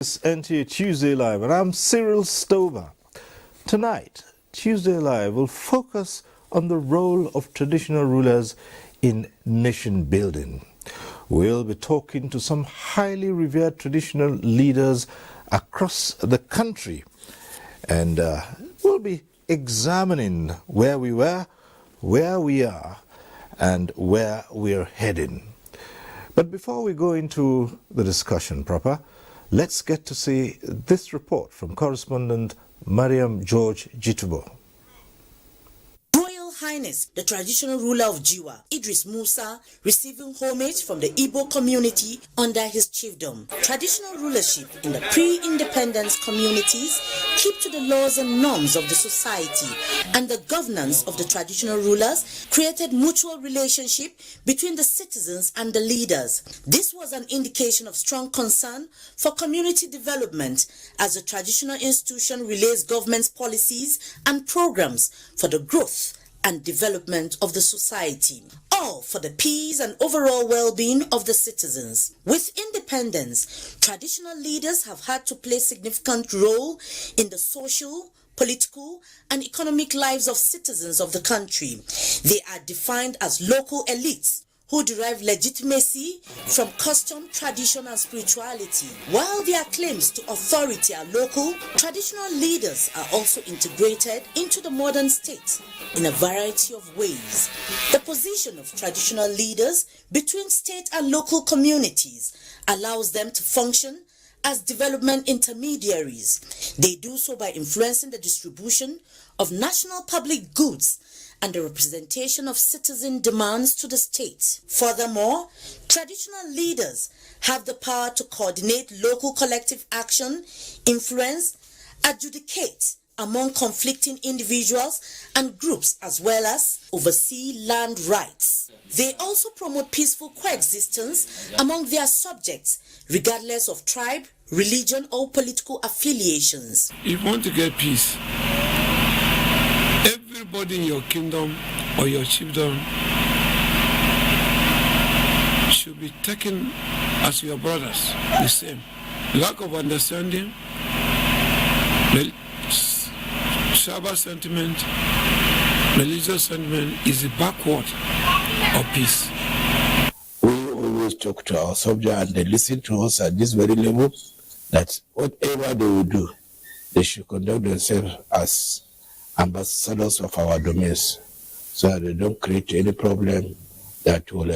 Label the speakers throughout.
Speaker 1: It's NTA Tuesday Live, and I'm Cyril Stover. Tonight, Tuesday Live will focus on the role of traditional rulers in nation building. We'll be talking to some highly revered traditional leaders across the country, and we'll be examining where we were, where we are, and where we're heading. But before we go into the discussion proper, let's get to see this report from correspondent Mariam George Jitubo.
Speaker 2: Royal Highness, the traditional ruler of Jiwa, Idris Musa, receiving homage from the Igbo community under his chiefdom. Traditional rulership in the pre-independence communities keep to the laws and norms of the society, and the governance of the traditional rulers created mutual relationship between the citizens and the leaders. This was an indication of strong concern for community development, as the traditional institution relays government's policies and programs for the growth and development of the society, all for the peace and overall well-being of the citizens. With independence, traditional leaders have had to play a significant role in the social, political, and economic lives of citizens of the country. They are defined as local elites who derive legitimacy from custom, tradition, and spirituality. While their claims to authority are local, traditional leaders are also integrated into the modern state in a variety of ways. The position of traditional leaders between state and local communities allows them to function as development intermediaries. They do so by influencing the distribution of national public goods and the representation of citizen demands to the state. Furthermore, traditional leaders have the power to coordinate local collective action, influence, adjudicate among conflicting individuals and groups, as well as oversee land rights. They also promote peaceful coexistence among their subjects, regardless of tribe, religion, or political affiliations.
Speaker 3: If you want to get peace, everybody in your kingdom or your chiefdom should be taken as your brothers, the same. Lack of understanding, tribal sentiment, religious sentiment is the backward of peace.
Speaker 4: We always talk to our subject and they listen to us at this very level, that whatever they will do, they should conduct themselves as ambassadors of our domains, so that they don't create any problem that will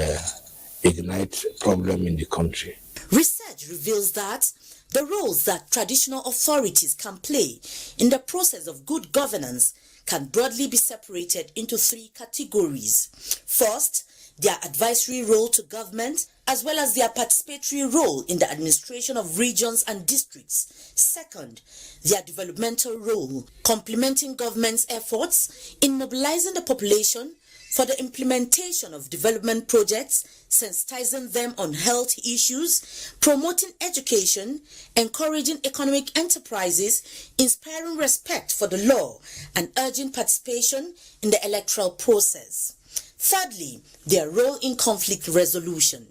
Speaker 4: ignite problem in the country.
Speaker 2: Research reveals that the roles that traditional authorities can play in the process of good governance can broadly be separated into three categories. First, their advisory role to government, as well as their participatory role in the administration of regions and districts. Second, their developmental role, complementing government's efforts in mobilizing the population for the implementation of development projects, sensitizing them on health issues, promoting education, encouraging economic enterprises, inspiring respect for the law, and urging participation in the electoral process. Thirdly, their role in conflict resolution.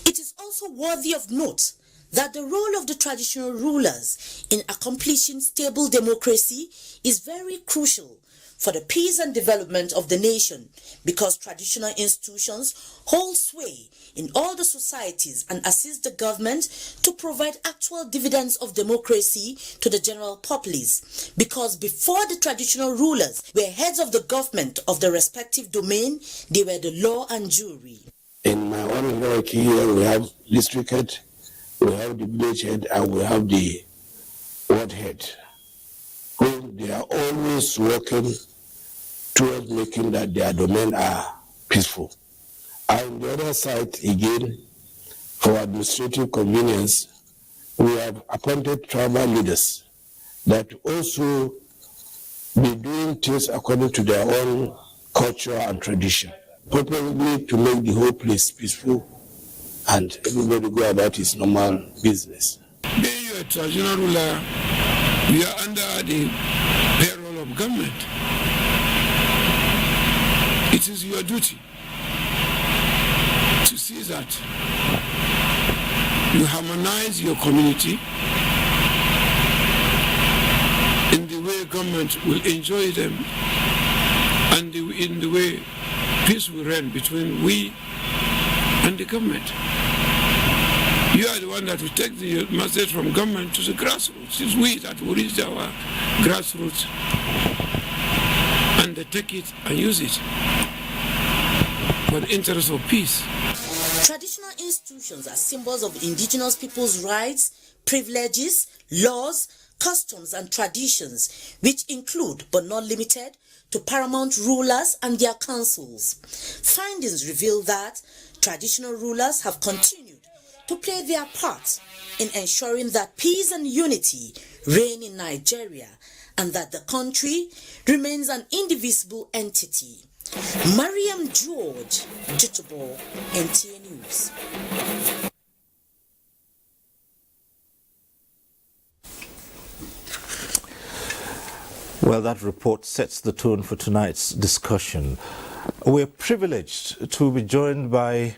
Speaker 2: It is also worthy of note that the role of the traditional rulers in accomplishing stable democracy is very crucial for the peace and development of the nation, because traditional institutions hold sway in all the societies and assist the government to provide actual dividends of democracy to the general populace. Because before the traditional rulers were heads of the government of the respective domain, they were the law and jury.
Speaker 4: In my own hierarchy here, we have district head, we have the village head, and we have the ward head, who they are always working towards making that their domain are peaceful. And on the other side, again, for administrative convenience, we have appointed tribal leaders that also be doing things according to their own culture and tradition, purposely to make the whole place peaceful and everybody go about his normal business.
Speaker 3: Being a traditional ruler, we are under the payroll of government. It is your duty to see that you harmonize your community government will enjoy them, and in the way peace will reign between we and the government. You are the one that will take the message from government to the grassroots. It's we that will reach our grassroots, and they take it and use it for the interest of peace.
Speaker 2: Traditional institutions are symbols of indigenous people's rights, privileges, laws, customs, and traditions, which include, but not limited, to paramount rulers and their councils. Findings reveal that traditional rulers have continued to play their part in ensuring that peace and unity reign in Nigeria and that the country remains an indivisible entity. Mariam George, Jutabo, NTA News.
Speaker 1: Well, that report sets the tone for tonight's discussion. We're privileged to be joined by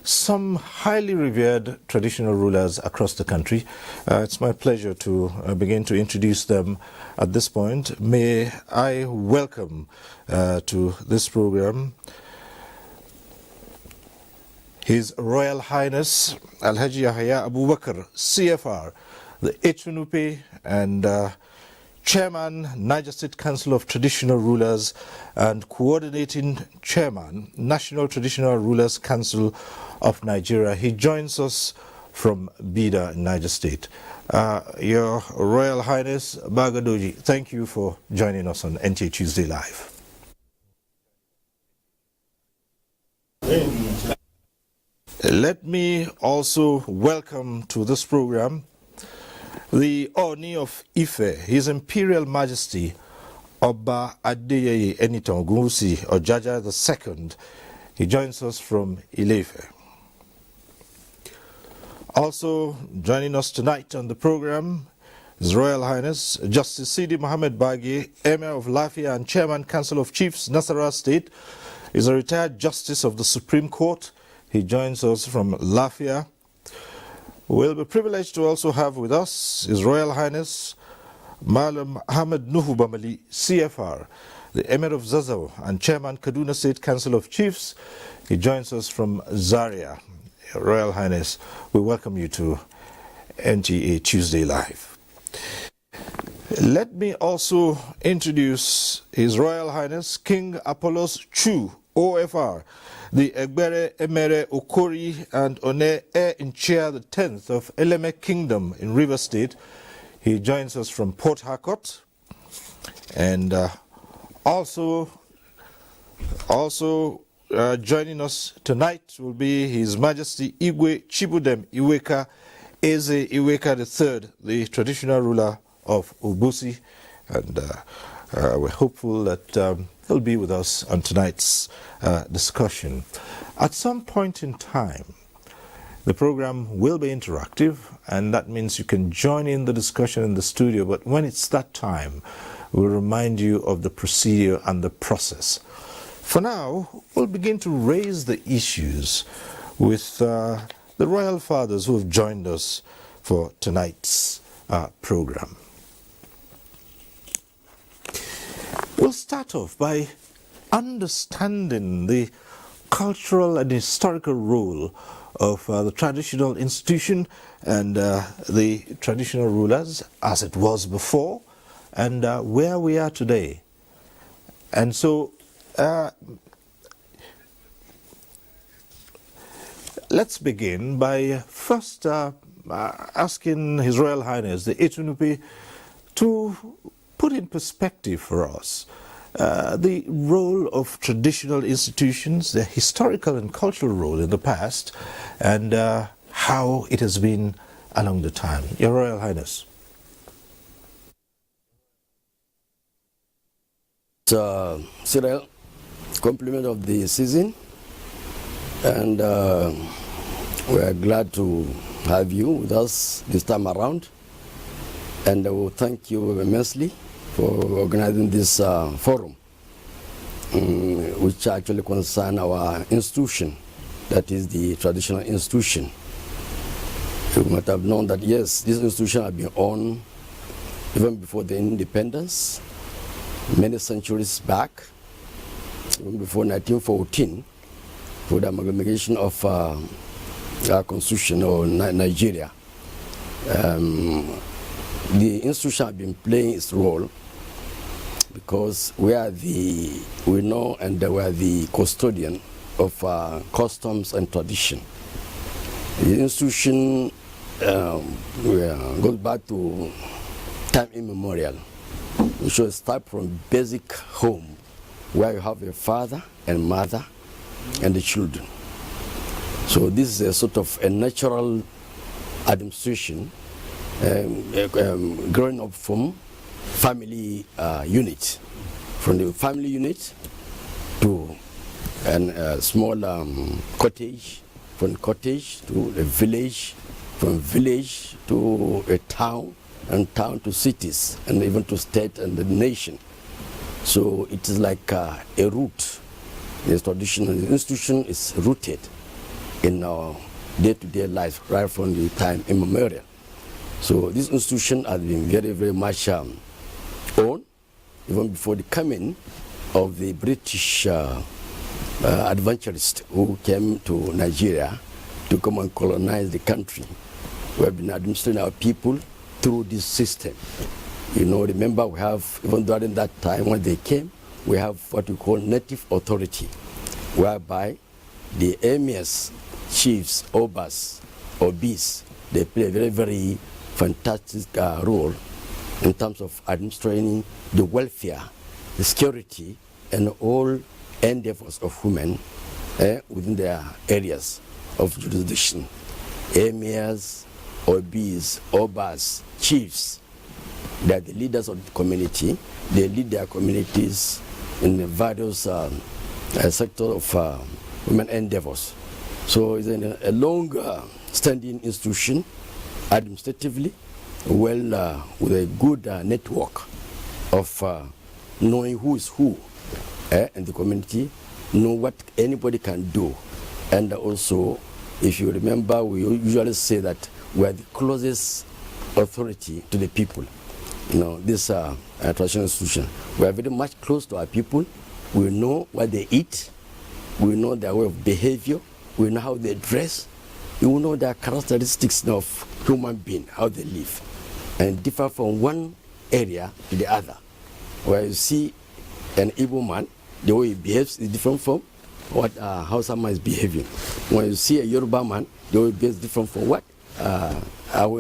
Speaker 1: some highly revered traditional rulers across the country. It's my pleasure to begin to introduce them at this point. May I welcome to this program His Royal Highness Alhaji Yahya Abubakar, CFR, the Etunupe and Chairman, Niger State Council of Traditional Rulers and Coordinating Chairman, National Traditional Rulers Council of Nigeria. He joins us from Bida, Niger State. Your Royal Highness Bagadoji, thank you for joining us on NTA Tuesday Live. Let me also welcome to this program the Oni of Ife, His Imperial Majesty Oba Adeyeye Enitan Ogunwusi Ojaja II. He joins us from Ile-Ife. Also joining us tonight on the program His Royal Highness Justice Sidi Mohammed Bagi, Emir of Lafia and Chairman Council of Chiefs, Nasarawa State. He's a retired Justice of the Supreme Court. He joins us from Lafia. We'll be privileged to also have with us His Royal Highness Malam Ahmed Nuhu Bamali, CFR, the Emir of Zazzau and Chairman Kaduna State Council of Chiefs. He joins us from Zaria. Your Royal Highness, we welcome you to NTA Tuesday Live. Let me also introduce His Royal Highness King Apollos Chu, OFR, the Egbere Emere Okori and One in Chair the 10th of Eleme Kingdom in River State. He joins us from Port Harcourt. And also joining us tonight will be His Majesty Igwe Chibudem Iweka Eze Iweka III, the traditional ruler of Ubusi. And we're hopeful that he'll be with us on tonight's discussion. At some point in time, the program will be interactive, and that means you can join in the discussion in the studio, but when it's that time, we'll remind you of the procedure and the process. For now, we'll begin to raise the issues with the Royal Fathers who have joined us for tonight's program. We'll start off by understanding the cultural and historical role of the traditional institution and the traditional rulers as it was before and where we are today. And so let's begin by first asking His Royal Highness, the Etunupe, to put in perspective for us the role of traditional institutions, their historical and cultural role in the past, and how it has been along the time. Your Royal Highness.
Speaker 5: Cyril, compliment of the season, and we are glad to have you with us this time around, and I will thank you immensely for organizing this forum, which actually concern our institution, that is the traditional institution. You might have known that, yes, this institution has been on even before the independence, many centuries back, even before 1914, for the amalgamation of our constitution or Nigeria. The institution has been playing its role because we are the custodian of customs and tradition. The institution goes back to time immemorial. We should start from basic home, where you have a father and mother and the children. So this is a sort of a natural administration growing up from family unit, from the family unit to a small cottage, from cottage to a village, from village to a town, and town to cities, and even to state and the nation. So it is like a root. The traditional institution is rooted in our day-to-day life right from the time immemorial. So this institution has been very, very much owned even before the coming of the British adventurist who came to Nigeria to come and colonize the country. We have been administering our people through this system. You know, remember we have, even during that time when they came, we have what we call native authority, whereby the emirs, chiefs, obas, obis, they play a very, very fantastic role in terms of administering the welfare, the security, and all endeavors of women within their areas of jurisdiction. Emirs, obis, obas, chiefs, they are the leaders of the community. They lead their communities in the various sectors of women endeavors. So it's a long-standing institution, administratively, well, with a good network of knowing who is who in the community, know what anybody can do. And also, if you remember, we usually say that we are the closest authority to the people. You know, this traditional institution. We are very much close to our people. We know what they eat. We know their way of behavior. We know how they dress. We know their characteristics of human being, how they live, and differ from one area to the other. Where you see an Igbo man, the way he behaves is different from what how someone is behaving. When you see a Yoruba man, the way he behaves is different from what how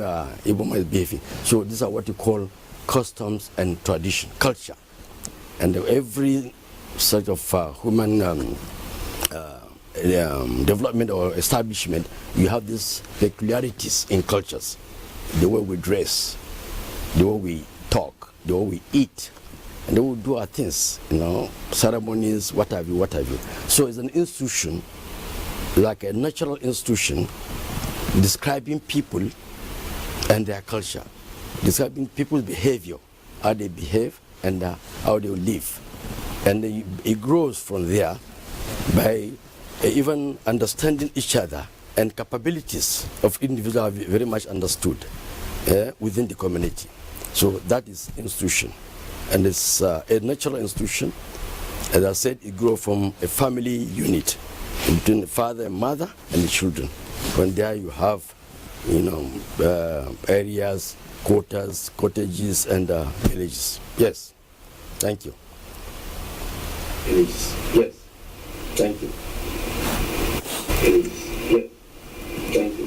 Speaker 5: Igbo man is behaving. So these are what you call customs and tradition, culture. And every sort of human development or establishment, you have these peculiarities in cultures. The way we dress, the way we talk, the way we eat, and the way we do our things, you know, ceremonies, what have you, what have you. So it's an institution, like a natural institution, describing people and their culture, describing people's behavior, how they behave and how they live. And it grows from there by even understanding each other, and capabilities of individuals are very much understood within the community. So that is institution. And it's a natural institution. As I said, it grows from a family unit between the father and mother and the children. From there you have, you know, areas, quarters, cottages, and villages. Yes. Thank you. Villages. Yes. Thank you. Villages. Yes. Thank you.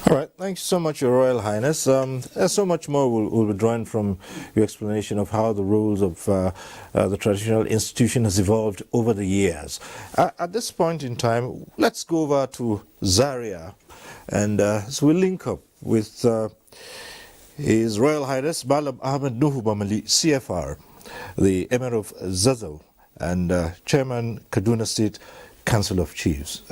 Speaker 1: All right, thank you so much, Your Royal Highness. There's so much more we'll be drawing from your explanation of how the roles of the traditional institution has evolved over the years. At this point in time, let's go over to Zaria, and so we'll link up with His Royal Highness Malam Ahmed Nuhu Bamali, CFR, the Emir of Zazzau, and Chairman, Kaduna State Council of Chiefs.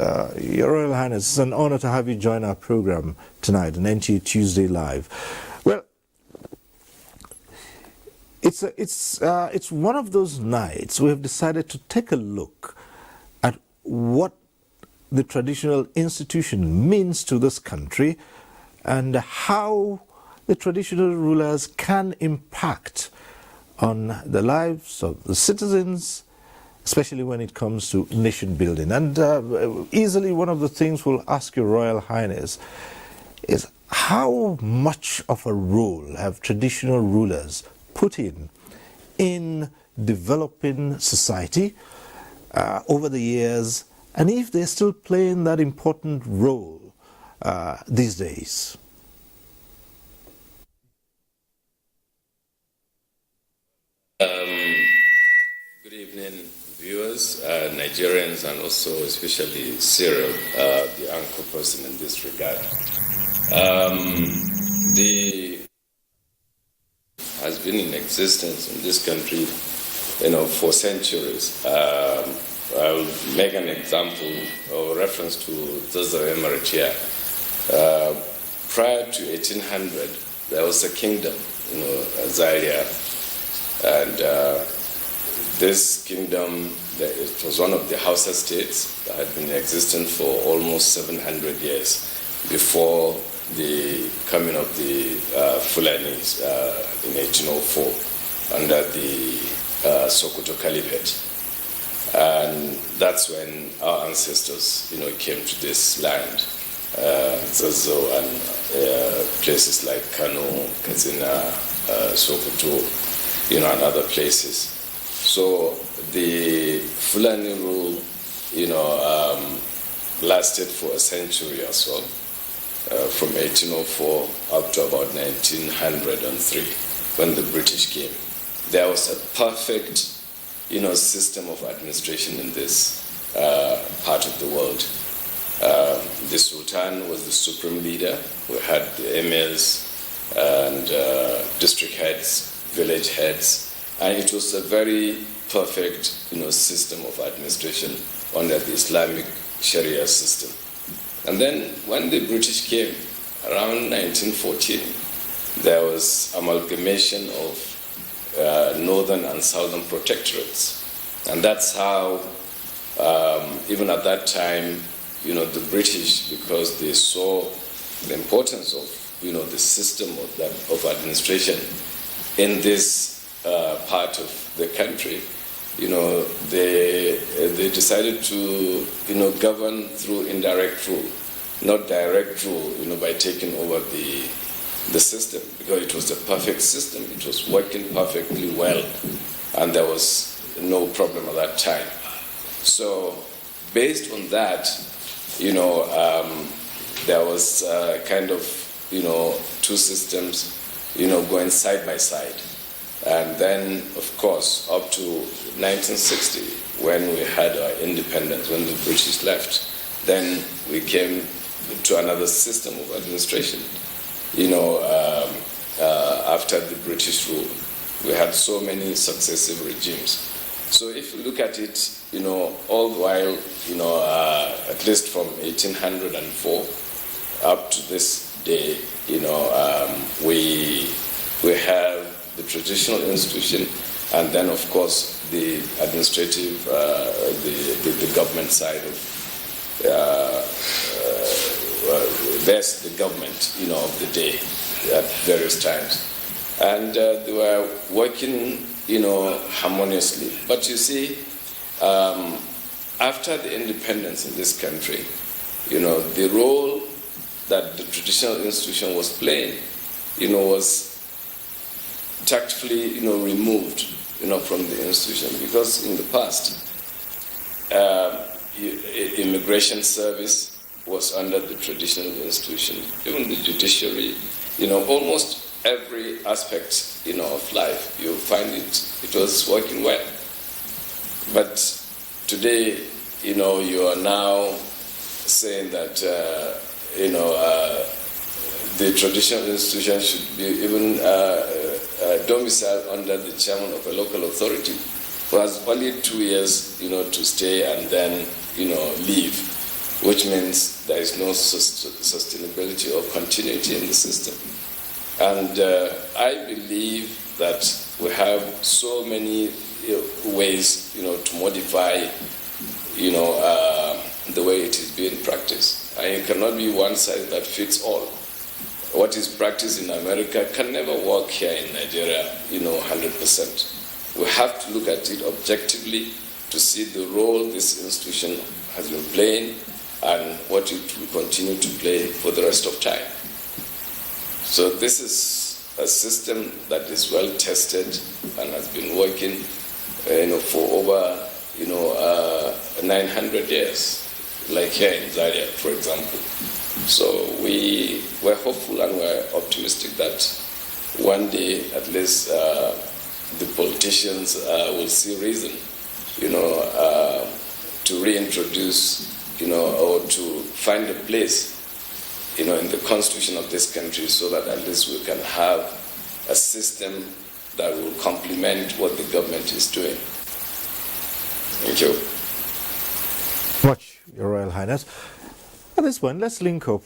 Speaker 1: Your Royal Highness, it's an honor to have you join our program tonight on NTA Tuesday Live. Well, it's one of those nights we have decided to take a look at what the traditional institution means to this country and how the traditional rulers can impact on the lives of the citizens, especially when it comes to nation building. And easily one of the things we'll ask Your Royal Highness is how much of a role have traditional rulers put in developing society over the years, and if they're still playing that important role these days?
Speaker 6: Good evening, viewers, Nigerians, and also especially Cyril, the anchor person in this regard. The has been in existence in this country, for centuries. I'll make an example or reference to Zaza Emirate here. Prior to 1800, there was a kingdom, Zaria, and this kingdom, it was one of the Hausa states that had been existent for almost 700 years before the coming of the Fulanis in 1804 under the Sokoto Caliphate. And that's when our ancestors, came to this land, Zazo and places like Kano, Katsina, Sokoto, and other places. So the Fulani rule, lasted for a century or so, from 1804 up to about 1903, when the British came. There was a perfect, system of administration in this part of the world. The Sultan was the supreme leader. We had the emirs and district heads, village heads, and it was a very perfect, system of administration under the Islamic Sharia system. And then when the British came, around 1914, there was amalgamation of northern and southern protectorates. And that's how, even at that time, the British, because they saw the importance of, the system of administration in this part of the country, they decided to, govern through indirect rule, not direct rule, by taking over the system, because it was a perfect system. It was working perfectly well, and there was no problem at that time. So based on that, there was kind of, two systems, going side by side. And then, of course, up to 1960, when we had our independence, when the British left, then we came to another system of administration. After the British rule, we had so many successive regimes. So if you look at it, all the while, at least from 1804 up to this day, we have the traditional institution, and then of course the administrative, the government side of that's the government, of the day at various times, and they were working, harmoniously. But you see, after the independence in this country, the role that the traditional institution was playing, was tactfully, removed, from the institution, because in the past, immigration service was under the traditional institution, even the judiciary, almost every aspect, of life, you find it was working well. But today, you are now saying that, the traditional institution should be even domiciled under the chairman of a local authority, who has only 2 years, to stay and then, leave, which means there is no sustainability or continuity in the system. And I believe that we have so many ways, to modify, the way it is being practiced. And it cannot be one size that fits all. what is practiced in America can never work here in Nigeria, 100%. We have to look at it objectively to see the role this institution has been playing and what it will continue to play for the rest of time. So this is a system that is well tested and has been working, for over, 900 years, like here in Zaria, for example. So we're hopeful and we're optimistic that one day, at least, the politicians will see reason, to reintroduce, or to find a place, in the constitution of this country, so that at least we can have a system that will complement what the government is doing. Thank you.
Speaker 1: Much, Your Royal Highness. At this point, let's link up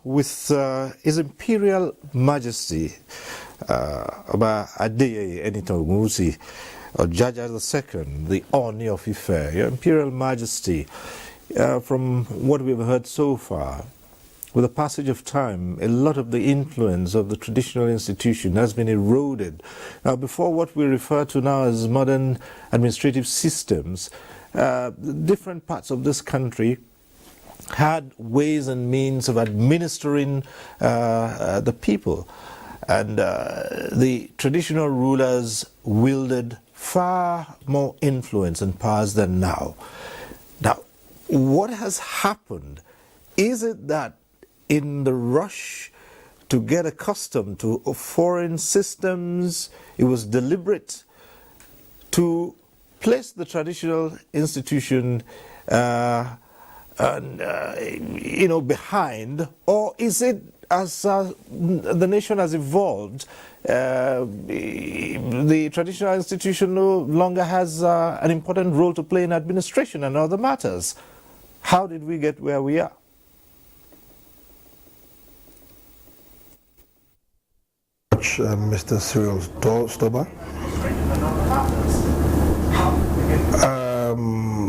Speaker 1: with His Imperial Majesty Oba Adeyeye Enitomusi, or Jaja II, the Oni of Ife. Your Imperial Majesty, from what we've heard so far, with the passage of time, a lot of the influence of the traditional institution has been eroded. Now, before what we refer to now as modern administrative systems, different parts of this country had ways and means of administering the people. And the traditional rulers wielded far more influence and powers than now. Now, what has happened? Is it that in the rush to get accustomed to foreign systems, it was deliberate to place the traditional institution behind, or is it as the nation has evolved, the traditional institution no longer has an important role to play in administration and other matters? How did we get where we are?
Speaker 7: Mr. Cyril Stober.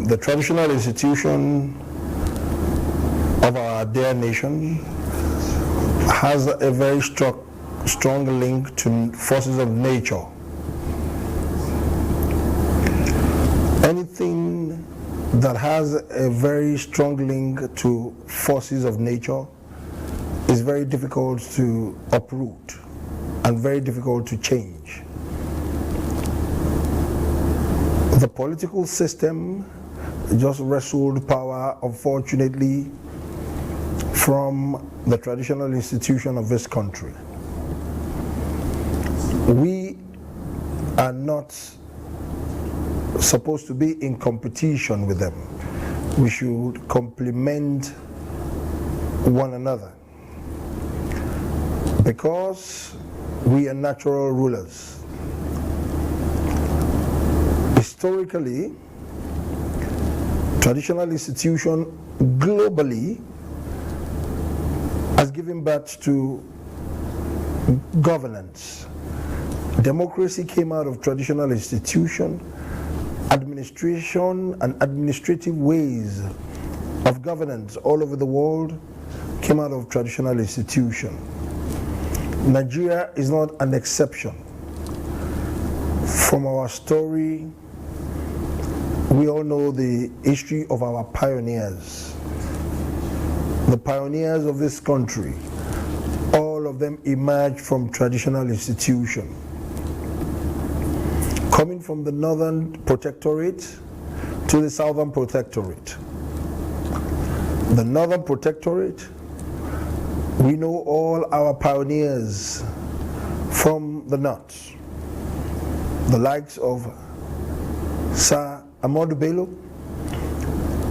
Speaker 7: The traditional institution of our dear nation has a very strong link to forces of nature. Anything that has a very strong link to forces of nature is very difficult to uproot and very difficult to change. The political system just wrestled power, unfortunately, from the traditional institution of this country. We are not supposed to be in competition with them. We should complement one another, because we are natural rulers. Historically, traditional institution globally has given birth to governance. Democracy came out of traditional institution. Administration and administrative ways of governance all over the world came out of traditional institution. Nigeria is not an exception. From our story, we all know the history of our pioneers. The pioneers of this country, all of them emerged from traditional institution. Coming from the Northern Protectorate to the Southern Protectorate. The Northern Protectorate, we know all our pioneers from the North. The likes of Sir Ahmadu Bello,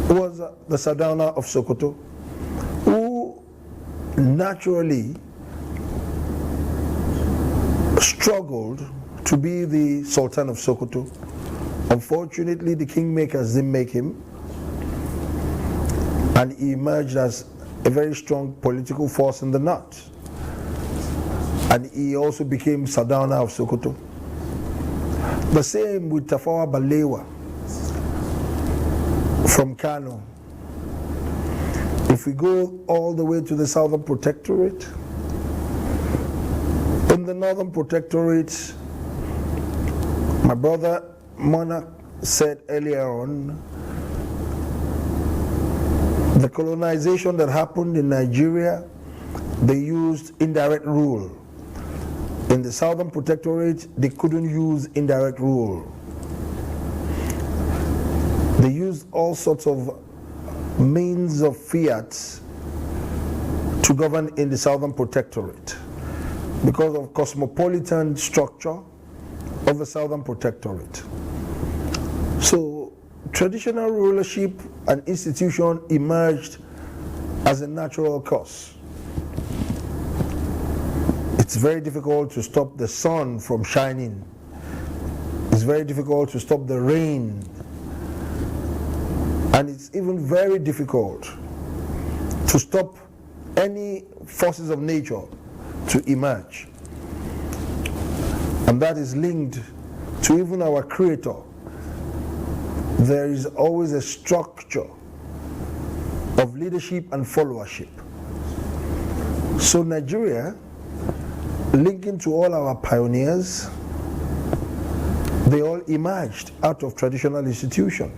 Speaker 7: who was the Sardauna of Sokoto, who naturally struggled to be the Sultan of Sokoto. Unfortunately, the kingmakers didn't make him, and he emerged as a very strong political force in the north. And he also became Sardauna of Sokoto. The same with Tafawa Balewa from Kano. If we go all the way to the Southern Protectorate, in the Northern Protectorate, my brother Monarch said earlier on, the colonization that happened in Nigeria, they used indirect rule. In the Southern Protectorate, they couldn't use indirect rule. They used all sorts of means of fiat to govern in the Southern Protectorate because of cosmopolitan structure of the Southern Protectorate. So traditional rulership and institution emerged as a natural cause. It's very difficult to stop the sun from shining. It's very difficult to stop the rain. And it's even very difficult to stop any forces of nature to emerge. And that is linked to even our Creator. There is always a structure of leadership and followership. So Nigeria, linking to all our pioneers, they all emerged out of traditional institutions.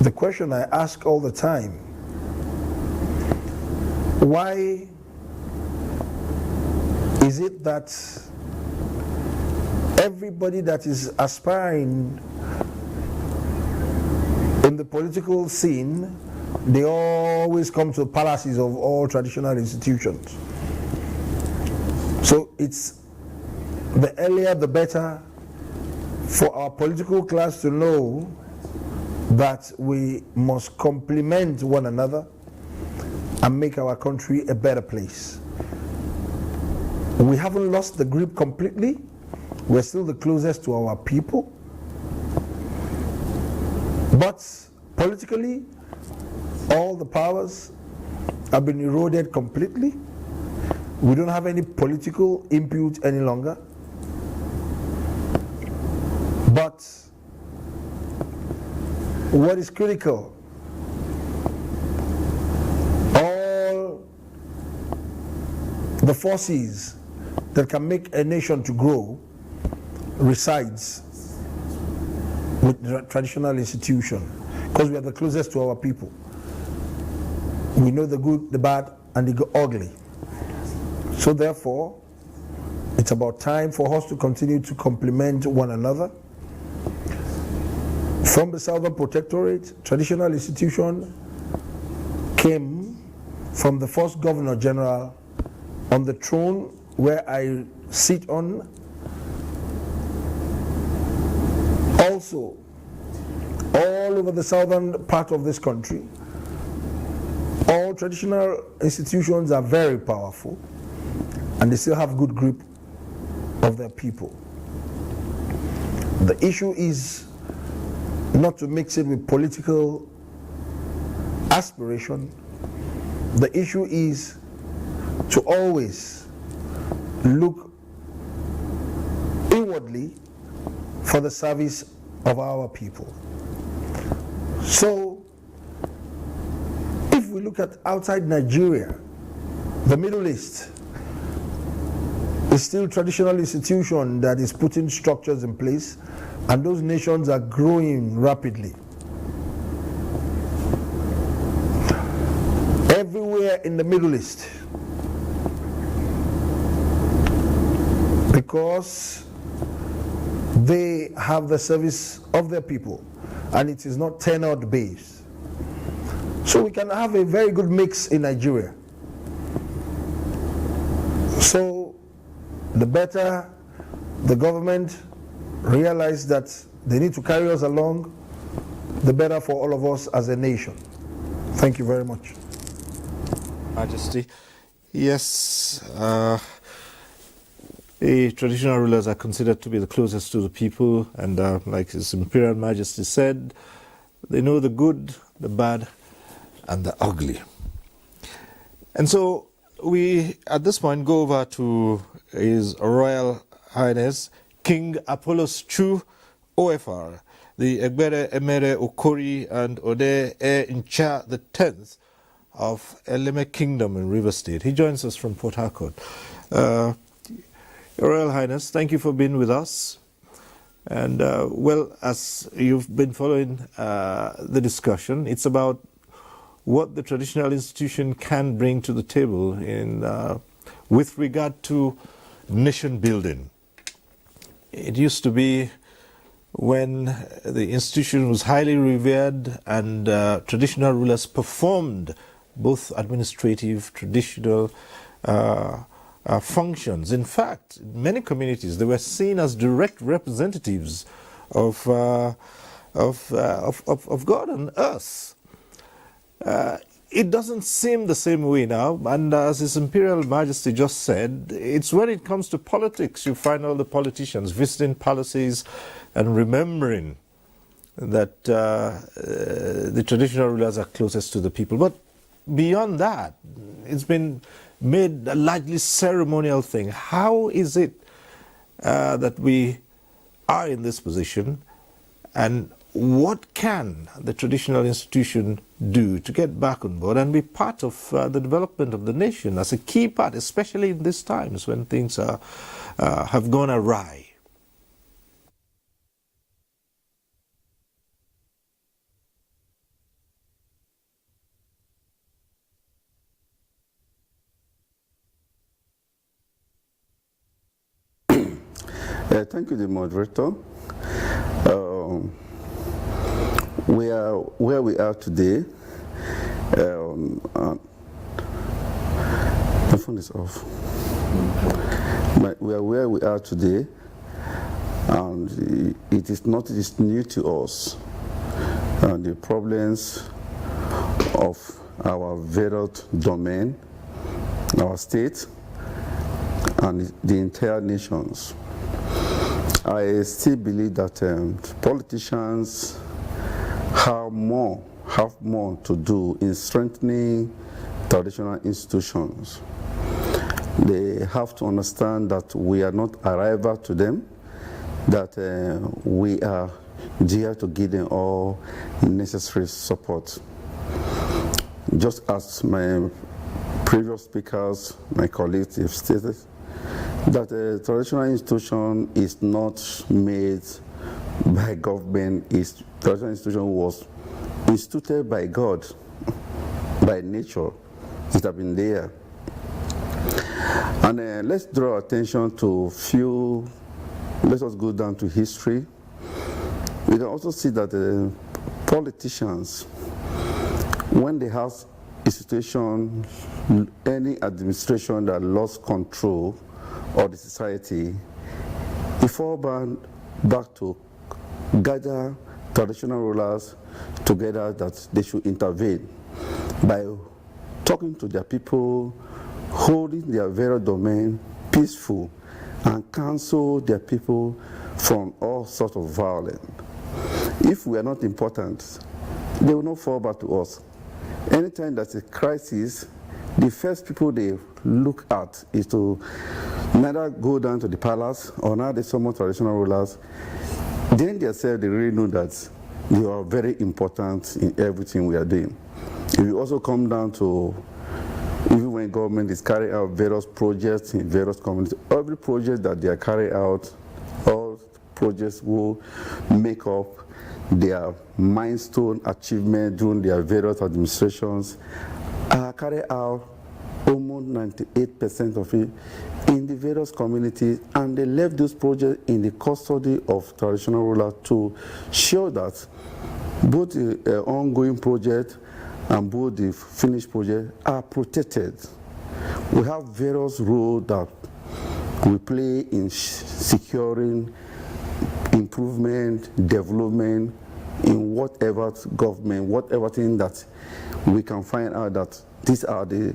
Speaker 7: The question I ask all the time, why is it that everybody that is aspiring in the political scene, they always come to the palaces of all traditional institutions? So it's the earlier the better for our political class to know that we must complement one another and make our country a better place. We haven't lost the grip completely. We're still the closest to our people. But politically, all the powers have been eroded completely. We don't have any political input any longer. But what is critical, all the forces that can make a nation to grow resides with the traditional institution, because we are the closest to our people. We know the good, the bad, and the ugly. So therefore, it's about time for us to continue to complement one another. From the Southern Protectorate, traditional institution came from the first Governor General on the throne where I sit on. Also, all over the southern part of this country, all traditional institutions are very powerful and they still have good grip of their people. The issue is not to mix it with political aspiration. The issue is to always look inwardly for the service of our people. So, if we look at outside Nigeria, the Middle East is still a traditional institution that is putting structures in place, and those nations are growing rapidly. Everywhere in the Middle East, because they have the service of their people and it is not tenured based. So we can have a very good mix in Nigeria. So the better the government realize that they need to carry us along, the better for all of us as a nation. Thank you very much.
Speaker 1: Majesty, yes, the traditional rulers are considered to be the closest to the people, and like His Imperial Majesty said, they know the good, the bad, and the ugly. And so we, at this point, go over to His Royal Highness King Apollos II OFR, the Egbere Emere Okori and Ode Ncha the 10th of Eleme Kingdom in River State. He joins us from Port Harcourt. Your Royal Highness, thank you for being with us. And well, as you've been following the discussion, it's about what the traditional institution can bring to the table with regard to nation building. It used to be when the institution was highly revered and traditional rulers performed both administrative, traditional functions. In fact, in many communities, they were seen as direct representatives of God on earth. It doesn't seem the same way now, and as His Imperial Majesty just said, it's when it comes to politics you find all the politicians visiting palaces and remembering that the traditional rulers are closest to the people. But beyond that, it's been made a largely ceremonial thing. How is it that we are in this position, and what can the traditional institution do to get back on board and be part of the development of the nation as a key part, especially in these times when things have gone awry?
Speaker 8: Thank you, the moderator. We are where we are today. My phone is off. We are where we are today, and it is not new to us. The problems of our varied domain, our state, and the entire nations. I still believe that politicians have more to do in strengthening traditional institutions. They have to understand that we are not a rival to them, that we are there to give them all necessary support. Just as my previous speakers, my colleagues have stated, that a traditional institution is not made by government. Traditional institution was instituted by God, by nature. It has been there. And let's draw attention to let us go down to history. We can also see that politicians, when they have institution, any administration that lost control of the society, it fall back to gather traditional rulers together that they should intervene by talking to their people, holding their very domain peaceful, and counsel their people from all sorts of violence. If we are not important, they will not fall back to us. Anytime there's a crisis, the first people they look at is to neither go down to the palace or now they summon traditional rulers. Then themselves, they really know that they are very important in everything we are doing. If you also come down to, even when government is carrying out various projects in various communities, every project that they are carrying out, all projects will make up their milestone achievement during their various administrations, are carried out almost 98% of it in the various communities, and they left those projects in the custody of traditional rulers to show that both the ongoing project and both the finished project are protected. We have various roles that we play in securing improvement, development in whatever government, whatever thing that we can find out that these are the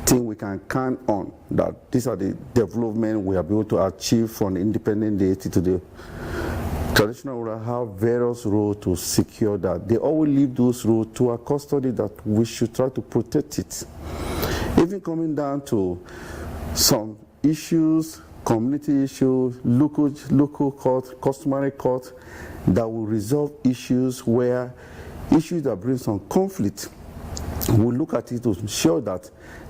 Speaker 8: things we can count on, that these are the development we are able to achieve from the independent deity to the traditional rulers have various roles to secure that. They always leave those roles to our custody that we should try to protect it. Even coming down to some issues, community issues, local court, customary court, that will resolve issues that bring some conflict. We look at it to ensure that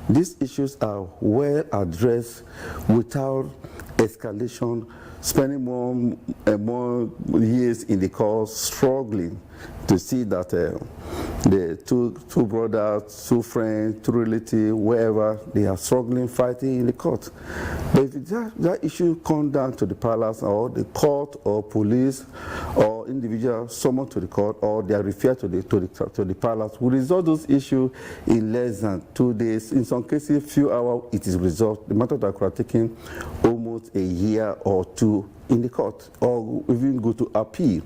Speaker 8: these issues are well addressed without escalation, spending more years in the court, struggling to see that the two brothers, two friends, two relatives, wherever, they are struggling, fighting in the court. But if that issue comes down to the palace or the court or police or individual summoned to the court, or they are referred to the palace, we resolve those issues in less than 2 days. In some cases, few hours, it is resolved. The matter that could have taken almost a year or two in the court, or even go to appeal.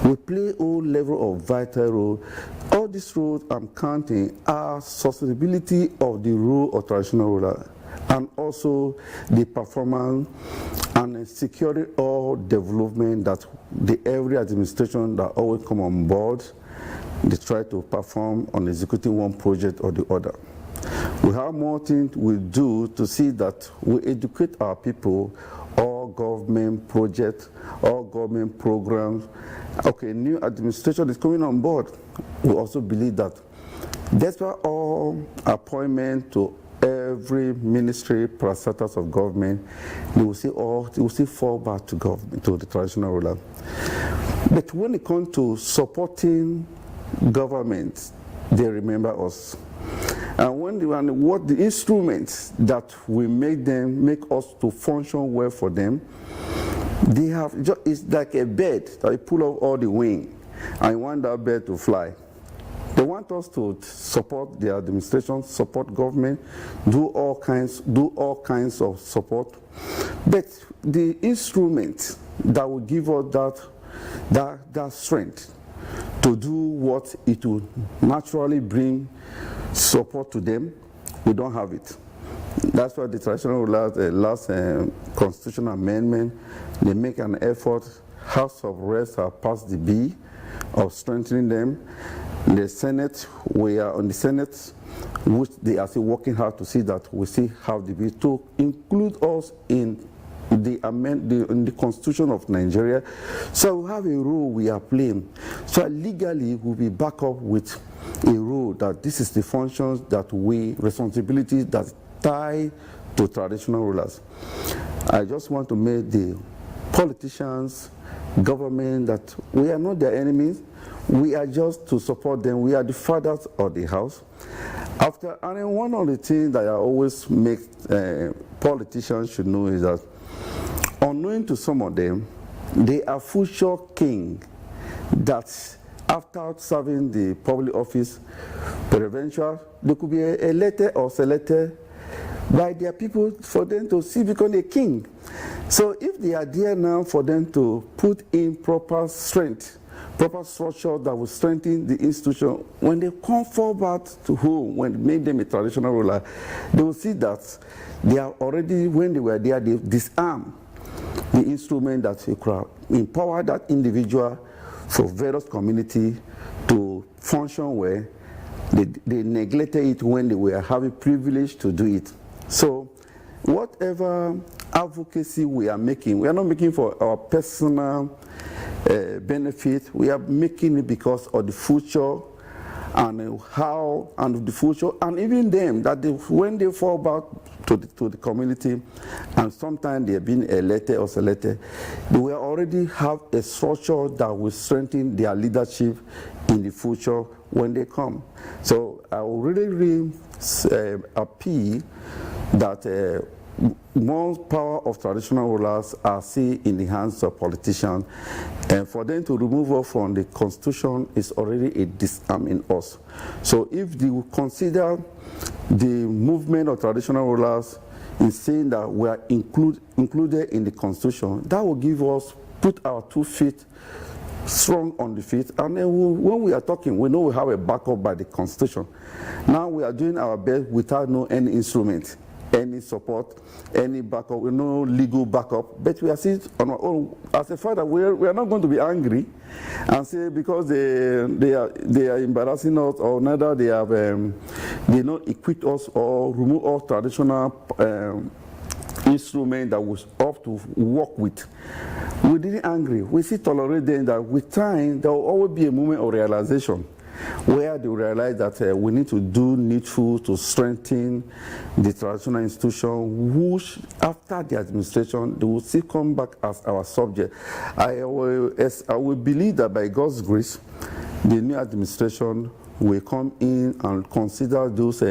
Speaker 8: We play all level of vital role. All these roles I'm counting are sustainability of the role of traditional ruler, and also the performance and security or development that every administration that always come on board, they try to perform on executing one project or the other. We have more things we do to see that we educate our people, all government projects, all government programs. Okay, new administration is coming on board. We also believe that despite all appointment to every ministry, parastatals of government, they will still fall back to government, to the traditional ruler. But when it comes to supporting government, they remember us. And what the instruments that will make us to function well for them, they have, it's like a bird that you pull off all the wing and you want that bird to fly. They want us to support the administration, support government, do all kinds of support. But the instrument that will give us that strength to do what it will naturally bring support to them, we don't have it. That's why the traditional last constitutional amendment, they make an effort. House of Reps have passed the bill of strengthening them. The Senate, we are on the Senate, which they are still working hard to see that we still have the bill to include us in the Constitution of Nigeria. So we have a role we are playing. So legally we'll be back up with a role that this is the functions that responsibilities that tie to traditional rulers. I just want to make the politicians, government, that we are not their enemies. We are just to support them. We are the fathers of the house. And one of the things that I always make politicians should know is that, unknowing to some of them, they are future king that after serving the public office, but eventually they could be elected or selected by their people for them to see become a king. So if they are there now for them to put in proper strength, proper structure that will strengthen the institution, when they come forward to home, when they make them a traditional ruler, they will see that they are already, when they were there, they disarmed the instrument that could empower that individual for various community to function well. They neglected it when they were having privilege to do it. So whatever advocacy we are making, we are not making for our personal benefit. We are making it because of the future and how and the future, and even them that when they fall back to the community, and sometimes they have been elected or selected, they will already have a structure that will strengthen their leadership in the future when they come. So I will really appeal that more power of traditional rulers are still in the hands of politicians, and for them to remove us from the constitution is already a disarm in us. So if they will consider the movement of traditional rulers in saying that we are included in the constitution, that will give us, put our 2 feet strong on the feet, and then when we are talking, we know we have a backup by the constitution. Now we are doing our best without any instrument, any support, any backup, no legal backup, but we are still on our own. As a father, we are not going to be angry and say because they are embarrassing us, or neither they have they not equipped us or remove all traditional instrument that was up to work with. We didn't angry. We still tolerate them that with time there will always be a moment of realization where they realize that we need to do needful to strengthen the traditional institution, which after the administration, they will still come back as our subject. I will believe that by God's grace, the new administration will come in and consider those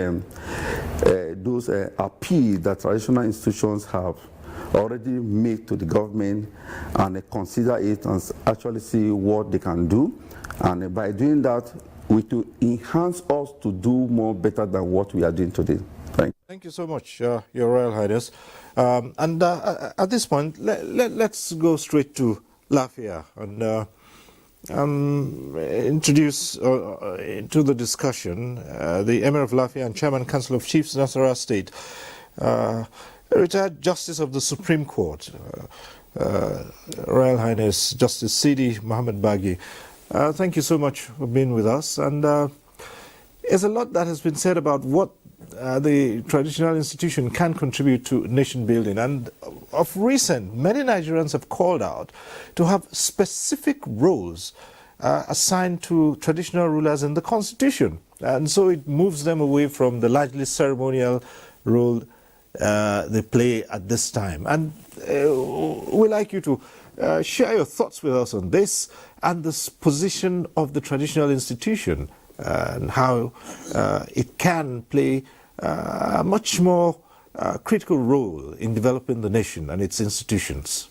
Speaker 8: appeals that traditional institutions have already made to the government, and consider it and actually see what they can do. And by doing that, we to enhance us to do more better than what we are doing today.
Speaker 1: Thank you so much, Your Royal Highness. At this point, let's go straight to Lafia and introduce into the discussion the Emir of Lafia and Chairman Council of Chiefs, Nasarawa State, retired Justice of the Supreme Court, Royal Highness Justice Sidi Muhammad Bagi. Thank you so much for being with us. And there's a lot that has been said about what the traditional institution can contribute to nation building. And of recent, many Nigerians have called out to have specific roles assigned to traditional rulers in the constitution. And so it moves them away from the largely ceremonial role they play at this time. And we'd like you to share your thoughts with us on this and this position of the traditional institution and how it can play a much more critical role in developing the nation and its institutions.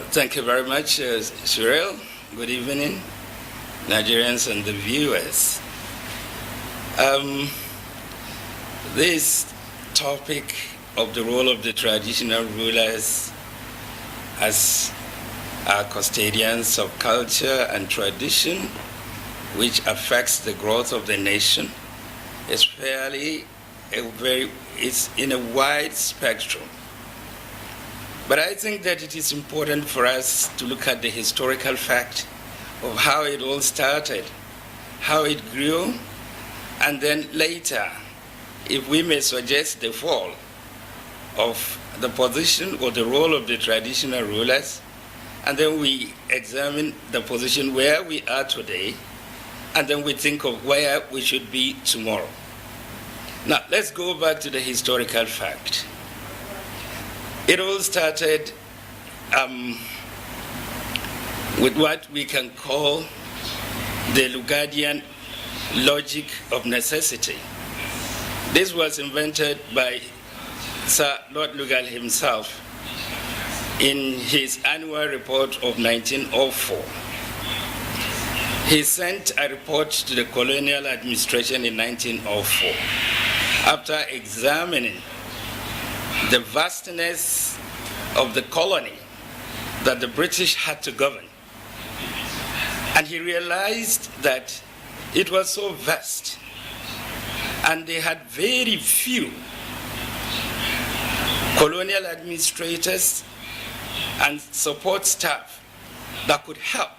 Speaker 9: Thank you very much, Cyril. Good evening, Nigerians and the viewers. This topic of the role of the traditional rulers as custodians of culture and tradition, which affects the growth of the nation, is it's in a wide spectrum. But I think that it is important for us to look at the historical fact of how it all started, how it grew, and then later, if we may suggest the fall of the position or the role of the traditional rulers, and then we examine the position where we are today, and then we think of where we should be tomorrow. Now, let's go back to the historical fact. It all started with what we can call the Lugadian logic of necessity. This was invented by Sir Lord Lugal himself in his annual report of 1904. He sent a report to the colonial administration in 1904 after examining the vastness of the colony that the British had to govern. And he realized that it was so vast, and they had very few colonial administrators and support staff that could help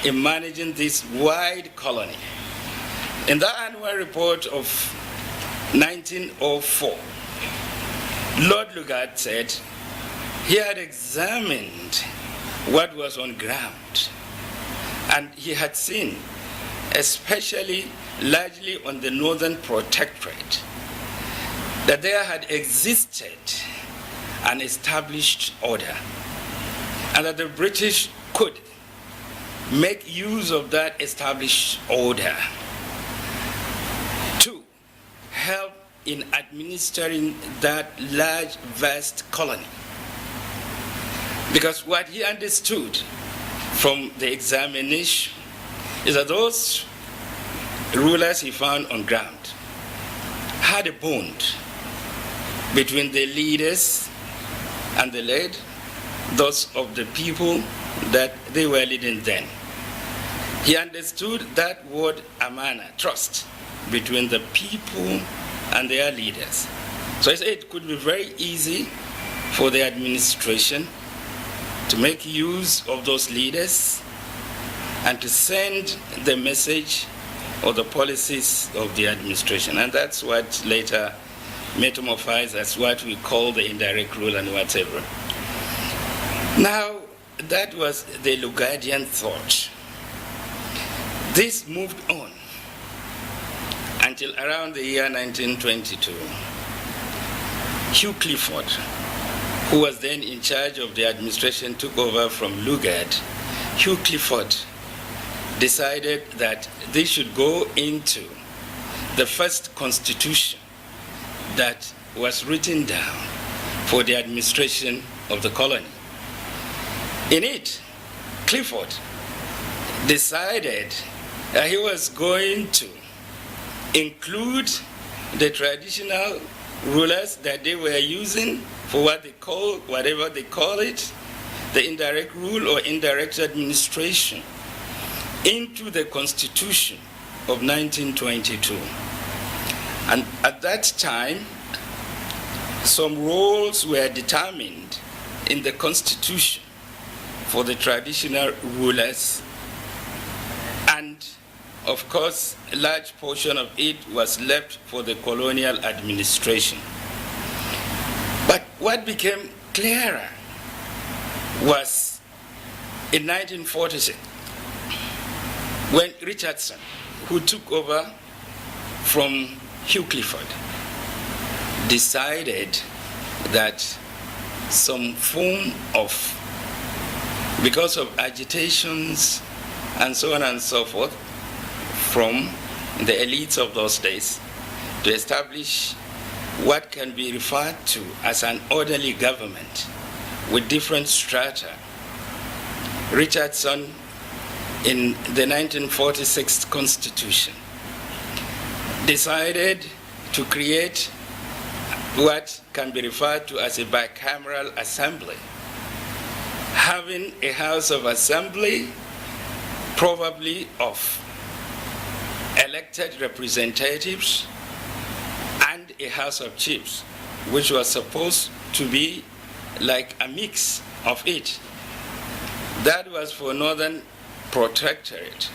Speaker 9: in managing this wide colony. In the annual report of 1904, Lord Lugard said he had examined what was on ground, and he had seen, especially largely on the Northern Protectorate, that there had existed an established order, and that the British could make use of that established order to help in administering that large, vast colony. Because what he understood from the examination is that those rulers he found on ground had a bond between the leaders and the led, those of the people that they were leading then. He understood that word amana, trust, between the people and their leaders. So I said it could be very easy for the administration to make use of those leaders and to send the message or the policies of the administration. And that's what later metamorphosed as what we call the indirect rule and whatever. Now, that was the Lugadian thought. This moved on until around the year 1922. Hugh Clifford, who was then in charge of the administration, took over from Lugard. Hugh Clifford decided that they should go into the first constitution that was written down for the administration of the colony. In it, Clifford decided that he was going to include the traditional rulers that they were using for whatever they call it, the indirect rule or indirect administration, into the Constitution of 1922. And at that time, some roles were determined in the Constitution for the traditional rulers, and of course, a large portion of it was left for the colonial administration. But what became clearer was in 1946, when Richardson, who took over from Hugh Clifford, decided that some form of, because of agitations and so on and so forth from the elites of those days, to establish what can be referred to as an orderly government with different strata. Richardson, in the 1946 Constitution, decided to create what can be referred to as a bicameral assembly, having a House of Assembly probably of elected representatives and a House of Chiefs, which was supposed to be like a mix of it. That was for Northern Protectorate.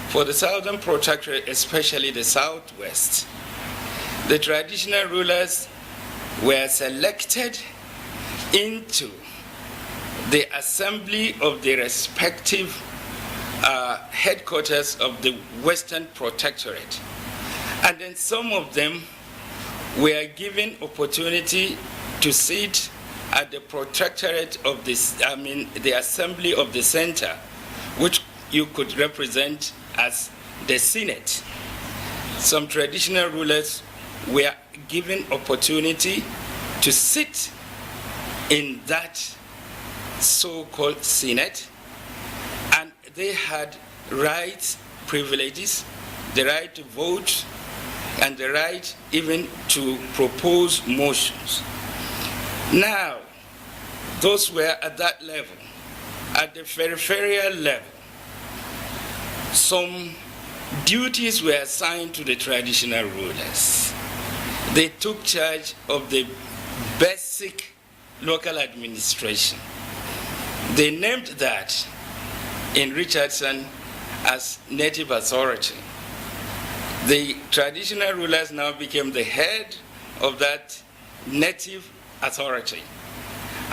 Speaker 9: For the Southern Protectorate, especially the Southwest, the traditional rulers were selected into the assembly of the respective headquarters of the Western Protectorate. And then some of them were given opportunity to sit at the Protectorate of this, the Assembly of the Center, which you could represent as the Senate. Some traditional rulers were given opportunity to sit in that so-called Senate, and they had rights, privileges, the right to vote, and the right even to propose motions. Now, those were at that level. At the peripheral level, some duties were assigned to the traditional rulers. They took charge of the basic local administration. They named that in Richardson as native authority. The traditional rulers now became the head of that native authority.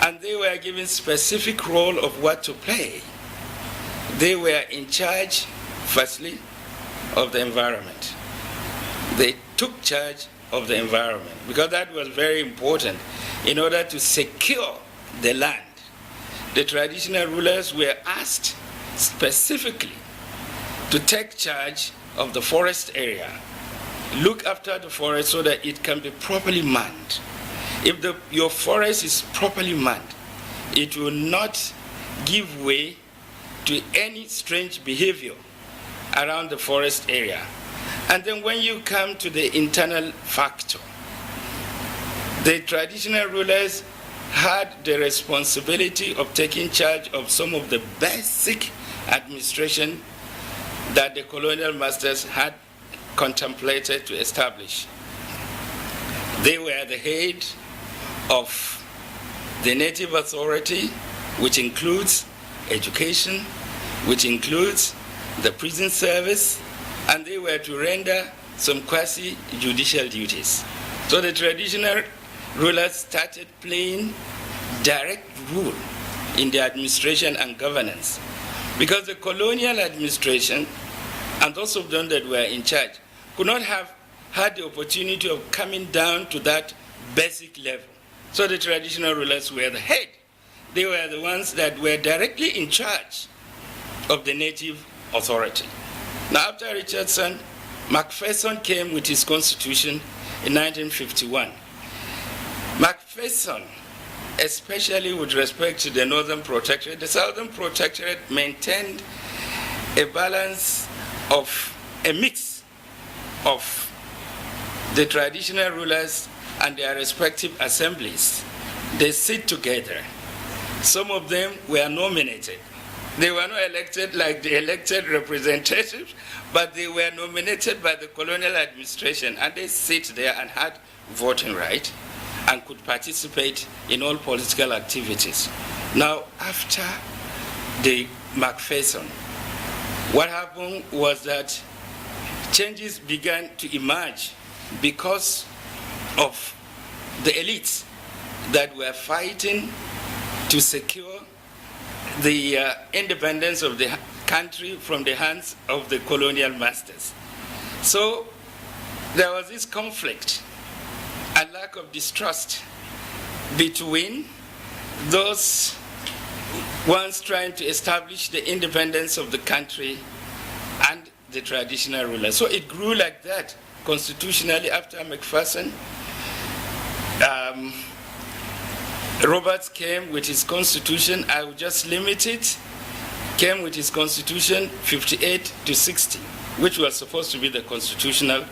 Speaker 9: And they were given specific role of what to play. They were in charge, firstly, of the environment. They took charge of the environment because that was very important in order to secure the land. The traditional rulers were asked specifically to take charge of the forest area, look after the forest so that it can be properly manned. If your forest is properly manned, it will not give way to any strange behavior around the forest area. And then when you come to the internal factor, the traditional rulers had the responsibility of taking charge of some of the basic administration that the colonial masters had contemplated to establish. They were the head of the native authority, which includes education, which includes the prison service, and they were to render some quasi-judicial duties. So the traditional rulers started playing direct rule in the administration and governance, because the colonial administration and those of them that were in charge could not have had the opportunity of coming down to that basic level. So the traditional rulers were the head. They were the ones that were directly in charge of the native authority. Now, after Richardson, Macpherson came with his constitution in 1951. Macpherson, especially with respect to the Northern Protectorate, the Southern Protectorate maintained a balance of a mix of the traditional rulers and their respective assemblies. They sit together. Some of them were nominated. They were not elected like the elected representatives, but they were nominated by the colonial administration, and they sit there and had voting right and could participate in all political activities. Now, after the Macpherson, what happened was that changes began to emerge because of the elites that were fighting to secure the independence of the country from the hands of the colonial masters. So there was this conflict and lack of distrust between those ones trying to establish the independence of the country and the traditional rulers. So it grew like that constitutionally after Macpherson. Roberts came with his constitution. I will just limit it. Came with his constitution 58 to 60, which was supposed to be the constitutional,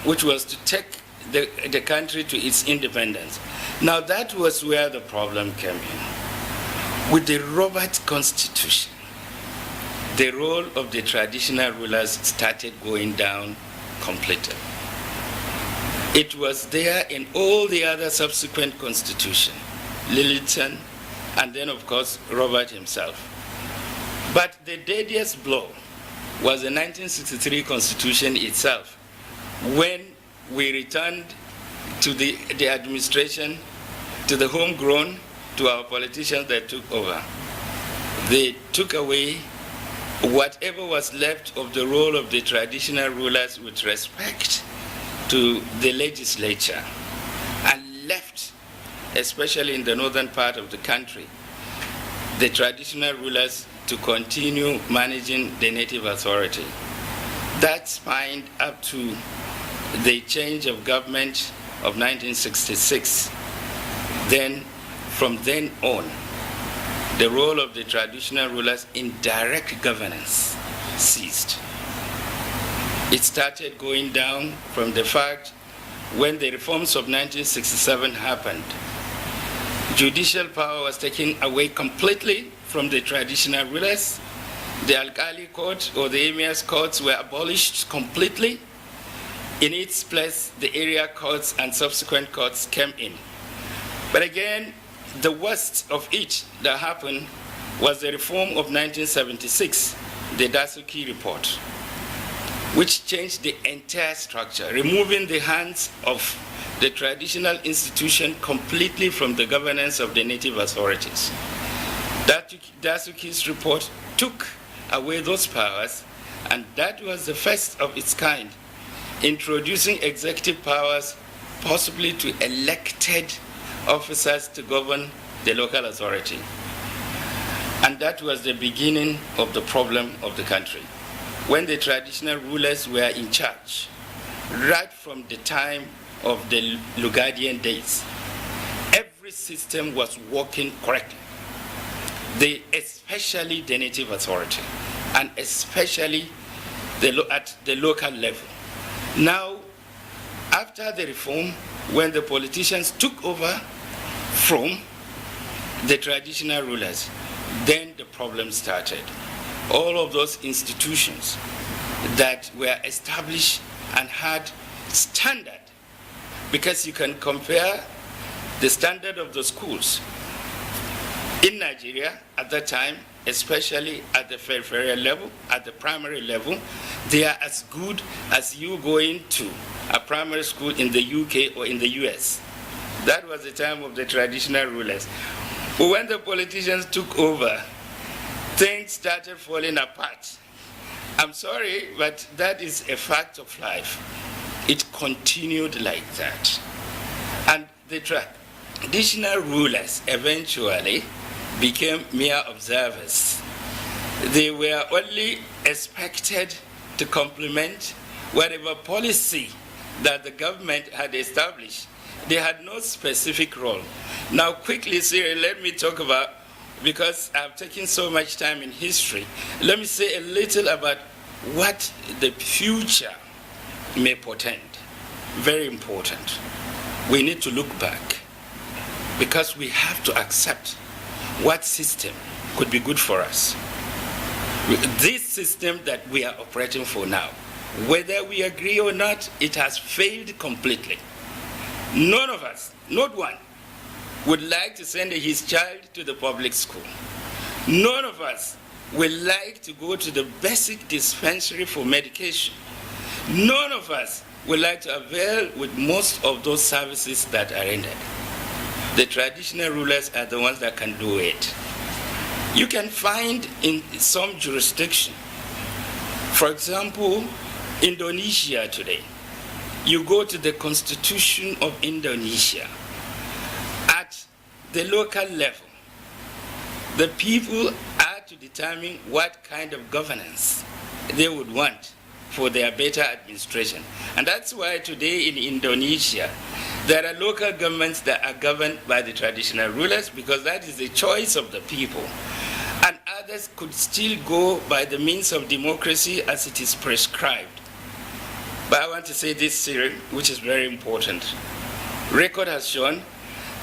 Speaker 9: which was to take the country to its independence. Now that was where the problem came in. With the Roberts Constitution, the role of the traditional rulers started going down completely. It was there in all the other subsequent constitutions, Littleton, and then of course Robert himself. But the deadliest blow was the 1963 Constitution itself, when we returned to the administration, to the homegrown, to our politicians that took over. They took away whatever was left of the role of the traditional rulers with respect to the legislature, and left, especially in the northern part of the country, the traditional rulers to continue managing the native authority. That spanned up to the change of government of 1966. Then, from then on, the role of the traditional rulers in direct governance ceased. It started going down from the fact when the reforms of 1967 happened. Judicial power was taken away completely from the traditional rulers. The Alkali court or the Emir's courts were abolished completely. In its place, the area courts and subsequent courts came in. But again, the worst of it that happened was the reform of 1976, the Advocacy report, which changed the entire structure, removing the hands of the traditional institution completely from the governance of the native authorities. Advocacy's report took away those powers, and that was the first of its kind, introducing executive powers, possibly to elected officers to govern the local authority. And that was the beginning of the problem of the country. When the traditional rulers were in charge, right from the time of the Lugadian days, every system was working correctly. Especially the native authority, and especially at the local level. Now, after the reform, when the politicians took over from the traditional rulers, then the problem started. All of those institutions that were established and had standard, because you can compare the standard of the schools in Nigeria at that time especially at the peripheral level, at the primary level, they are as good as you going to a primary school in the UK or in the US. That was the time of the traditional rulers. But when the politicians took over, things started falling apart. I'm sorry, but that is a fact of life. It continued like that. And the traditional rulers eventually became mere observers. They were only expected to complement whatever policy that the government had established. They had no specific role. Now quickly, Cyril, let me talk about, because I've taken so much time in history, let me say a little about what the future may portend. Very important. We need to look back, because we have to accept what system could be good for us. This system that we are operating for now, whether we agree or not, it has failed completely. None of us, not one, would like to send his child to the public school. None of us would like to go to the basic dispensary for medication. None of us would like to avail with most of those services that are rendered. The traditional rulers are the ones that can do it. You can find in some jurisdiction, for example, Indonesia today, you go to the Constitution of Indonesia. At the local level, the people are to determine what kind of governance they would want for their better administration. And that's why today in Indonesia, there are local governments that are governed by the traditional rulers, because that is the choice of the people. And others could still go by the means of democracy as it is prescribed. But I want to say this, Cyril, which is very important. Record has shown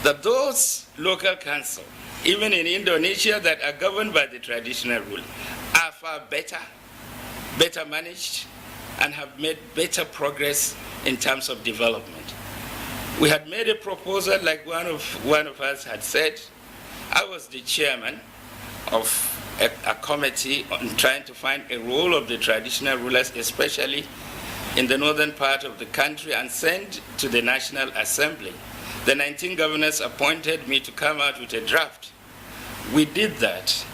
Speaker 9: that those local councils, even in Indonesia, that are governed by the traditional rule, are far better managed, and have made better progress in terms of development. We had made a proposal, like one of us had said. I was the chairman of a committee on trying to find a role of the traditional rulers, especially in the northern part of the country, and sent to the National Assembly. The 19 governors appointed me to come out with a draft. We did that.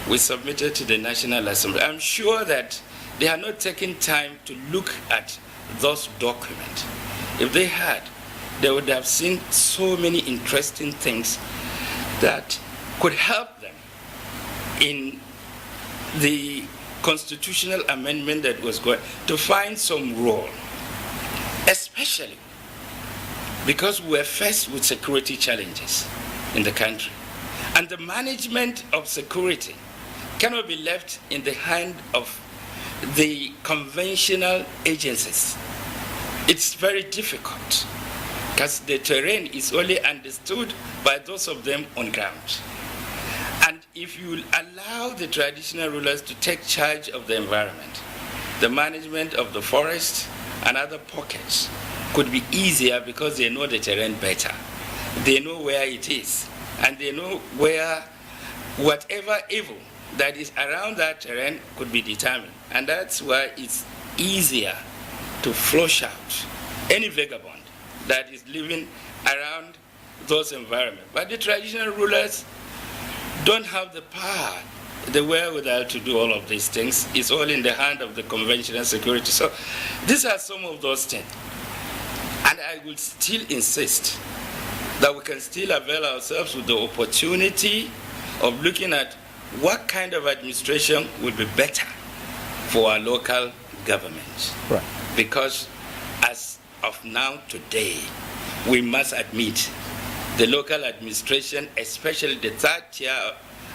Speaker 9: We submitted to the National Assembly. I'm sure that they are not taking time to look at those documents. If they had, they would have seen so many interesting things that could help them in the constitutional amendment that was going to find some role, especially because we were faced with security challenges in the country. And the management of security cannot be left in the hand of the conventional agencies. It's very difficult because the terrain is only understood by those of them on ground. And if you allow the traditional rulers to take charge of the environment, the management of the forest and other pockets could be easier, because they know the terrain better. They know where it is, and they know where whatever evil that is around that terrain could be determined. And that's why it's easier to flush out any vagabond that is living around those environments. But the traditional rulers don't have the power, the wherewithal to do all of these things. It's all in the hand of the conventional security. So these are some of those things. And I will still insist that we can still avail ourselves with the opportunity of looking at what kind of administration would be better for our local governments.
Speaker 1: Right.
Speaker 9: Because as of now, today, we must admit the local administration, especially the third tier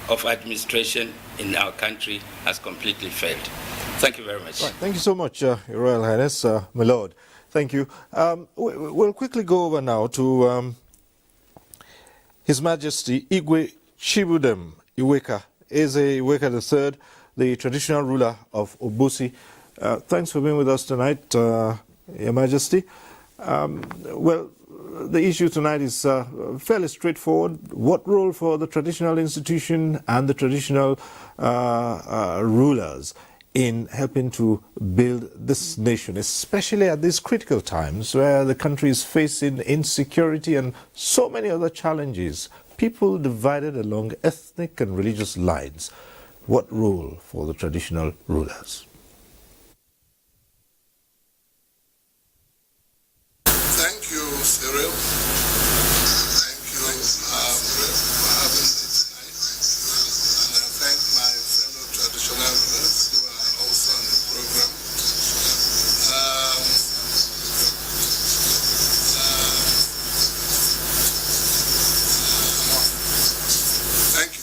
Speaker 9: of administration in our country, has completely failed. Thank you very much.
Speaker 1: Right. Thank you so much, Your Royal Highness, my Lord. Thank you. We'll quickly go over now to His Majesty Igwe Chibudem Iweka, Eze Iweka III, the traditional ruler of Obusi. Thanks for being with us tonight, Your Majesty. Well, the issue tonight is fairly straightforward. What role for the traditional institution and the traditional rulers in helping to build this nation, especially at these critical times where the country is facing insecurity and so many other challenges, people divided along ethnic and religious lines? What role for the traditional rulers?
Speaker 10: Thank you, Cyril. Thank you for having me tonight. And I thank my fellow traditional rulers who are also on the program. Thank you.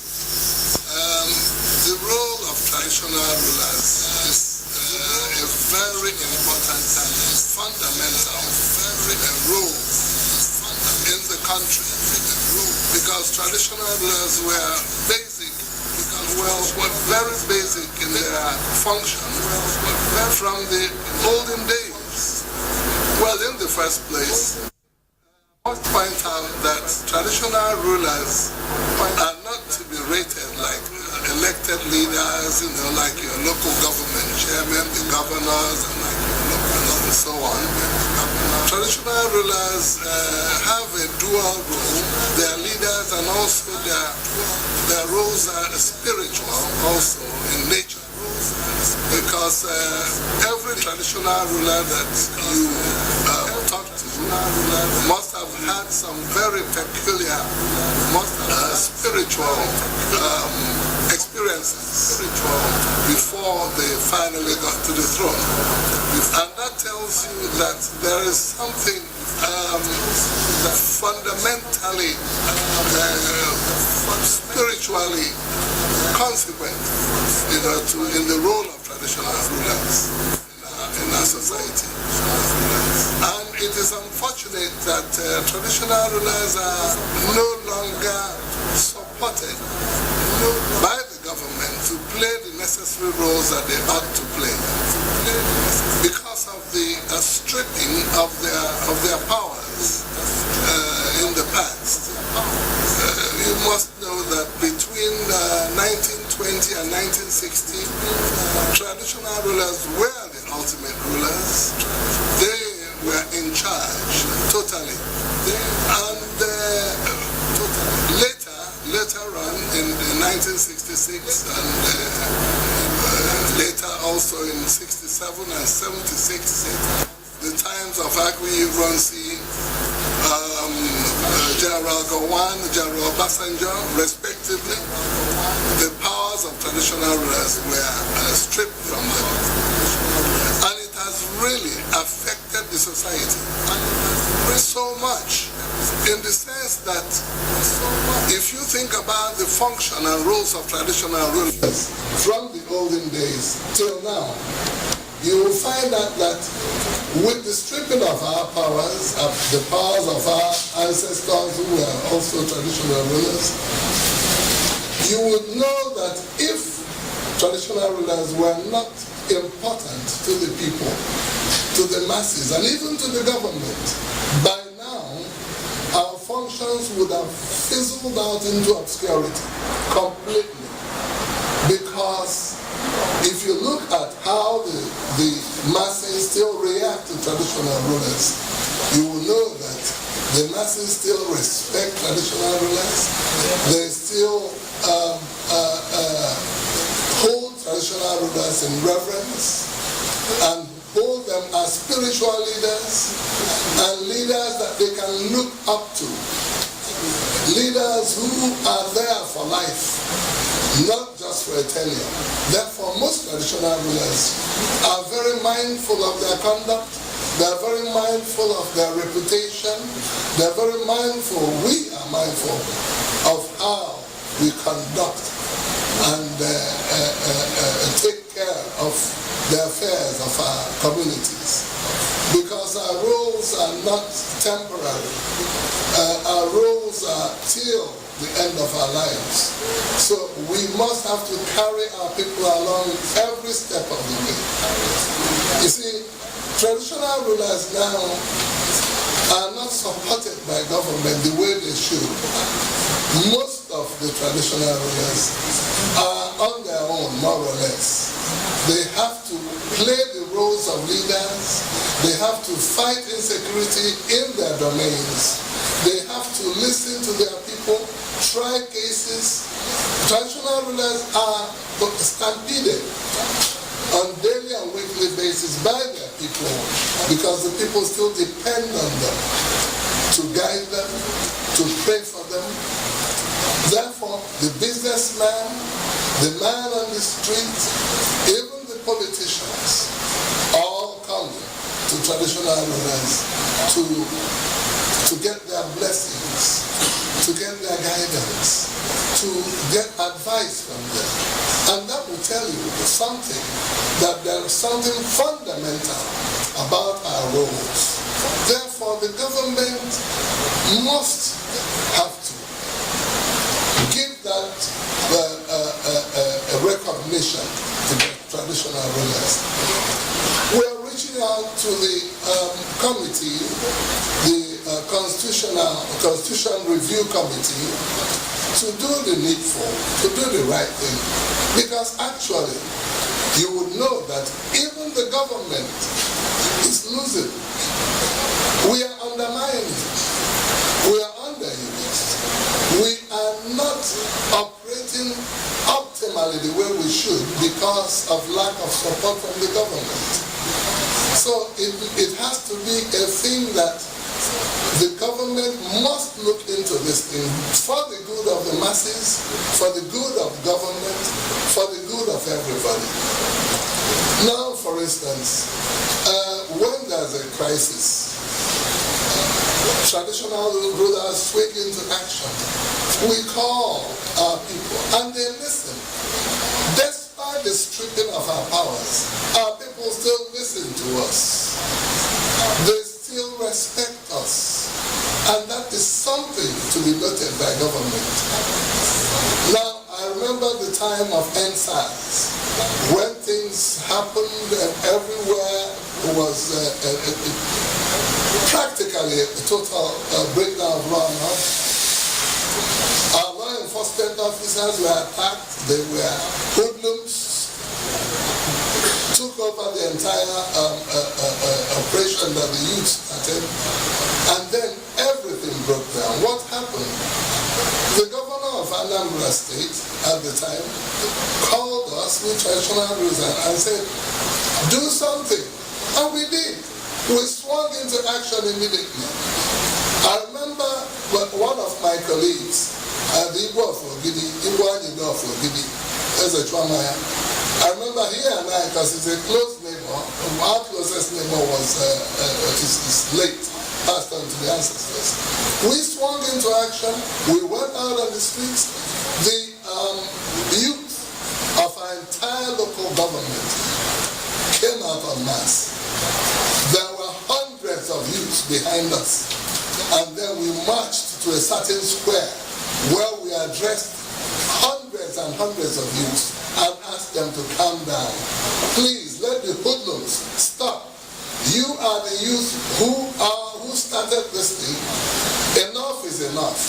Speaker 10: The role of traditional rulers is a very important and fundamental role in the country, because traditional rulers were basic, were very basic in their function from the olden days. Well, in the first place, I must point out that traditional rulers are not to be rated like elected leaders, like your local government chairman, the governors, and so on. Traditional rulers have a dual role. They are leaders, and also their roles are spiritual, also in nature. Because every traditional ruler that you talk to must have had some very peculiar, spiritual experiences before they finally got to the throne. And that tells you that there is something fundamentally, spiritually consequent, in the role of traditional rulers in our society. And it is unfortunate that traditional rulers are no longer supported by the government to play the necessary roles that they ought to play, because of the stripping of their powers in the past. You must know that between 1920 and 1960, traditional rulers were the ultimate rulers. They were in charge totally. And later on in 1966 and later also in 67 and 76, the times of Agui-Ronsi, General Gowon, General Obasanjo, respectively, the powers of traditional rulers were stripped from them. And it has really affected the society so much, in the sense that if you think about the function and roles of traditional rulers from the olden days till now, you will find out that with the stripping of our powers, the powers of our ancestors who were also traditional rulers, you would know that if traditional rulers were not important to the people, to the masses, and even to the government, by now our functions would have fizzled out into obscurity completely. Because if you look at how the masses still react to traditional rulers, you will know that the masses still respect traditional rulers. They still hold traditional rulers in reverence and hold them as spiritual leaders and leaders that they can look up to. Leaders who are there for life, not just for a tenure. Therefore, most traditional rulers are very mindful of their conduct. They are very mindful of their reputation. They are very mindful, we are mindful of how we conduct and take care of the affairs of our communities. Because our roles are not temporary. Our roles are till the end of our lives. So we must have to carry our people along every step of the way. You see, traditional rulers now are not supported by government the way they should. Most of the traditional rulers are on their own, more or less. They have to play the roles of leaders. They have to fight insecurity in their domains. They have to listen to their people, try cases. Traditional rulers are stampeded on daily and weekly basis by their people because the people still depend on them to guide them, to pray for them. Therefore, the businessman, the man on the street, even the politicians, all come to traditional rulers to get their blessings, to get their guidance, to get advice from them. And that will tell you something, that there is something fundamental about our roles. Therefore, the government must have to give that recognition to the traditional rulers. We are reaching out to the committee, the Constitution Review Committee, to do the needful, to do the right thing. Because actually, you would know that even the government is losing. We are undermining. We are underused. We are not operating optimally the way we should because of lack of support from the government. So it has to be a thing that the government must look into this thing for the good of the masses, for the good of government, for the good of everybody. Now, for instance, when there's a crisis, traditional rulers swing into action. We call our people and they listen. Despite the stripping of our powers, our people still listen to us. They still respect us. And that is something to be noted by government. Now, I remember the time of NSAS, when things happened and everywhere was practically a total breakdown of law and order. Our law enforcement officers were attacked, they were hoodlums, took over the entire operation that the youth started, and then everything broke down. What happened? The governor of Anambra State at the time called us, we traditional rulers, and said, do something. And we did. We swung into action immediately. I remember one of my colleagues, the Igbo of Ogidi, I remember he and I, because he's a close neighbor, our closest neighbor was is late, passed on to the ancestors. We swung into action. We went out on the streets. The youth of our entire local government came out en masse. There were hundreds of youths behind us, and then we marched to a certain square where we addressed hundreds and hundreds of youths and asked them to calm down. Please let the hoodlums stop. You are the youth who started this thing. Enough is enough.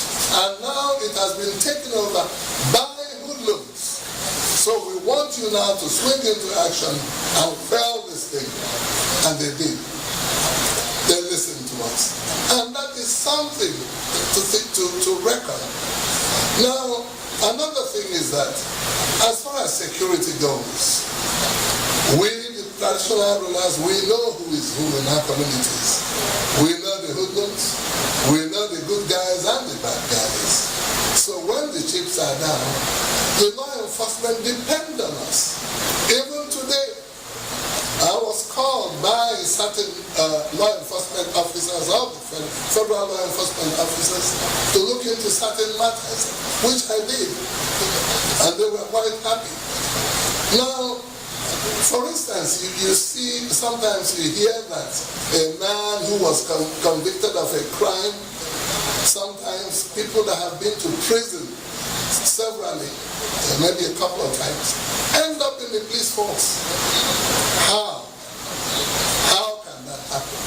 Speaker 10: And now it has been taken over by hoodlums. So we want you now to swing into action and quell this thing. And they did. They listened to us. And that is something to reckon. Now, another thing is that as far as security goes, we, the traditional rulers, we know who is who in our communities. We know the hoodlums, we know the good guys and the bad guys. So when the chips are down, the law enforcement depend on us. Even today, I was called by certain law enforcement officers of the federal law enforcement officers to look into certain matters, which I did, and they were quite happy. Now, for instance, you see, sometimes you hear that a man who was convicted of a crime, sometimes people that have been to prison severally, maybe a couple of times, end up in the police force. How? How can that happen?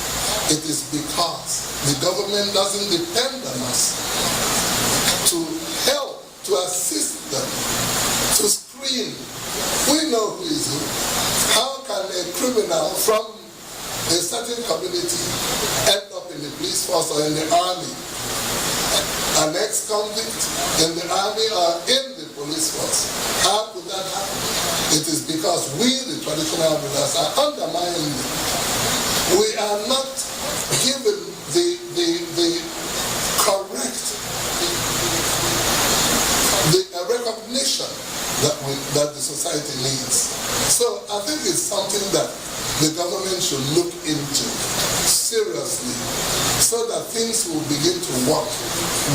Speaker 10: It is because the government doesn't depend on us to help, to assist them, to screen. We know who is who. How can a criminal from a certain community end up in the police force or in the army? An ex-convict in the army or in the police force. How could that happen? It is because we, the traditional rulers, are undermining them. We are not given the correct recognition that the society needs. So I think it's something that the government should look into seriously so that things will begin to work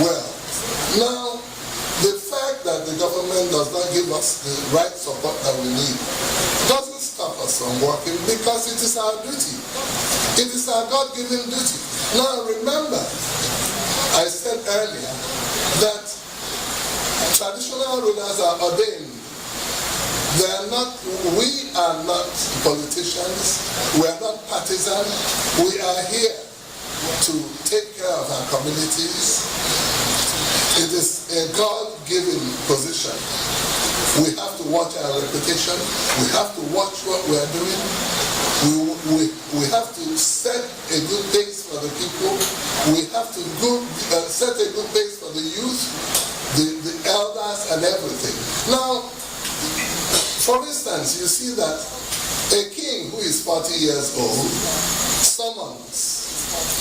Speaker 10: well. Now, the fact that the government does not give us the right support that we need doesn't stop us from working, because it is our duty. It is our God-given duty. Now remember, I said earlier that traditional rulers are ordained. They are not, we are not politicians, we are not partisan, we are here to take care of our communities. It is a God-given position. We have to watch our reputation, we have to watch what we are doing, we have to set a good pace for the people, we have to set a good pace for the youth, the elders and everything. Now, for instance, you see that a king who is 40 years old summons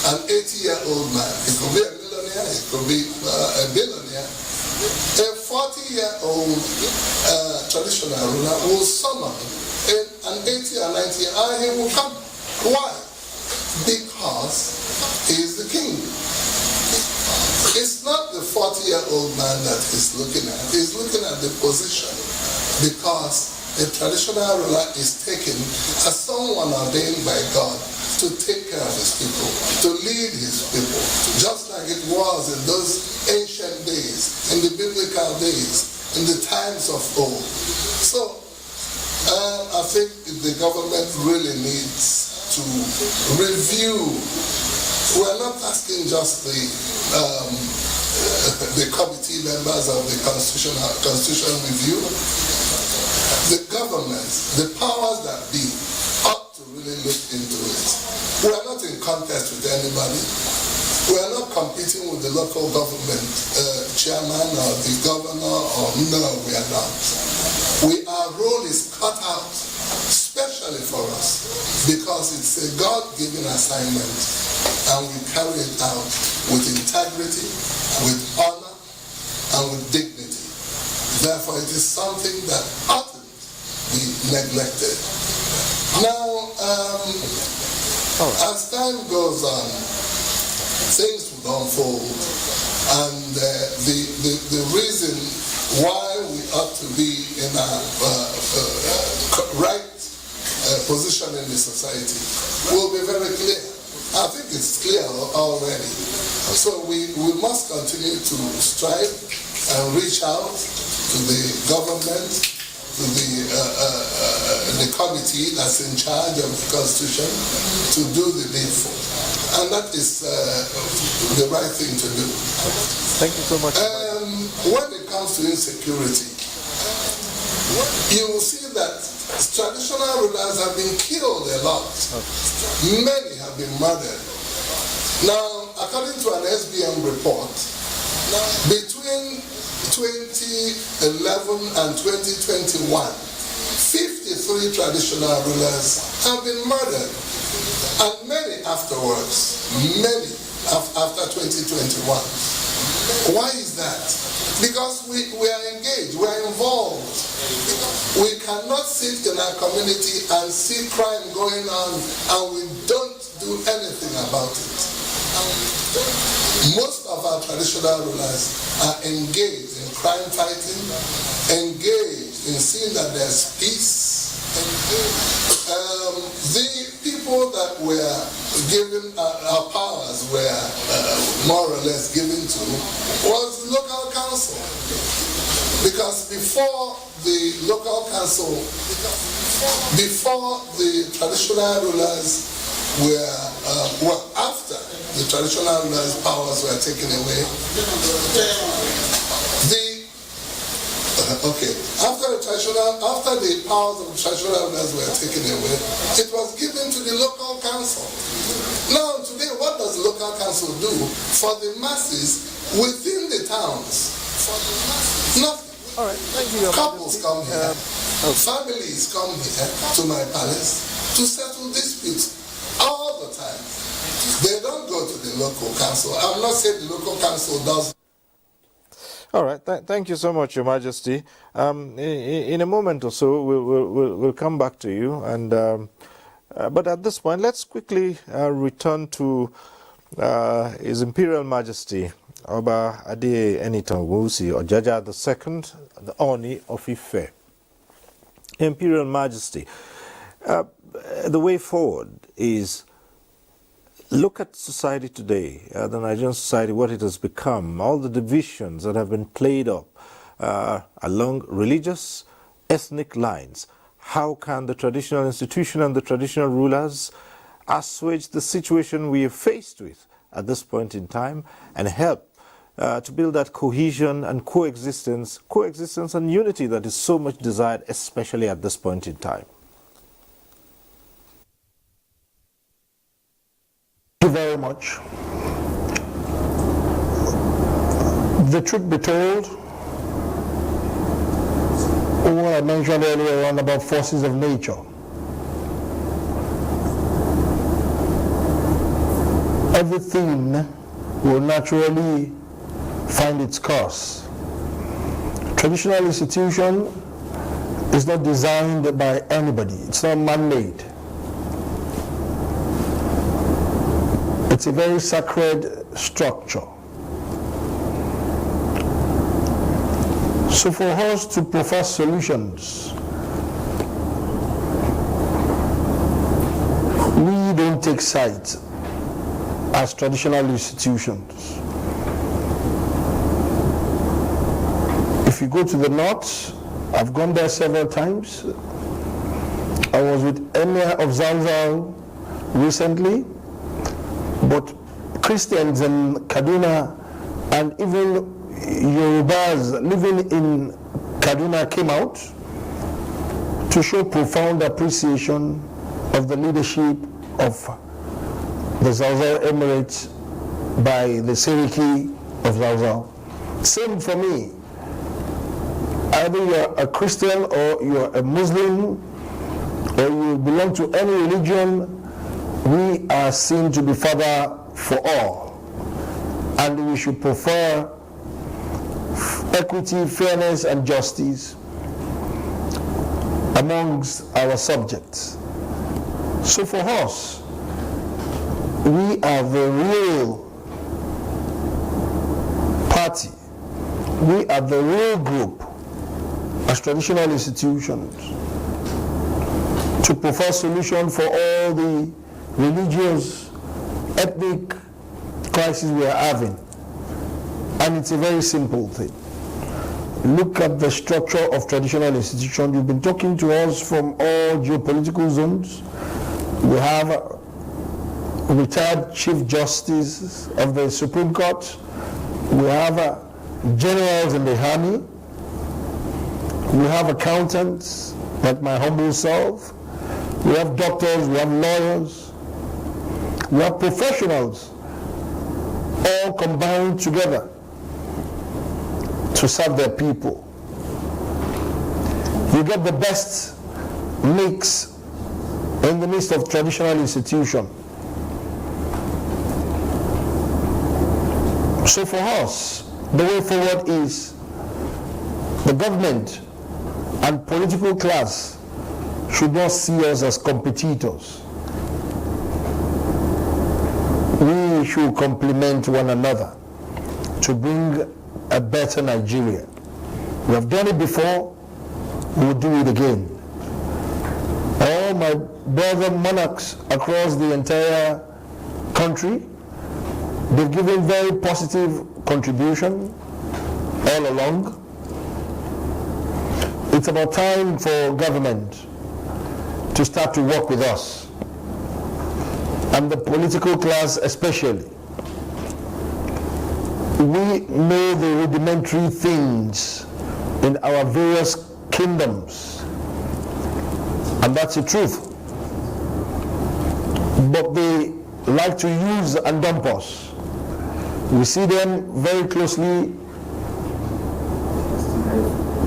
Speaker 10: an 80-year-old man. It could be a millionaire, it could be a billionaire. A 40-year-old traditional ruler will summon an 80 or 90, and he will come. Why? Because he is the king. It's not the 40-year-old man that he's looking at. He's looking at the position, because a traditional ruler is taken as someone ordained by God to take care of his people, to lead his people, just like it was in those ancient days, in the biblical days, in the times of old. So, I think the government really needs to review. We're not asking just the committee members of the Constitution Review. The government, the powers that be, ought to really look into it. We are not in contest with anybody. We are not competing with the local government chairman or the governor, or no, we are not. Our role is cut out, especially for us, because it's a God-given assignment, and we carry it out with integrity, with honor, and with dignity. Therefore, it is something that ought to be neglected. Now, as time goes on, things will unfold, and the reason why we ought to be in a right position in the society will be very clear. I think it's clear already. So we must continue to strive and reach out to the government, to the committee that's in charge of the Constitution, to do the needful. And that is the right thing to do.
Speaker 1: Thank you so much.
Speaker 10: When it comes to insecurity, you will see that traditional rulers have been killed a lot. Many have been murdered. Now, according to an SBM report, between 2011 and 2021, 53 traditional rulers have been murdered, and many afterwards, many after 2021. Why is that? Because we are engaged, we are involved. We cannot sit in our community and see crime going on and we don't do anything about it. Most of our traditional rulers are engaged in crime fighting, engaged in seeing that there's peace. The people that were given, our powers were more or less given to, was local council. Because before the local council, before the traditional rulers were, after the traditional rulers' powers were taken away, after the powers of the traditional rulers were taken away, it was given to the local council. Now today, what does the local council do for the masses within the towns? Nothing.
Speaker 1: All right, thank you.
Speaker 10: Couples come here, families come here to my palace to settle disputes all the time. They don't go to the local council. I'm not saying the local council does.
Speaker 1: All right, thank you so much, Your Majesty. In a moment or so, we'll come back to you. And but at this point, let's quickly return to His Imperial Majesty Oba Ade Enitan Wusi Ojaja II, the Oni of Ife. Imperial Majesty, the way forward is look at society today, the Nigerian society, what it has become, all the divisions that have been played up along religious, ethnic lines. How can the traditional institution and the traditional rulers assuage the situation we are faced with at this point in time and help to build that cohesion and coexistence and unity that is so much desired, especially at this point in time?
Speaker 7: Thank you very much. The truth be told, what I mentioned earlier on about forces of nature. Everything will naturally find its course. Traditional institution is not designed by anybody. It's not man-made. It's a very sacred structure. So for us to profess solutions, we don't take sides as traditional institutions. If you go to the north, I've gone there several times. I was with Emir of Zauzau recently, but Christians in Kaduna and even Yorubas living in Kaduna came out to show profound appreciation of the leadership of the Zauzau Emirates by the Seriki of Zauzau. Same for me. Either you're a Christian or you're a Muslim or you belong to any religion, we are seen to be father for all. And we should prefer equity, fairness, and justice amongst our subjects. So for us, we are the real party. We are the real group as traditional institutions to provide solution for all the religious, ethnic crises we are having. And it's a very simple thing. Look at the structure of traditional institutions. You've been talking to us from all geopolitical zones. We have retired Chief Justice of the Supreme Court. We have generals in the army. We have accountants, like my humble self. We have doctors, we have lawyers. We have professionals, all combined together to serve their people. You get the best mix in the midst of traditional institution. So for us, the way forward is the government and political class should not see us as competitors. We should complement one another to bring a better Nigeria. We have done it before, we will do it again. All my brother monarchs across the entire country, they've given very positive contribution all along. It's about time for government to start to work with us, and the political class especially, we know the rudimentary things in our various kingdoms, and that's the truth. But they like to use and dump us. We see them very closely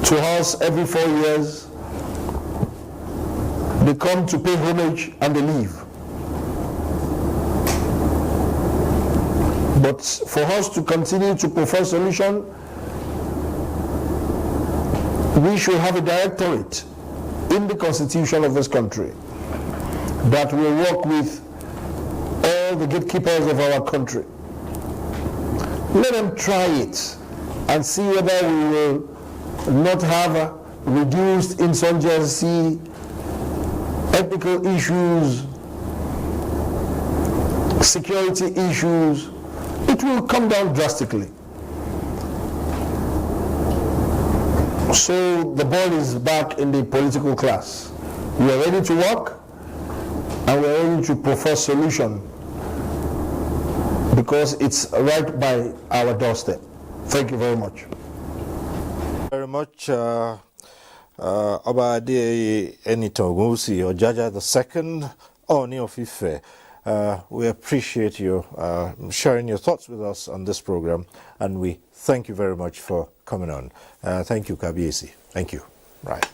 Speaker 7: to us every 4 years. They come to pay homage and they leave. But for us to continue to prefer solution, we should have a directorate in the constitution of this country that will work with all the gatekeepers of our country. Let them try it and see whether we will not have reduced insurgency, ethical issues, security issues. It will come down drastically. So the ball is back in the political class. We are ready to work and we are ready to prefer solution because it's right by our doorstep. Thank you very much.
Speaker 1: Very much, Obade Enitogusi Ojaja II, Oni of Ife. We appreciate you sharing your thoughts with us on this program, and we thank you very much for coming on. Thank you, Kabiesi. Thank you. Right.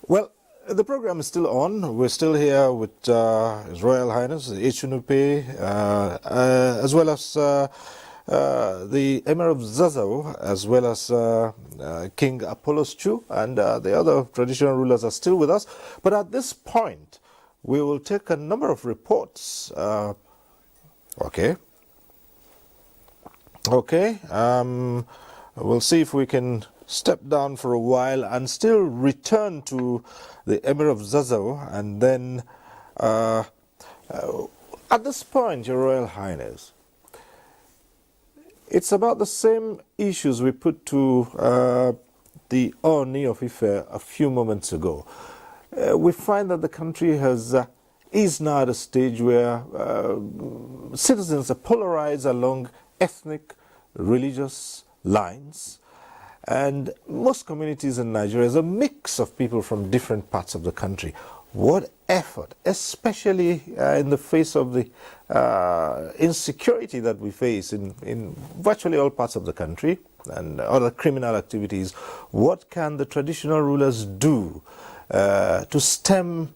Speaker 1: Well, the program is still on. We're still here with His Royal Highness, the Echunupe, as well as the Emir of Zazzau, as well as King Apollos II, and the other traditional rulers are still with us. But at this point, we will take a number of reports. Okay. We'll see if we can step down for a while and still return to the Emir of Zazzau, and then at this point, Your Royal Highness, it's about the same issues we put to the Oni of Ife a few moments ago. We find that the country is now at a stage where citizens are polarized along ethnic, religious lines, and most communities in Nigeria is a mix of people from different parts of the country. What effort, especially in the face of the insecurity that we face in virtually all parts of the country and other criminal activities, what can the traditional rulers do to stem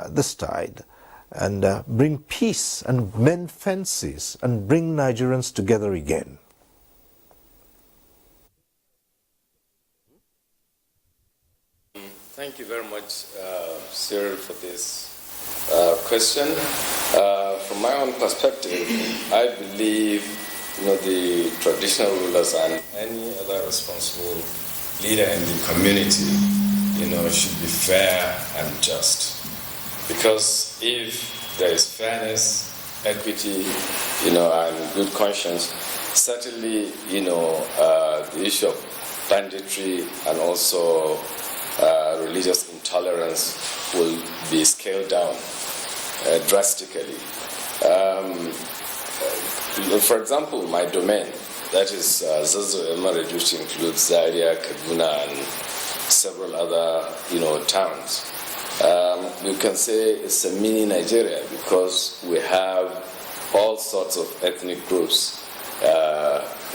Speaker 1: this tide and bring peace and mend fences and bring Nigerians together again?
Speaker 6: Thank you very much, Cyril, for this question. From my own perspective, I believe the traditional rulers and any other responsible leader in the community, should be fair and just. Because if there is fairness, equity, and good conscience, certainly, the issue of banditry and also religious intolerance will be scaled down drastically. For example, my domain, that is Zazzau Emirate, which includes Zaria, Kaduna, and several other towns. You can say it's a mini Nigeria because we have all sorts of ethnic groups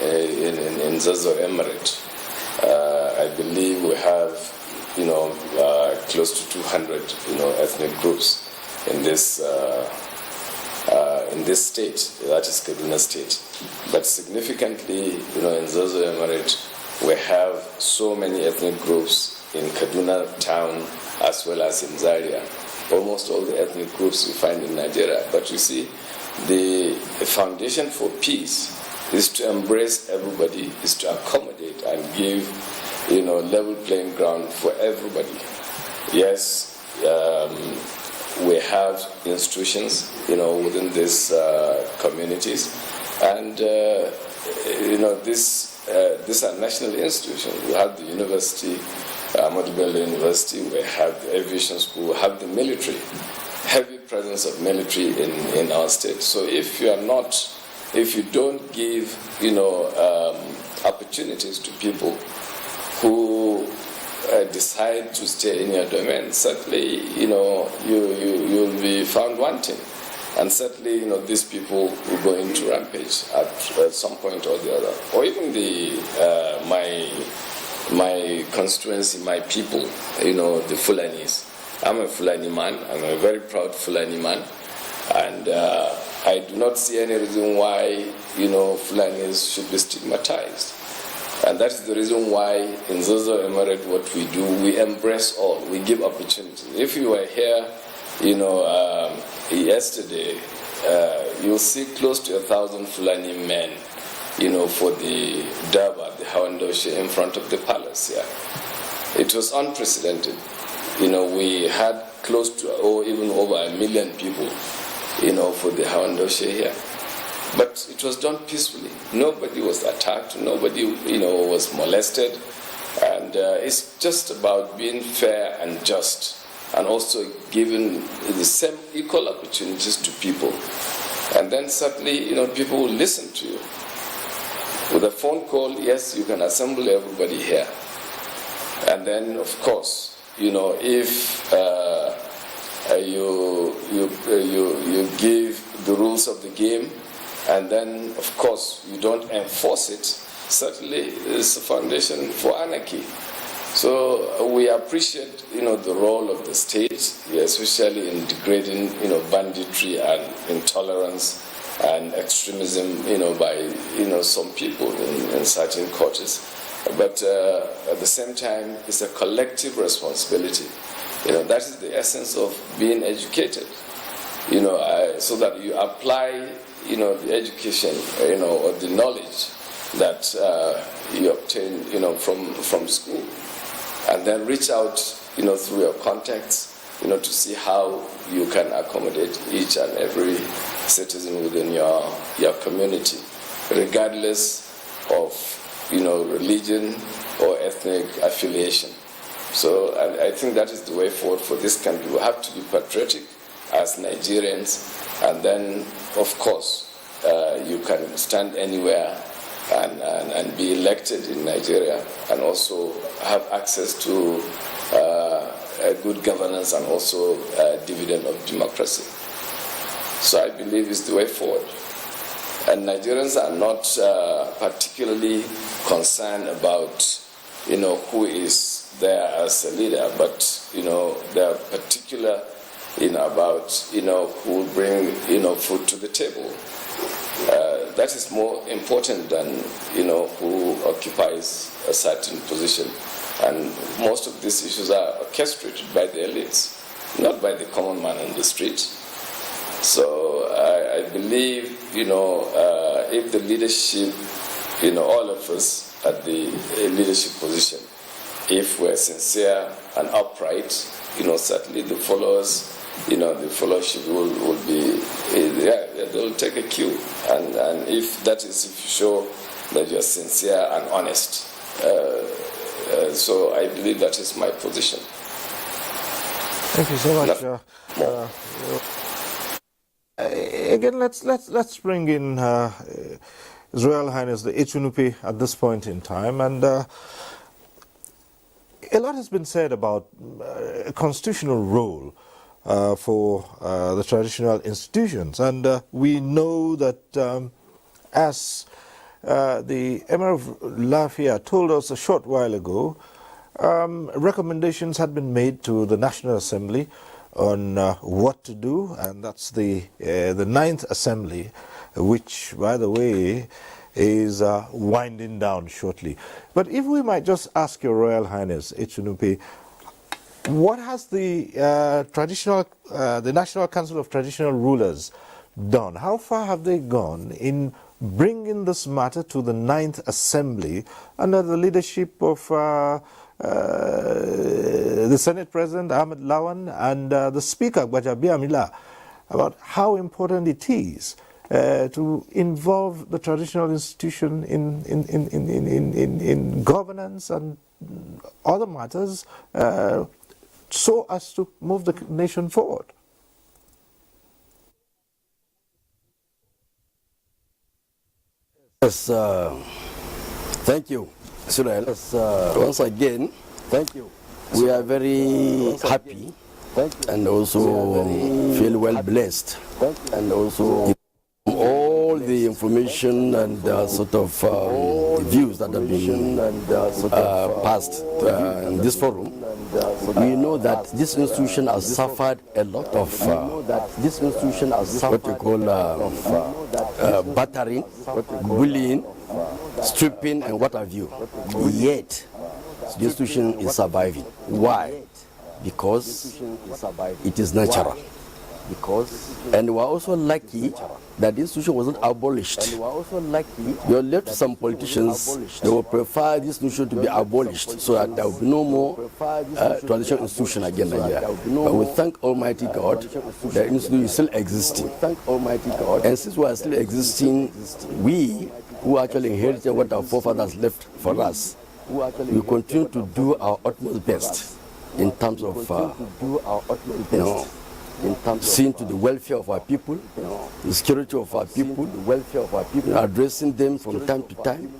Speaker 6: in Zazzau Emirate. I believe we have close to 200 ethnic groups in this state, that is Kaduna State. But significantly, in Zazzau Emirate, we have so many ethnic groups in Kaduna town as well as in Zaria. Almost all the ethnic groups we find in Nigeria. But you see, the foundation for peace is to embrace everybody, is to accommodate and give level playing ground for everybody. Yes, we have institutions, within these communities, and these are national institutions. We have the university, Ahmadu Bello University. We have the aviation school. We have the military. Heavy presence of military in our state. So if you don't give, opportunities to people who decide to stay in your domain, certainly, you'll be found wanting. And certainly, these people will go into rampage at some point or the other. Or even my constituency, my people, the Fulanis. I'm a Fulani man. I'm a very proud Fulani man. And I do not see any reason why, Fulanis should be stigmatized. And that's the reason why in Zozo Emirate what we do, we embrace all. We give opportunity. If you were here, yesterday, you'll see close to 1,000 Fulani men, for the Durbar, the Hawandoshe, in front of the palace here. It was unprecedented. We had close to, or even over 1 million people, for the Hawandoshe here. But it was done peacefully. Nobody was attacked. Nobody, was molested. And it's just about being fair and just, and also giving the same equal opportunities to people. And then certainly, people will listen to you. With a phone call, yes, you can assemble everybody here. And then, of course, if you give the rules of the game, and then, of course, you don't enforce it, certainly it's a foundation for anarchy. So we appreciate, the role of the state, especially in degrading, banditry and intolerance and extremism, by, some people in certain quarters. But at the same time, it's a collective responsibility. That is the essence of being educated, so that you apply, the education, or the knowledge that you obtain, from school, and then reach out, through your contacts, to see how you can accommodate each and every citizen within your community, regardless of, religion or ethnic affiliation. So I think that is the way forward for this country. We have to be patriotic as Nigerians, and then, of course, you can stand anywhere and be elected in Nigeria, and also have access to a good governance and also a dividend of democracy. So I believe it's the way forward. And Nigerians are not particularly concerned about, who is there as a leader, but, they are particular, about, who will bring, food to the table. That is more important than, who occupies a certain position. And most of these issues are orchestrated by the elites, not by the common man in the street. So I believe, if the leadership, all of us at the leadership position, if we're sincere and upright, certainly the followers, the followership will be, they'll take a cue. And if that is, if you show that you're sincere and honest. So I believe that is my position.
Speaker 1: Thank you so much. Again, let's bring in His Royal Highness the Echunupi at this point in time, and a lot has been said about a constitutional role for the traditional institutions, and we know that as the Emir of Lafia told us a short while ago, recommendations had been made to the National Assembly on what to do, and that's the 9th Assembly, which, by the way, is winding down shortly. But if we might just ask Your Royal Highness Echunupi, what has the National Council of Traditional Rulers done? How far have they gone in bringing this matter to the 9th Assembly under the leadership of the Senate President Ahmed Lawan and the Speaker Gbajabi Amila, about how important it is to involve the traditional institution in governance and other matters so as to move the nation forward?
Speaker 5: Yes, thank you, Israel. Yes, once again, thank you. We are very happy and also feel well blessed, and also all the information and sort of views that have been passed in this forum. We know that this institution has suffered a lot of what we call battering, bullying, stripping, and what have you. Yet, the institution is surviving. Why? Because it is natural. And we are also lucky that the institution wasn't abolished. You are left to some politicians, they will prefer this institution to be abolished so that there will be no more traditional institution again in Nigeria. But we thank Almighty God that the institution is still existing. And since we are still existing, we who actually inherited what our forefathers left for us, we continue to do our utmost best in terms of seeing to the welfare of our people, the security of our people, addressing them from time to time,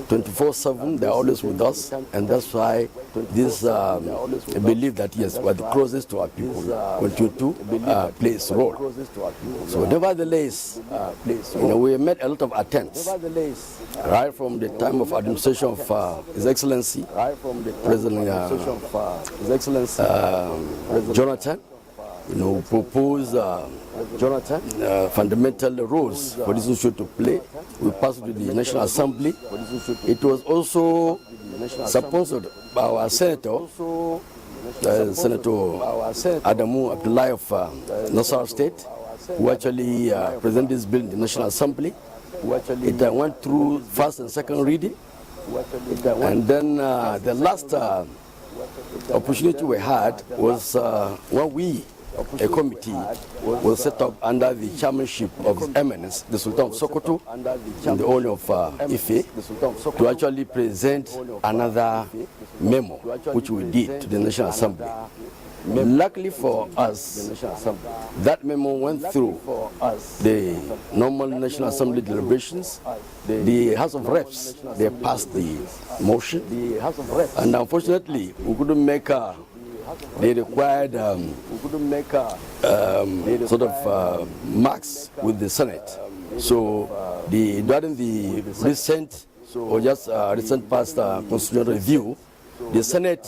Speaker 5: 24/7. They're always with us, and that's why this believe that yes, we're the closest to our people, continue to play its role. So, nevertheless, we made a lot of attempts, right from the time of administration of His Excellency President Jonathan. Propose fundamental roles for this issue to play. We passed to the National Assembly. It was also sponsored by our Senator, Senator Adamu Abdullahi of Nasarawa State, who actually presented this bill in the National Assembly. It went through first and second reading. And then the last opportunity we had was when we, a committee, was set up under the chairmanship of His Eminence, the Sultan of Sokoto, and the owner of Ife, to actually present another memo, which we did to the National Assembly. Luckily for us, that memo went through the normal National Assembly deliberations. The House of Reps, they passed the motion, and unfortunately, we couldn't make the required sort of marks with the Senate. So during the recent or just recent past constitutional review, the Senate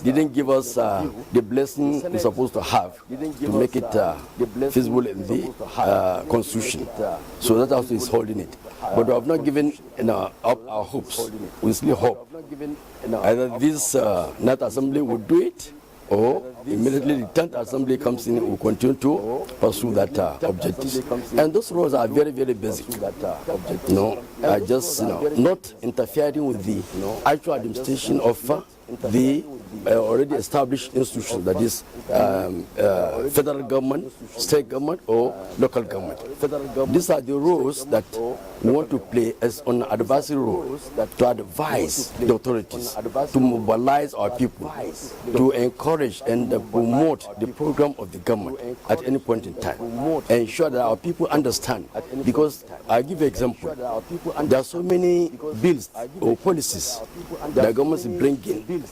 Speaker 5: didn't give us the blessing we're supposed to have to make it feasible in the Constitution. So that also is holding it. But we have not given up our hopes. We still hope either this Ninth Assembly will do it, or immediately the 10th Assembly comes in, we continue to pursue that objectives. And those roles are very, very basic. Just not interfering with the actual administration of the already established institutions, that is federal government, state government, or local government. These are the roles that we want to play as an advisory role, to advise the authorities, to mobilize our people, to encourage and promote the program of the government at any point in time, ensure that our people understand. Because I give an example, there are so many bills or policies that government is bringing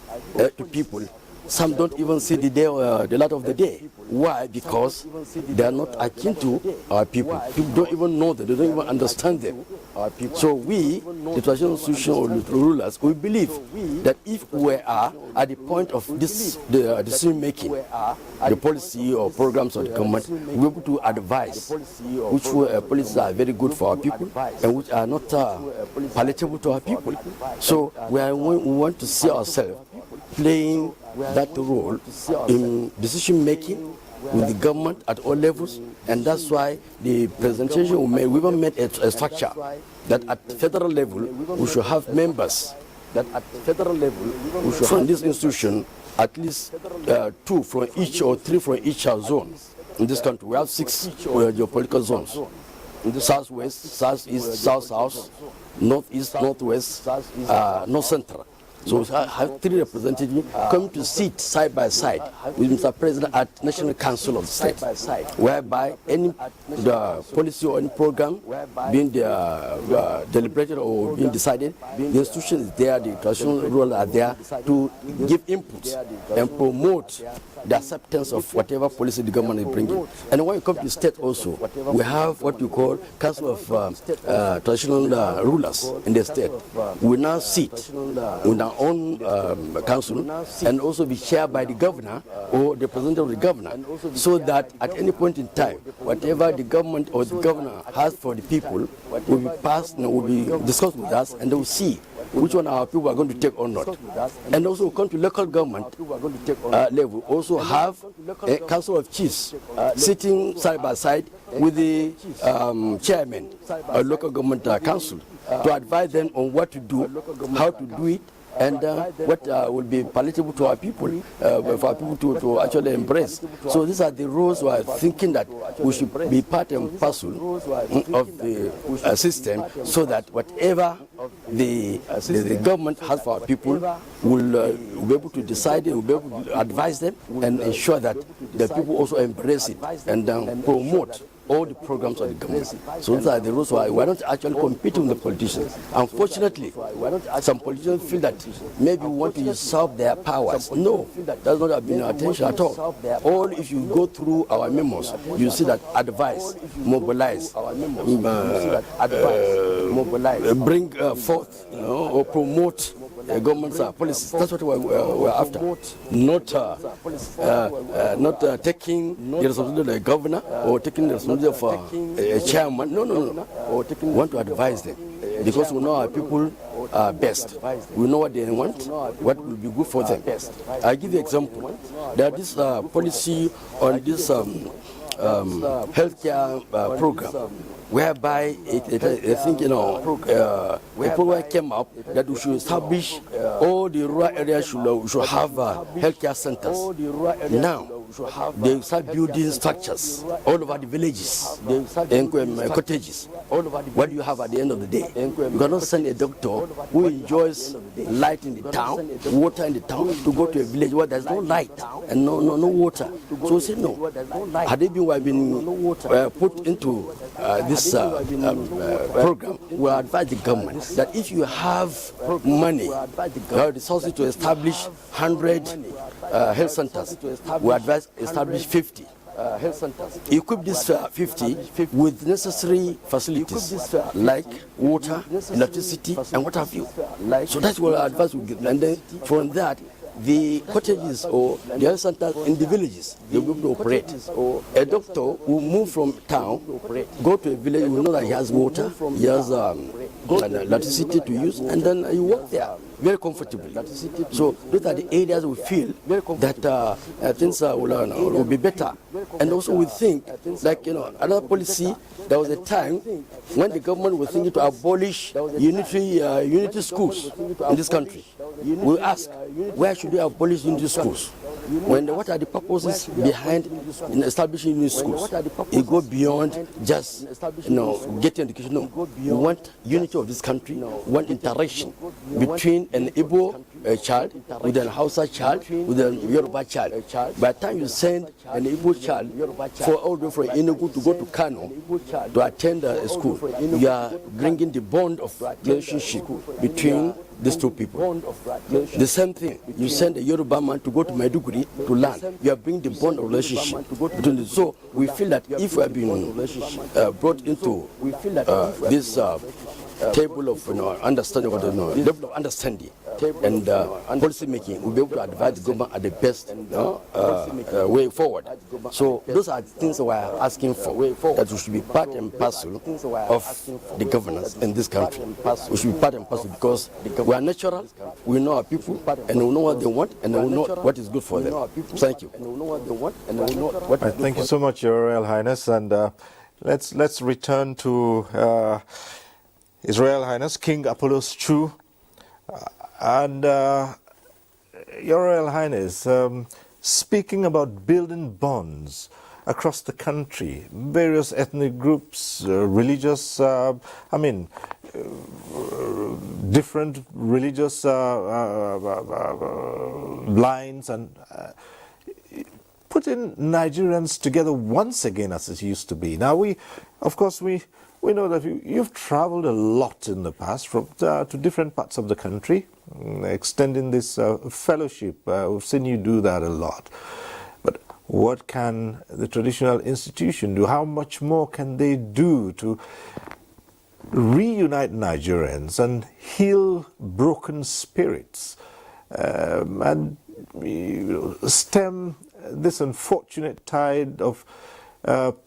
Speaker 5: to people. Some don't even see the day, the light of the day. Why? Because they are not akin to our people. People don't even know them. They don't even understand them. So we, the traditional institutional rulers, we believe that if we are at the point of this, the decision making, the policy or programs of the government, we're able to advise which policies are very good for our people and which are not palatable to our people. So we want to see ourselves playing that role in decision making with the government at all levels, and that's why the presentation we made, we even made a structure that at federal level we should have members. That at federal level we should from this institution at least 2 from each or 3 from each zone. In this country we have 6 geopolitical zones: in the southwest, southeast, south-south, northeast, northwest, north central. So we have 3 representatives come to sit side by side with Mr. President at National Council of the State, whereby any the policy or any program being deliberated or being decided, the institution is there, the traditional rulers are there to give input and promote the acceptance of whatever policy the government is bringing. And when you come to the state also, we have what we call Council of Traditional Rulers in the state. We now sit with our own council and also be chaired by the governor or the representative of the governor, so that at any point in time, whatever the government or the governor has for the people will be passed and will be discussed with us, and they will see which one our people are going to take or not. And also come to local government level, also have a council of chiefs sitting side by side with the chairman of local government council to advise them on what to do, how to do it, and what will be palatable to our people, for our people to actually embrace. So these are the roles we are thinking that we should be part and parcel of the system, so that whatever the government has for our people will be able to decide it, will be able to advise them, and ensure that the people also embrace it and promote all the programs of the government. So these are the rules why we're not actually competing with the politicians. Unfortunately, some politicians feel that maybe we want to usurp their powers. No, that's not have been our attention at all. All if you go through our memos, you see that advise, mobilize, bring forth, or promote government's policies. That's what we're after. Not taking the responsibility of the governor or taking the responsibility of a chairman. No. We want to advise them, because we know our people best. We know what they want, what will be good for them. I'll give you an example. There is this policy on this healthcare program, whereby I think a program came up that we should establish all the rural areas should have healthcare centers. Now they start building structures all over the villages and cottages. What do you have at the end of the day? You cannot send a doctor who enjoys light in the town, water in the town, to go to a village where there's no light and no water. So we say no. Had they been put into this program, we advise the government that if you have money, you have resources to establish 100 health centers, we advise establish 50. Health centers. Equip these 50 with necessary facilities like water, electricity, and what have you. So that's what our advice will give. And then from that, the cottages or the health centers in the villages, they will be able to operate. A doctor will move from town, go to a village, will know that he has water, he has electricity to use, and then you work there very comfortably. So those are the areas we feel that things will be better. And also we think, like, another policy, there was a time when the government was thinking to abolish unity schools in this country. We ask, where should we abolish unity schools? What are the purposes behind establishing unity schools? It goes beyond just getting education. No, we want unity of this country, we want interaction between an Igbo child with an Hausa child, with a Yoruba child. By the time you send an Igbo child all the way from Enugu to go to Kano to attend a school, you are bringing the bond of relationship between these two people. The same thing, you send a Yoruba man to go to Maiduguri to learn, you are bringing the bond of relationship between them. So we feel that if we have been brought into this table of understanding, level of understanding and policy making, we'll be able to advise the government at the best way forward. So those are things we are asking for, that we should be part and parcel of the governance in this country. We should be part and parcel because we are natural, we know our people, and we know what they want, and we know what is good for them. Thank you.
Speaker 1: Thank you so much, Your Royal Highness, and let's return to His Royal Highness King Apollos II. And Your Royal Highness, speaking about building bonds across the country, various ethnic groups, religious, different religious lines and putting Nigerians together once again as it used to be. Now, we know that you've traveled a lot in the past to different parts of the country, extending this fellowship. We've seen you do that a lot. But what can the traditional institution do? How much more can they do to reunite Nigerians and heal broken spirits and stem this unfortunate tide of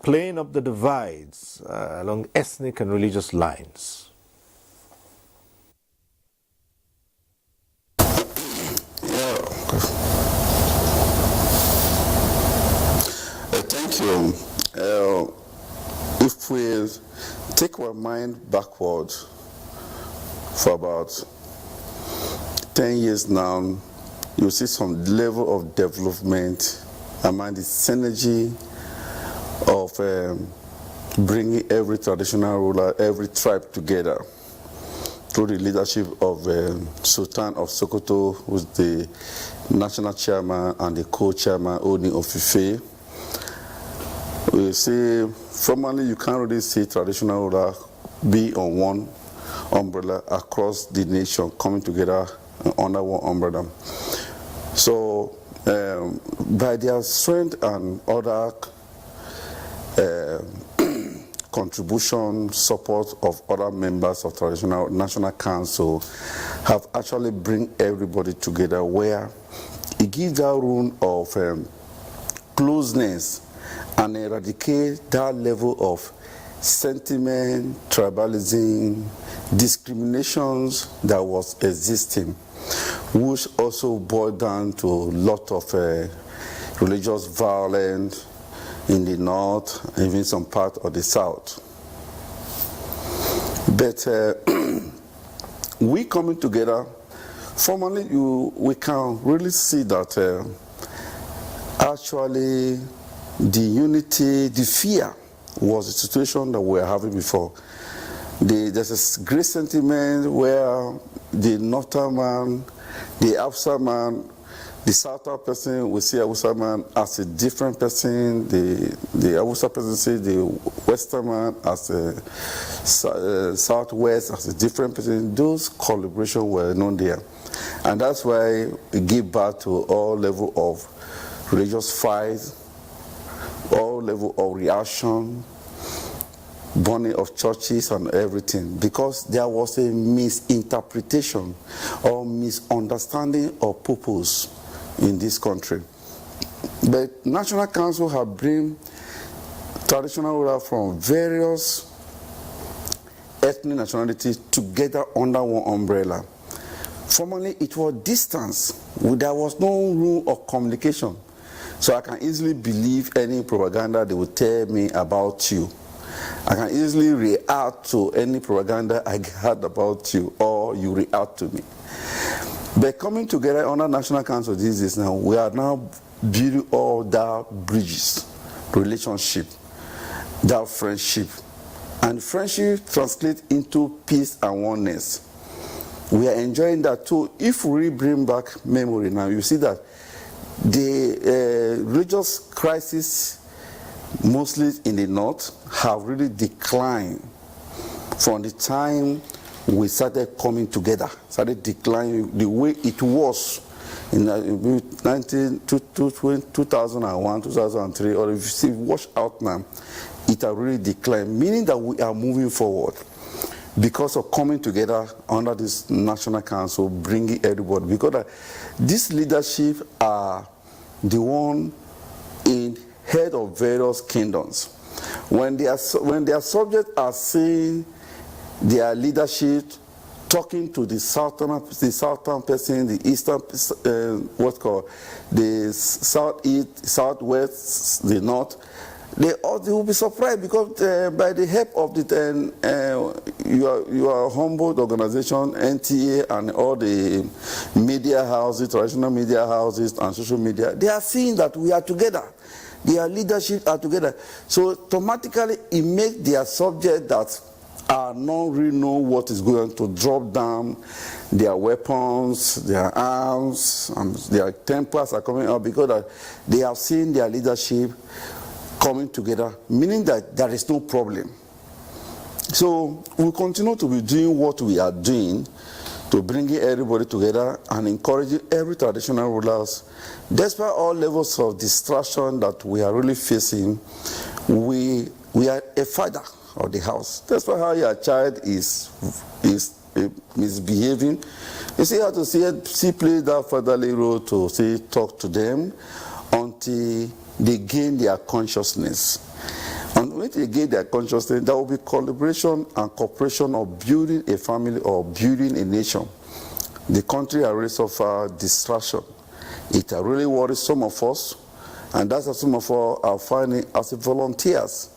Speaker 1: playing up the divides along ethnic and religious lines?
Speaker 8: Thank you. If we take our mind backward for about 10 years now, you see some level of development among the synergy of bringing every traditional ruler, every tribe together through the leadership of Sultan of Sokoto, who's the national chairman, and the co-chairman, Oni of Ife. We see, formally, you can't really see traditional ruler be on one umbrella across the nation, coming together under one umbrella. So, by their strength and other contribution, support of other members of traditional national council, have actually bring everybody together, where it gives that room of closeness and eradicate that level of sentiment, tribalism, discriminations that was existing, which also boiled down to a lot of religious violence in the north, even some part of the south. But we coming together, formally, we can really see that actually the unity, the fear was the situation that we were having before. There's a great sentiment where the northern man, the Hausa man, the southern person will see Hausa man as a different person, the Hausa person see the western man as a southwest as a different person. Those collaborations were known there. And that's why we give birth to all level of religious fights, all level of reaction, burning of churches and everything, because there was a misinterpretation or misunderstanding of purpose in this country. But National Council have bring traditional rulers from various ethnic nationalities together under one umbrella. Formerly it was distance, there was no room of communication. So I can easily believe any propaganda they will tell me about you. I can easily react to any propaganda I heard about you, or you react to me. But coming together under National Council these days now, we are now building all that bridges, relationship, that friendship. And friendship translates into peace and oneness. We are enjoying that too. If we bring back memory now, you see that the religious crisis, mostly in the north, have really declined from the time we started coming together, started declining the way it was in 2001, 2003, or if you see, watch out now, it has really declined, meaning that we are moving forward because of coming together under this National Council, bringing everybody, because this leadership are the one in head of various kingdoms. When their subjects are seeing their leadership talking to the southern person, the eastern, the southeast, southwest, the north, they will be surprised, because by the help of your humbled organization, NTA, and all the media houses, traditional media houses and social media, they are seeing that we are together. Their leadership are together. So automatically it makes their subject that are not really know what is going to drop down their weapons, their arms, and their tempers are coming up because they have seen their leadership coming together, meaning that there is no problem. So we continue to be doing what we are doing to bring everybody together and encouraging every traditional rulers. Despite all levels of distraction that we are really facing, we are a father of the house. Despite how your child is misbehaving, you see how to see play that fatherly role to say talk to them until they gain their consciousness. And when they gain their consciousness, there will be collaboration and cooperation of building a family or building a nation. The country has really suffered distraction. It really worries some of us, and that's what some of us are finding as volunteers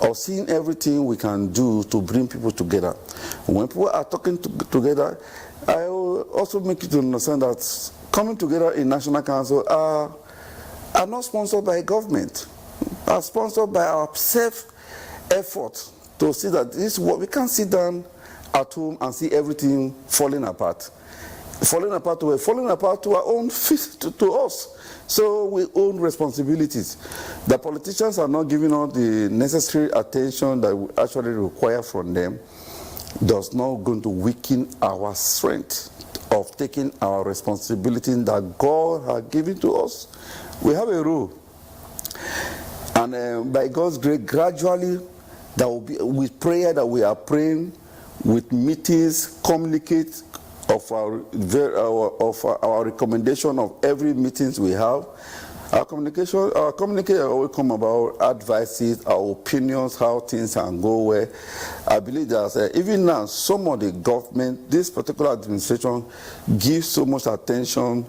Speaker 8: of seeing everything we can do to bring people together. When people are talking together, I will also make you to understand that coming together in National Council are not sponsored by government, are sponsored by our self-effort to see that this is what we can't sit down at home and see everything falling apart. Falling apart to our own feet, to us. So we own responsibilities. The politicians are not giving us the necessary attention that we actually require from them. Does not going to weaken our strength of taking our responsibility that God has given to us. We have a role. And by God's grace, gradually, there will be, with prayer that we are praying, with meetings, communicate of our recommendation of every meetings we have. Our communication always come about advices, our opinions, how things can go where. I believe that even now, some of the government, this particular administration, gives so much attention,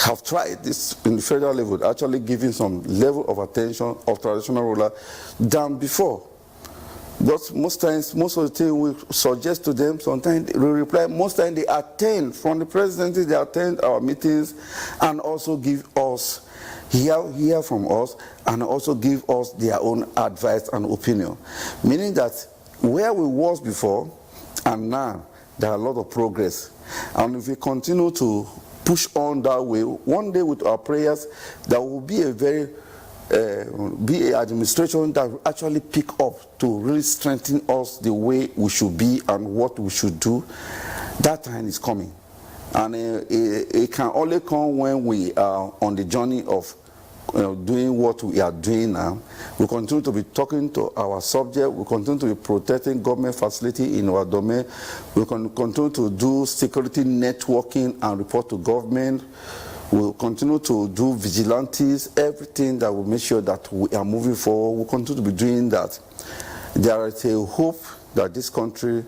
Speaker 8: have tried this in the federal level, actually giving some level of attention of traditional ruler than before. But most times, most of the things we suggest to them, sometimes they reply, most times they attend, from the presidency, they attend our meetings and also give us, hear from us, and also give us their own advice and opinion. Meaning that where we was before and now, there are a lot of progress. And if we continue to push on that way, one day with our prayers, there will be a very be an administration that will actually pick up to really strengthen us the way we should be and what we should do. That time is coming. And it can only come when we are on the journey of doing what we are doing now. We continue to be talking to our subject. We continue to be protecting government facility in our domain. We can continue to do security networking and report to government. We'll continue to do vigilantes, everything that will make sure that we are moving forward. We'll continue to be doing that. There is a hope that this country,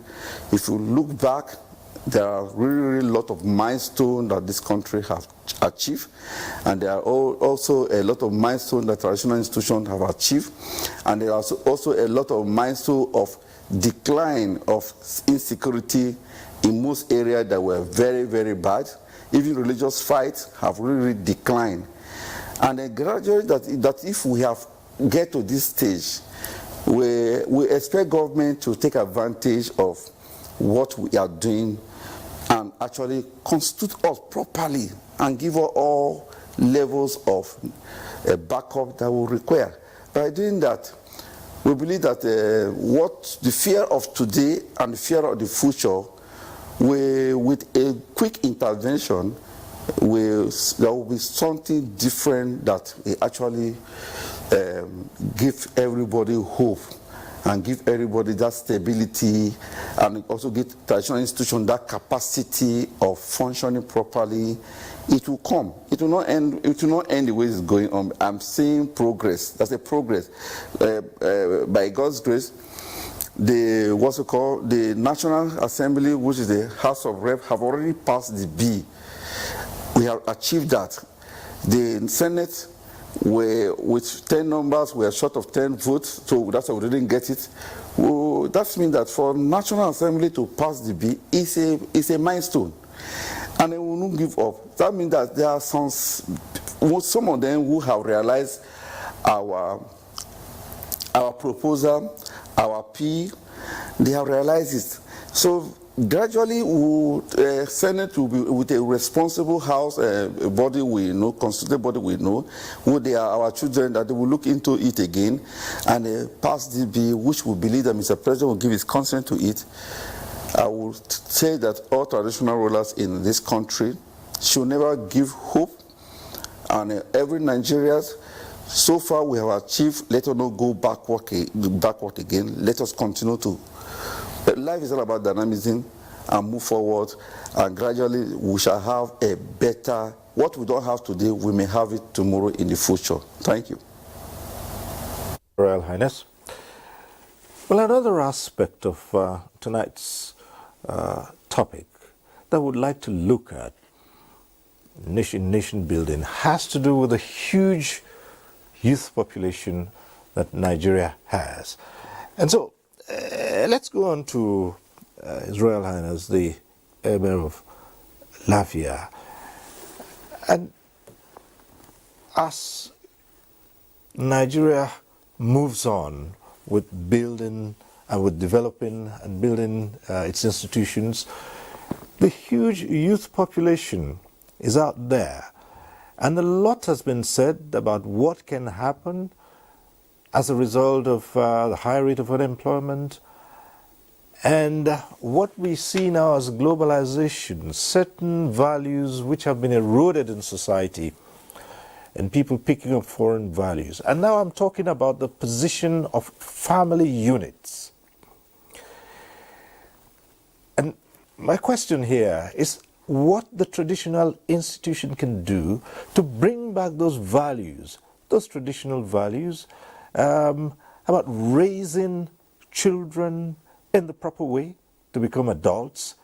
Speaker 8: if you look back, there are really a lot of milestones that this country has achieved, and there are also a lot of milestones that traditional institutions have achieved, and there are also a lot of milestones of decline of insecurity in most areas that were very, very bad. Even religious fights have really declined. And then gradually, that if we have get to this stage, we expect government to take advantage of what we are doing and actually constitute us properly and give us all levels of backup that we require. By doing that, we believe that what the fear of today and the fear of the future, with a quick intervention, there will be something different that will actually give everybody hope and give everybody that stability, and also give traditional institutions that capacity of functioning properly. It will come. It will not end. It will not end the way it's going on. I'm seeing progress. That's a progress. By God's grace, the National Assembly, which is the House of Reps, have already passed the bill. We have achieved that. The Senate, with 10 numbers, we are short of 10 votes, so that's why we didn't get it. That means that for National Assembly to pass the bill is a milestone, and they will not give up. That means that there are some of them who have realized our proposal, our plea, They have realized it. So gradually, Senate will be with a responsible house body we know, constituted body we know, who they are our children, that they will look into it again and pass this bill, which we believe that Mr. President will give his consent to it. I will say that all traditional rulers in this country should never give hope, and every Nigerian, so far we have achieved, let us not go backward again. Let us continue to. Life is all about dynamism and move forward, and gradually we shall have a better, what we don't have today, we may have it tomorrow in the future. Thank you.
Speaker 1: Royal Highness. Well, another aspect of tonight's topic that I would like to look at, nation building, has to do with the huge youth population that Nigeria has. And so, let's go on to His Royal Highness, the Emir of Lafia. And as Nigeria moves on with building and with developing and building its institutions, the huge youth population is out there. And a lot has been said about what can happen as a result of the high rate of unemployment and what we see now as globalization, certain values which have been eroded in society and people picking up foreign values. And now I'm talking about the position of family units. And my question here is what the traditional institution can do to bring back those values, those traditional values, about raising children in the proper way to become adults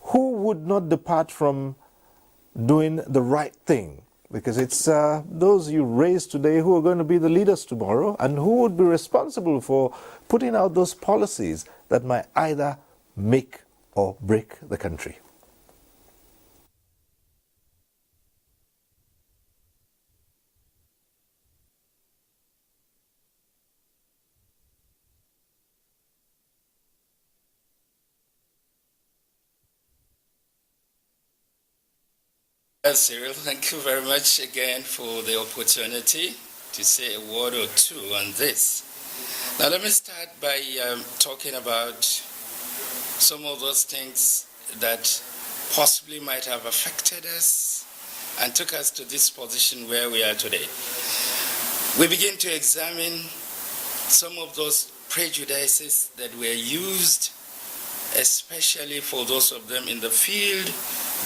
Speaker 1: who would not depart from doing the right thing, because it's those you raise today who are going to be the leaders tomorrow and who would be responsible for putting out those policies that might either make or break the country.
Speaker 9: Cyril, thank you very much again for the opportunity to say a word or two on this. Now let me start by talking about some of those things that possibly might have affected us and took us to this position where we are today. We begin to examine some of those prejudices that were used, especially for those of them in the field,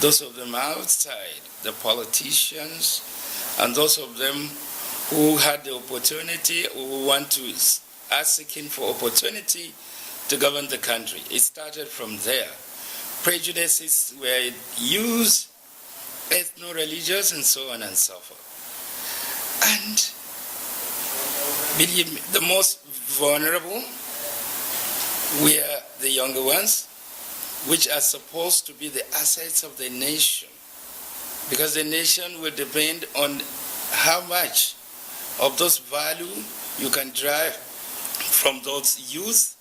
Speaker 9: those of them outside, the politicians, and those of them who had the opportunity or who want to are seeking for opportunity to govern the country. It started from there. Prejudices were used, ethno-religious, and so on and so forth. And believe me, the most vulnerable were the younger ones, which are supposed to be the assets of the nation, because the nation will depend on how much of those value you can drive from those youth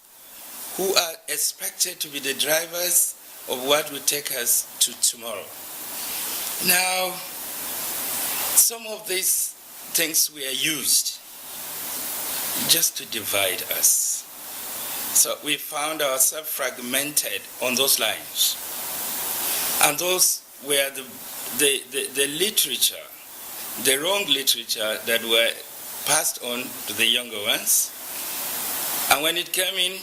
Speaker 9: who are expected to be the drivers of what will take us to tomorrow. Now, some of these things were used just to divide us. So we found ourselves fragmented on those lines. And those were the literature, the wrong literature that were passed on to the younger ones. And when it came in,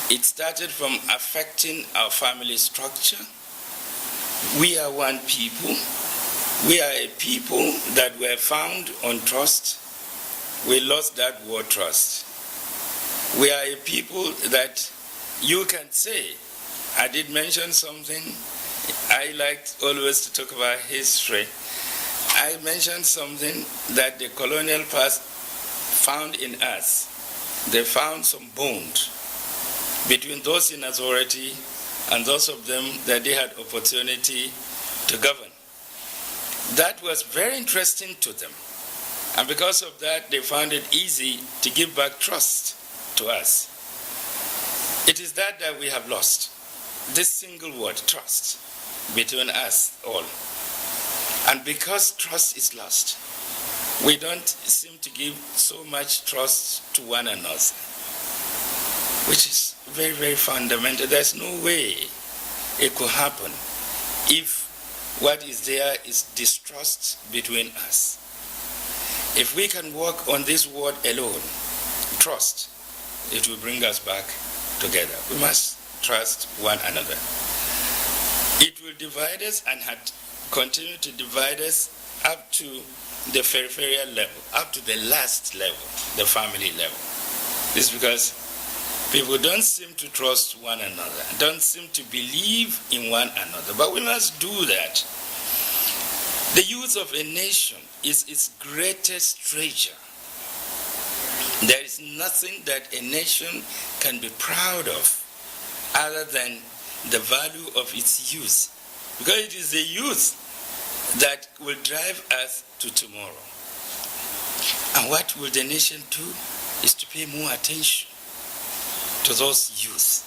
Speaker 9: it started from affecting our family structure. We are one people. We are a people that were found on trust. We lost that word trust. We are a people that you can say, I did mention something, I like always to talk about history. I mentioned something that the colonial past found in us. They found some bond between those in authority and those of them that they had opportunity to govern. That was very interesting to them. And because of that, they found it easy to give back trust to us. It is that we have lost. This single word, trust, between us all. And because trust is lost, we don't seem to give so much trust to one another, which is very, very fundamental. There's no way it could happen if what is there is distrust between us. If we can work on this word alone, trust, it will bring us back together. We must trust one another. It will divide us and had continued to divide us up to the peripheral level, up to the last level, the family level. This is because people don't seem to trust one another, don't seem to believe in one another. But we must do that. The youth of a nation is its greatest treasure. There is nothing that a nation can be proud of other than the value of its youth, because it is the youth that will drive us to tomorrow. And what will the nation do is to pay more attention to those youth.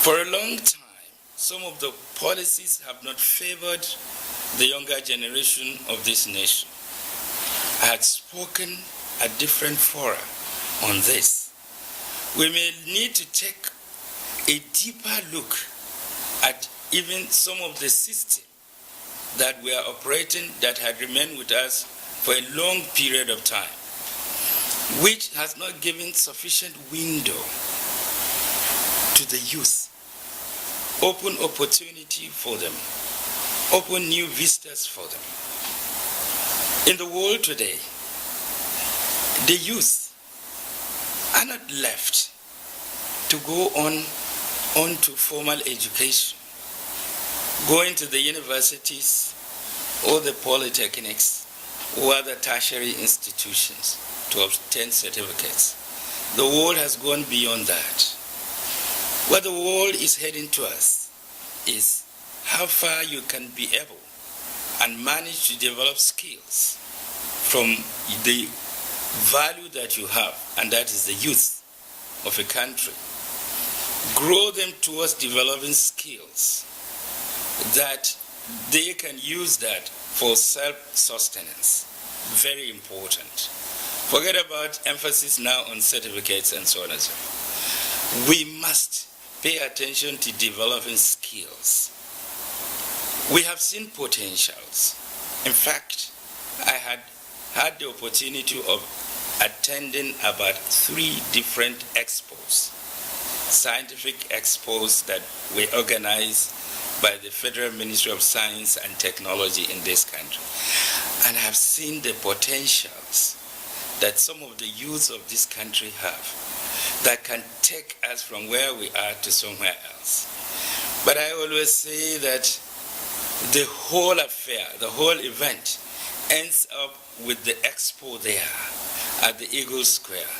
Speaker 9: For a long time, some of the policies have not favored the younger generation of this nation. I had spoken at different fora on this. We may need to take a deeper look at even some of the system that we are operating that had remained with us for a long period of time, which has not given sufficient window to the youth, open opportunity for them, open new vistas for them. In the world today, the youth are not left to go on to formal education, going to the universities or the polytechnics or other tertiary institutions to obtain certificates. The world has gone beyond that. What the world is heading to us is how far you can be able and manage to develop skills from the value that you have, and that is the youth of a country. Grow them towards developing skills that they can use that for self-sustenance. Very important. Forget about emphasis now on certificates and so on and so forth. We must pay attention to developing skills. We have seen potentials. In fact, I had the opportunity of attending about 3 different expos, scientific expos that were organized by the Federal Ministry of Science and Technology in this country. And I have seen the potentials that some of the youth of this country have that can take us from where we are to somewhere else. But I always say that the whole affair, the whole event, ends up with the expo there at the Eagle Square.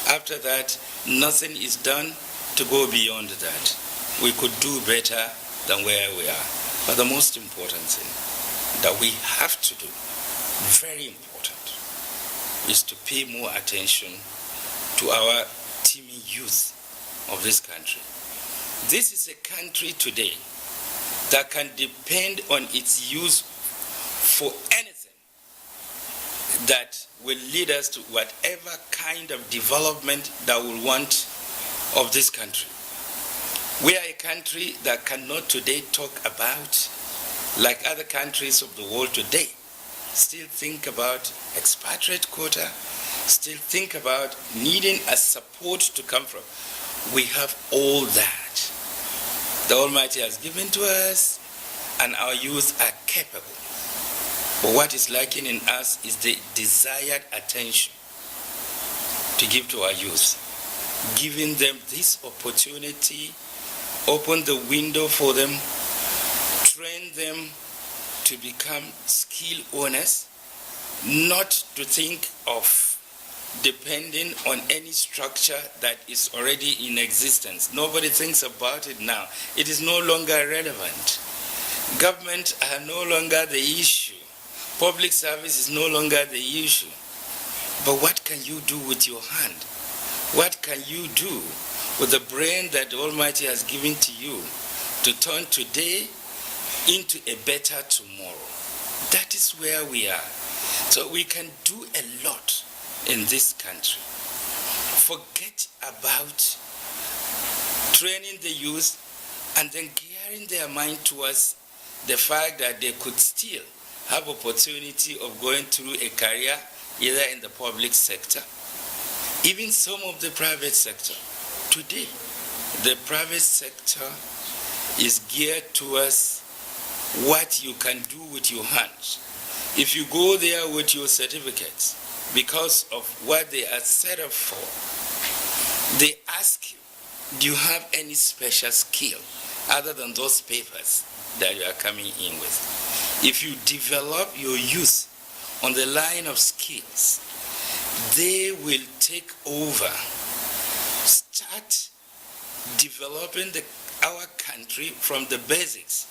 Speaker 9: After that, nothing is done to go beyond that. We could do better than where we are. But the most important thing that we have to do, very important, is to pay more attention to our teeming youth of this country. This is a country today that can depend on its youth for anything that will lead us to whatever kind of development that we want of this country. We are a country that cannot today talk about, like other countries of the world today, still think about expatriate quota, still think about needing a support to come from. We have all that. The Almighty has given to us, and our youth are capable. But what is lacking in us is the desired attention to give to our youth. Giving them this opportunity, open the window for them, train them to become skill owners, not to think of depending on any structure that is already in existence. Nobody thinks about it now. It is no longer relevant. Government are no longer the issue. Public service is no longer the issue. But what can you do with your hand? What can you do with the brain that the Almighty has given to you to turn today into a better tomorrow. That is where we are. So we can do a lot in this country. Forget about training the youth and then gearing their mind towards the fact that they could still have opportunity of going through a career either in the public sector, even some of the private sector. Today, the private sector is geared towards what you can do with your hands. If you go there with your certificates, because of what they are set up for, they ask you, do you have any special skill other than those papers that you are coming in with? If you develop your youth on the line of skills, they will take over, start developing our country from the basics,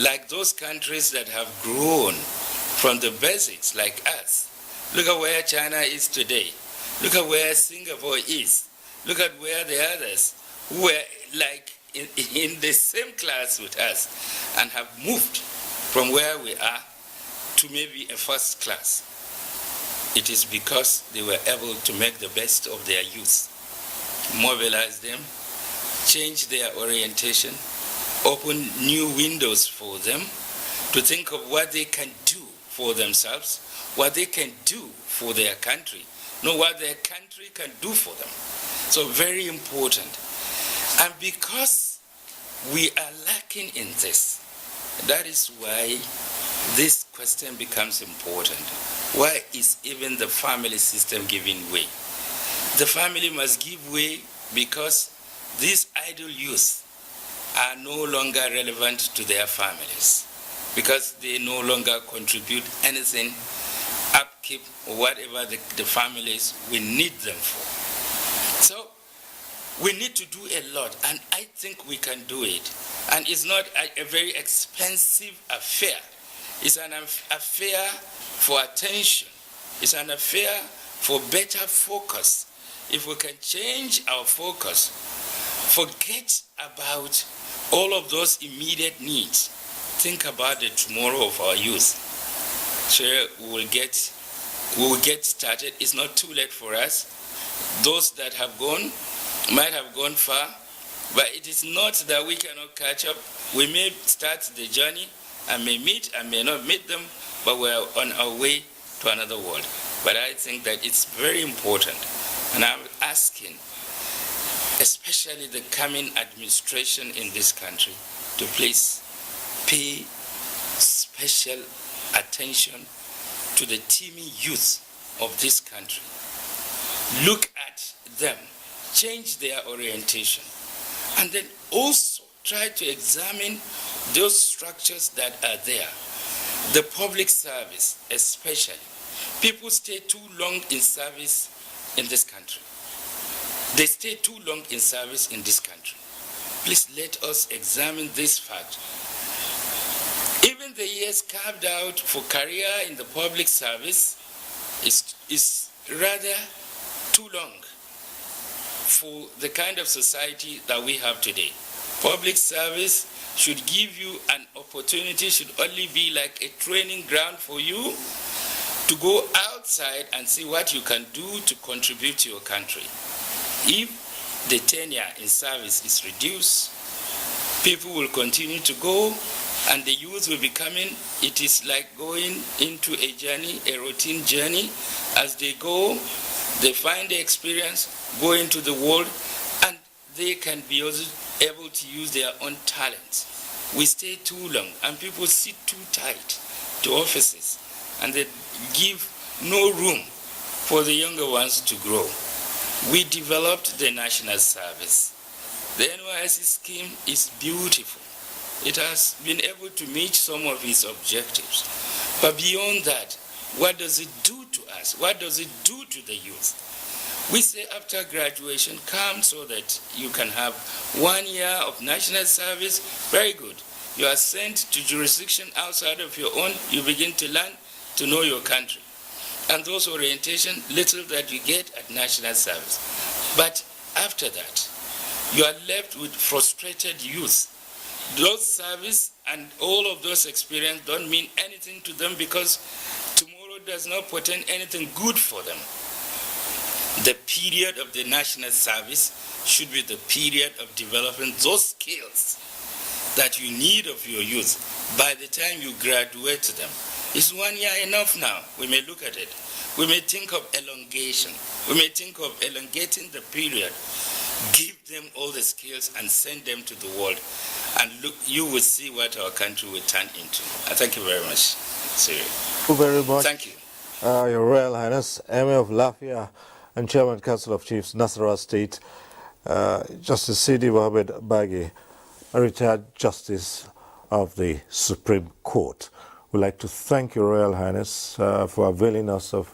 Speaker 9: like those countries that have grown from the basics, like us. Look at where China is today. Look at where Singapore is. Look at where the others who were like in the same class with us and have moved from where we are to maybe a first class. It is because they were able to make the best of their youth, mobilize them, change their orientation, open new windows for them to think of what they can do for themselves, what they can do for their country, not what their country can do for them. So very important. And because we are lacking in this, that is why this question becomes important. Why is even the family system giving way? The family must give way because these idle youth are no longer relevant to their families, because they no longer contribute anything, upkeep, or whatever the families will need them for. So we need to do a lot, and I think we can do it. And it's not a very expensive affair. It's an affair for attention. It's an affair for better focus. If we can change our focus, forget about all of those immediate needs, think about the tomorrow of our youth. Sure, we will get started. It's not too late for us. Those that have gone might have gone far, but it is not that we cannot catch up. We may start the journey and may meet and may not meet them, but we're on our way to another world. But I think that it's very important, and I'm asking, especially the coming administration in this country, to please pay special attention to the teeming youth of this country. Look at them, change their orientation, and then also try to examine those structures that are there. The public service, especially. People stay too long in service in this country. They stay too long in service in this country. Please let us examine this fact. Even the years carved out for career in the public service is rather too long for the kind of society that we have today. Public service should give you an opportunity, should only be like a training ground for you to go outside and see what you can do to contribute to your country. If the tenure in service is reduced, people will continue to go, and the youth will be coming. It is like going into a journey, a routine journey. As they go, they find the experience, go into the world, and they can be also able to use their own talents. We stay too long, and people sit too tight to offices, and they give no room for the younger ones to grow. We developed the national service. The NYSC scheme is beautiful. It has been able to meet some of its objectives. But beyond that, what does it do to us? What does it do to the youth? We say after graduation, come so that you can have 1 year of national service. Very good. You are sent to jurisdiction outside of your own. You begin to learn to know your country. And those orientation, little that you get at national service. But after that, you are left with frustrated youth. Those service and all of those experience don't mean anything to them because tomorrow does not portend anything good for them. The period of the national service should be the period of developing those skills that you need of your youth by the time you graduate to them. Is 1 year enough now? We may look at it. We may think of elongation. We may think of elongating the period. Give them all the skills and send them to the world. And look, you will see what our country will turn into. I thank you very much, Cyril.
Speaker 1: Thank you very much.
Speaker 9: Thank you.
Speaker 1: Your Royal Highness, Emir of Lafia and Chairman Council of Chiefs, Nasarawa State, Justice Sidi Mohammed Bagi, a retired Justice of the Supreme Court. We'd like to thank Your Royal Highness for availing us of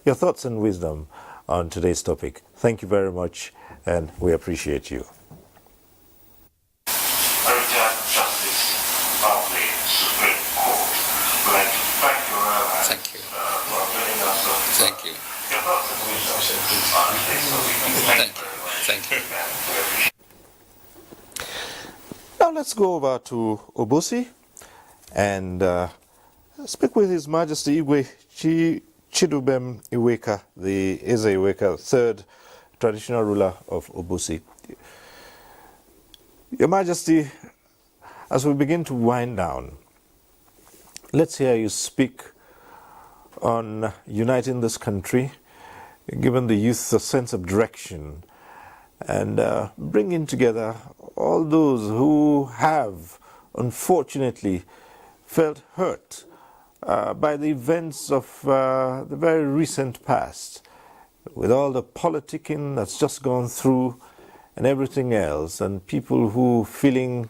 Speaker 1: your thoughts and wisdom on today's topic. Thank you very much, and we appreciate you.
Speaker 11: A retired Justice of the Supreme Court. We'd like to thank Your Royal Highness
Speaker 9: Thank you.
Speaker 11: for availing us of
Speaker 9: Thank you.
Speaker 11: your thoughts and wisdom on today's topic. Thank you very much.
Speaker 9: Thank you.
Speaker 11: And we appreciate it.
Speaker 1: Now let's go over to Obusi and speak with His Majesty Igwe Chidubem Iweka, the Eze Iweka, third traditional ruler of Obusi. Your Majesty, as we begin to wind down, let's hear you speak on uniting this country, giving the youth a sense of direction, and bringing together all those who have, unfortunately, felt hurt by the events of the very recent past, with all the politicking that's just gone through and everything else, and people who feeling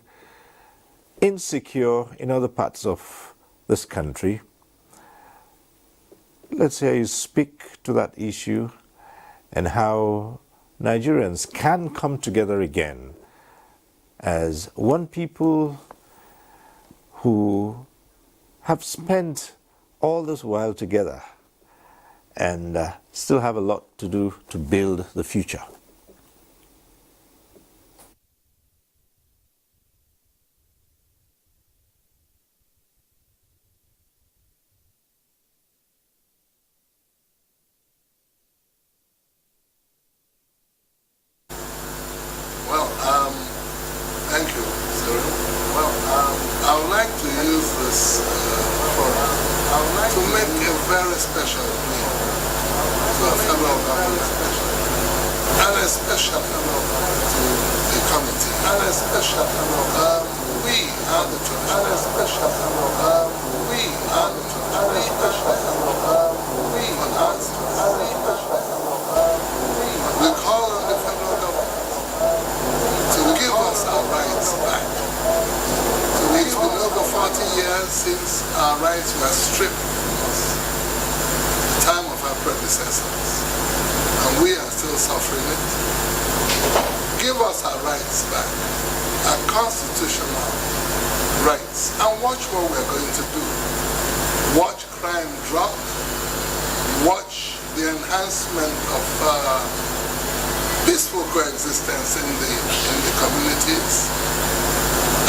Speaker 1: insecure in other parts of this country. Let's hear you speak to that issue and how Nigerians can come together again as one people who have spent all this while together and still have a lot to do to build the future.
Speaker 10: Thank you, Cyril. Well, I would like to use this forum to make a very special plea to our federal government, and especially to the committee, and especially we are the traditional, and especially we are the traditional, we call on the federal government to give us our rights back. So it's been over 40 years since our rights were stripped from us, the time of our predecessors, and we are still suffering it. Give us our rights back, our constitutional rights, and watch what we're going to do. Watch crime drop, watch the enhancement of peaceful coexistence in the communities,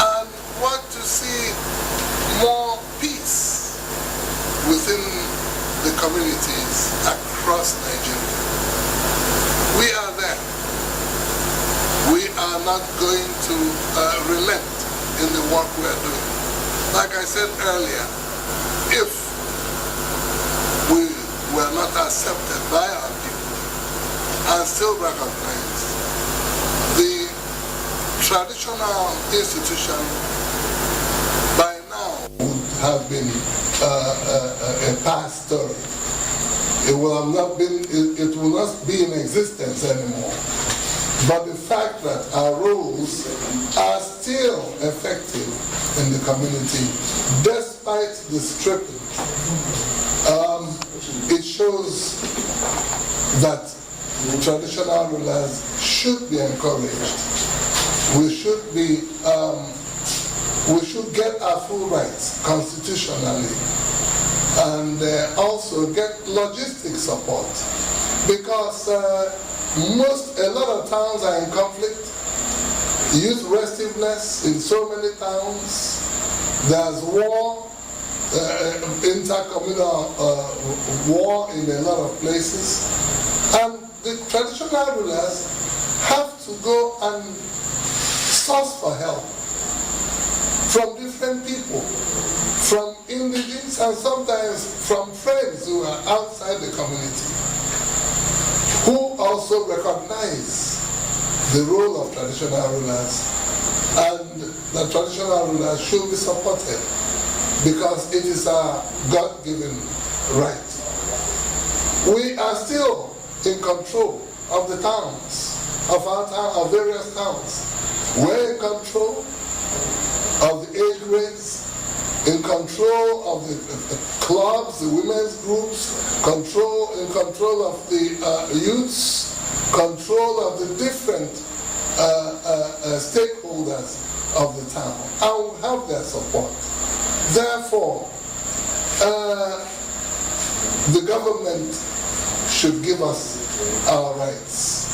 Speaker 10: and want to see more peace within the communities across Nigeria. We are there. We are not going to relent in the work we are doing. Like I said earlier, if we were not accepted by our people and still recognize the traditional institution by now would have been a past story. It will have not been. It will not be in existence anymore. But the fact that our rules are still effective in the community, despite the stripping, it shows that traditional rulers should be encouraged. We should get our full rights constitutionally, and also get logistic support, because a lot of towns are in conflict, youth restiveness in so many towns. There's war, intercommunal war in a lot of places. And the traditional rulers have to go and source for help from different people, from individuals and sometimes from friends who are outside the community, who also recognize the role of traditional rulers, and the traditional rulers should be supported because it is a God-given right. We are still in control of the towns, of our town, of various towns. We're in control of the age grades, in control of the clubs, the women's groups, in control of the youths, control of the different stakeholders of the town, and we have their support. Therefore, the government should give us our rights.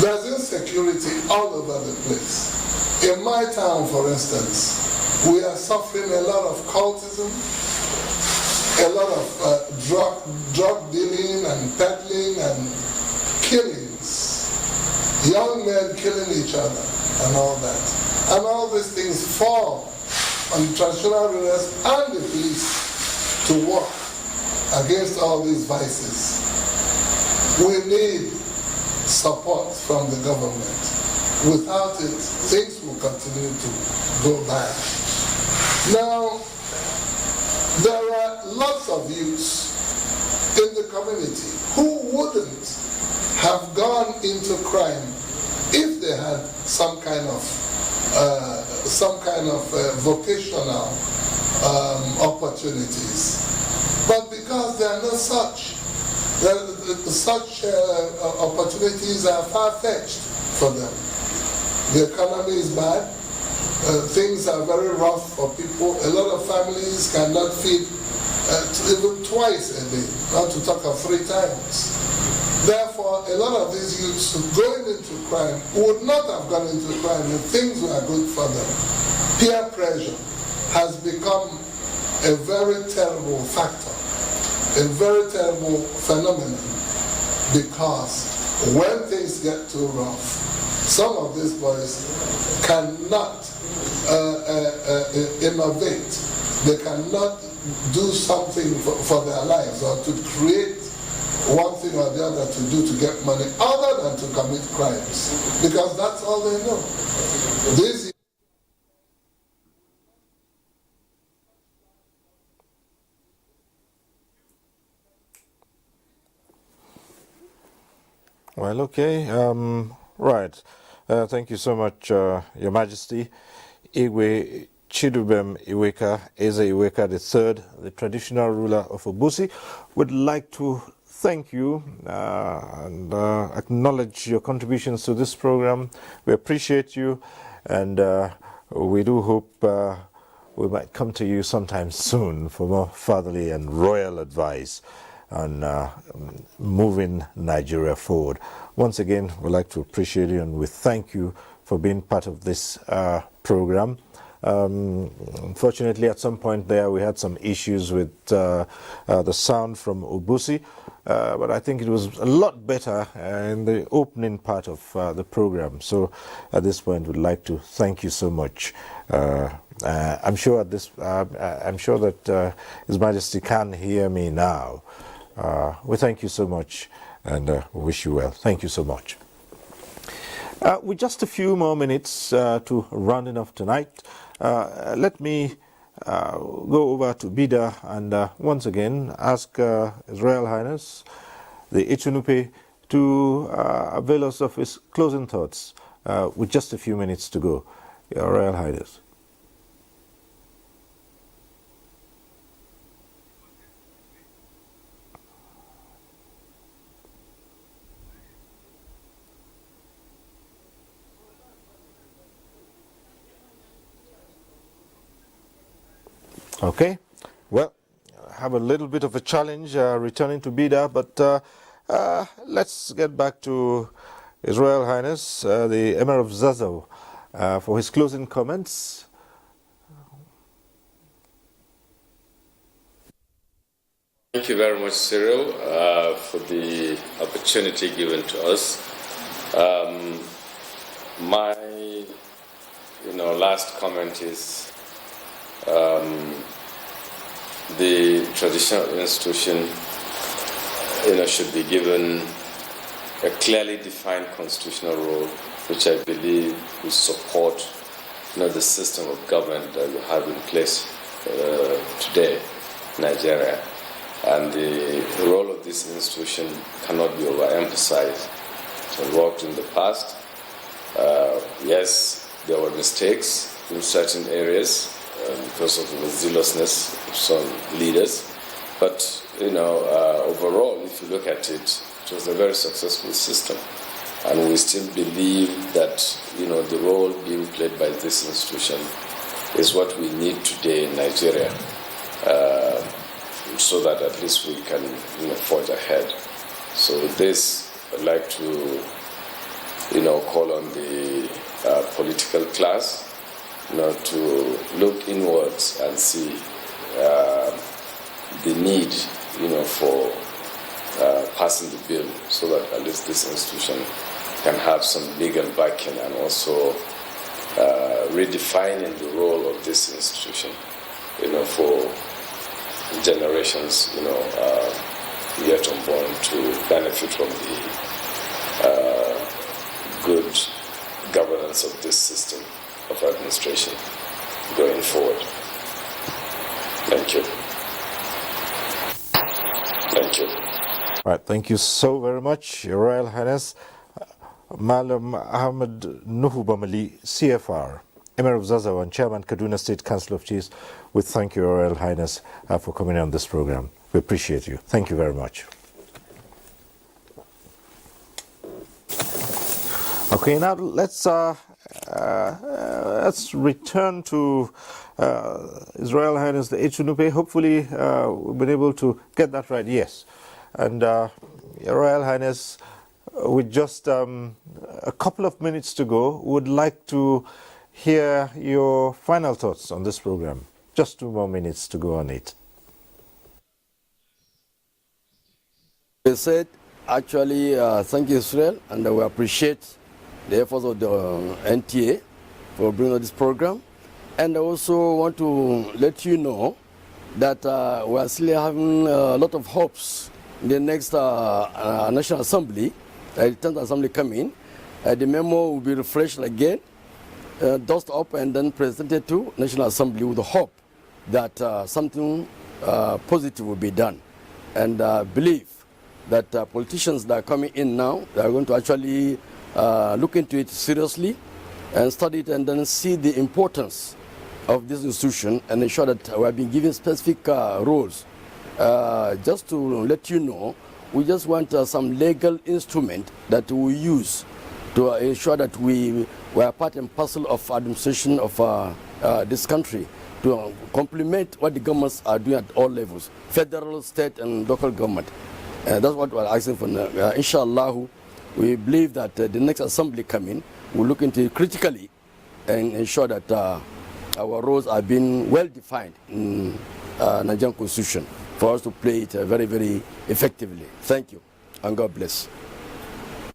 Speaker 10: There's insecurity all over the place. In my town, for instance, we are suffering a lot of cultism, a lot of drug dealing and peddling and killings, young men killing each other and all that. And all these things fall on traditional rulers and the police to work against all these vices. We need support from the government. Without it, things will continue to go bad. Now, there are lots of youths in the community who wouldn't have gone into crime if they had some kind of vocational opportunities. But because there are no such opportunities are far-fetched for them. The economy is bad. Things are very rough for people. A lot of families cannot feed even twice a day, not to talk of 3 times. Therefore, a lot of these youths going into crime would not have gone into crime if things were good for them. Peer pressure has become a very terrible factor, a very terrible phenomenon, because when things get too rough, some of these boys cannot innovate. They cannot do something for their lives or to create one thing or the other to do to get money other than to commit crimes, because that's all they know. This
Speaker 1: Well, okay, right. Thank you so much, Your Majesty. Igwe Chidubem Iweka, Eze Iweka III, the traditional ruler of Obusi, would like to thank you and acknowledge your contributions to this program. We appreciate you, and we do hope we might come to you sometime soon for more fatherly and royal advice on moving Nigeria forward. Once again, we'd like to appreciate you, and we thank you for being part of this program. Unfortunately, at some point there, we had some issues with the sound from Obusi, but I think it was a lot better in the opening part of the program. So at this point, we'd like to thank you so much. I'm sure that His Majesty can hear me now. We thank you so much, and wish you well. Thank you so much. With just a few more minutes to rounding off tonight, let me go over to Bida and once again ask His Royal Highness, the Echunupe, to avail us of his closing thoughts with just a few minutes to go. Your Royal Highness. Okay, well, I have a little bit of a challenge returning to Bida, but let's get back to His Royal Highness, the Emir of Zazzau, for his closing comments.
Speaker 6: Thank you very much, Cyril, for the opportunity given to us. My, last comment is the traditional institution, should be given a clearly defined constitutional role, which I believe will support, the system of government that we have in place today in Nigeria. And the role of this institution cannot be overemphasized. It worked in the past. Yes, there were mistakes in certain areas because of the zealousness of some leaders. But, overall, if you look at it, it was a very successful system. And we still believe that, the role being played by this institution is what we need today in Nigeria. So that at least we can, forge ahead. So with this, I'd like to, call on the political class, to look inwards and see the need, for passing the bill, so that at least this institution can have some legal backing, and also redefining the role of this institution, for generations, yet unborn to benefit from the good governance of this system of administration going forward. Thank you. Thank you.
Speaker 1: All right, thank you so very much, Your Royal Highness. Malam Ahmed Nuhu Bamali, CFR, Emir of Zazzau and Chairman, Kaduna State Council of Chiefs, we thank you, Your Royal Highness, for coming on this program. We appreciate you. Thank you very much. Okay, now let's return to His Royal Highness the Echunupe. Hopefully, we've been able to get that right. Yes, and Your Royal Highness, with just a couple of minutes to go, would like to hear your final thoughts on this program. Just 2 more minutes to go on it.
Speaker 5: They said, actually, thank you, Israel, and we appreciate the efforts of the NTA for bringing this program. And I also want to let you know that we are still having a lot of hopes in the next National Assembly, the 10th Assembly coming. The memo will be refreshed again, dust up, and then presented to National Assembly with the hope that something positive will be done. And believe that politicians that are coming in now, they are going to actually look into it seriously and study it, and then see the importance of this institution and ensure that we have been given specific roles. Just to let you know, we just want some legal instrument that we use to ensure that we are part and parcel of administration of this country, to complement what the governments are doing at all levels, federal, state, and local government. That's what we're asking for. Inshallah, we believe that the next assembly coming will look into it critically and ensure that our roles are being well defined in Nigerian Constitution for us to play it very, very effectively. Thank you, and God bless.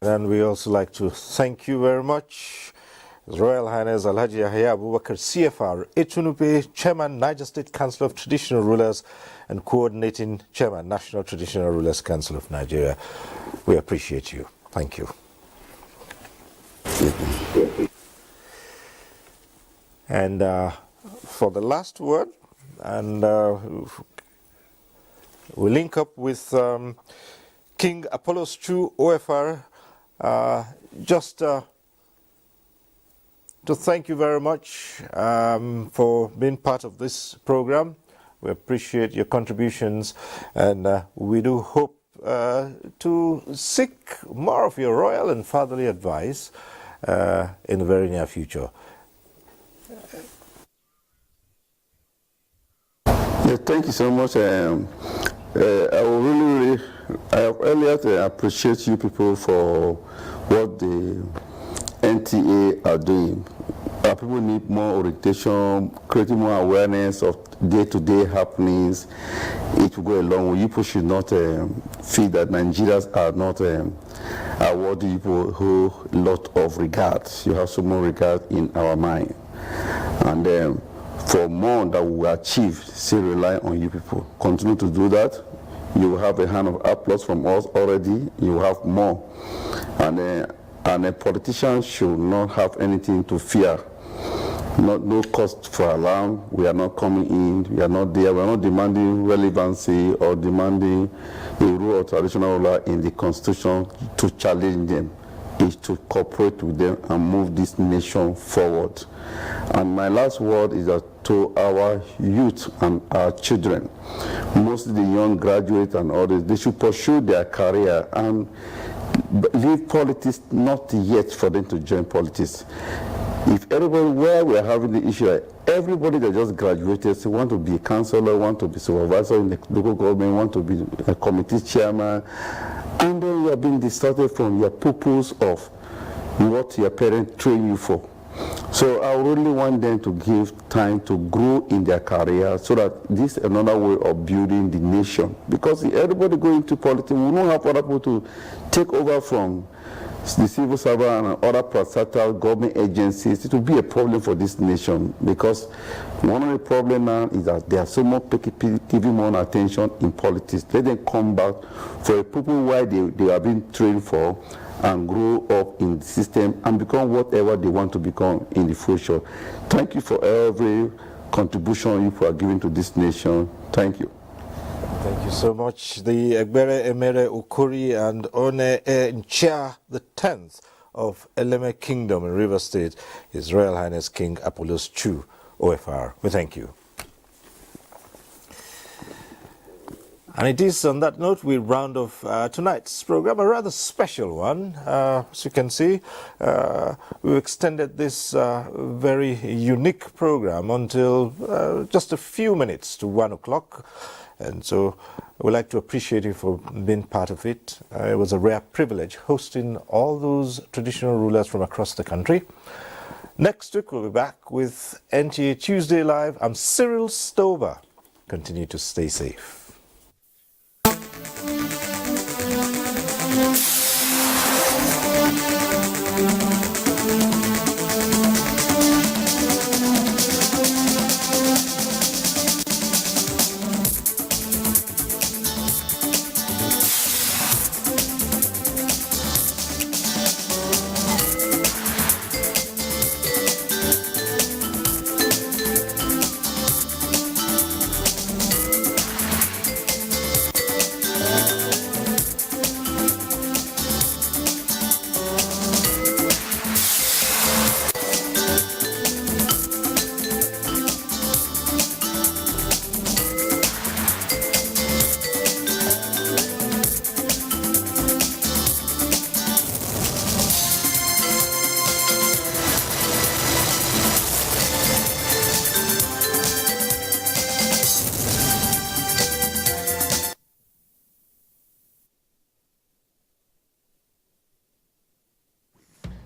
Speaker 1: And we also like to thank you very much, His Royal Highness Alhaji Yahya Abubakar, CFR, Echunupe, Chairman, Niger State Council of Traditional Rulers, and Coordinating Chairman, National Traditional Rulers Council of Nigeria. We appreciate you. Thank you. And for the last word, and we link up with King Apollos II OFR, just to thank you very much for being part of this program. We appreciate your contributions, and we do hope to seek more of your royal and fatherly advice in the very near future.
Speaker 8: Yeah, thank you so much. I will really appreciate you people for what the NTA are doing. People need more orientation, creating more awareness of day-to-day happenings. It will go a long way. People should not feel that Nigerians are not worthy people who a lot of regard. You have so much regard in our mind. And for more that we will achieve, still rely on you people. Continue to do that. You will have a hand of applause from us already. You will have more. And a politician should not have anything to fear. No cost for alarm. We are not coming in. We are not there. We are not demanding relevancy or demanding a rule or traditional ruler in the constitution to challenge them. Is to cooperate with them and move this nation forward. And my last word is that to our youth and our children, mostly the young graduates and others, they should pursue their career and leave politics not yet for them to join politics. If everybody, where we are having the issue, everybody that just graduated, so want to be a councillor, want to be supervisor in the local government, want to be a committee chairman, and then you are being distorted from your purpose of what your parents train you for. So I really want them to give time to grow in their career so that this is another way of building the nation. Because if everybody go into politics, we don't have other people to take over from the civil servant and other parastatal government agencies. It will be a problem for this nation because one of the problems now is that there are so much people giving more attention in politics. Let them come back for the people why they are being trained for and grow up in the system and become whatever they want to become in the future. Thank you for every contribution you are giving to this nation. Thank you.
Speaker 1: Thank you so much. The Egbere Emere Ukuri and One Ncha, the 10th of Eleme Kingdom in Rivers State, His Royal Highness King Apollos Chu, OFR. We thank you. And it is on that note we round off tonight's program, a rather special one. As you can see, we've extended this very unique program until just a few minutes to 1 o'clock. And so we'd like to appreciate you for being part of it. It was a rare privilege hosting all those traditional rulers from across the country. Next week we'll be back with NTA Tuesday Live. I'm Cyril Stover. Continue to stay safe.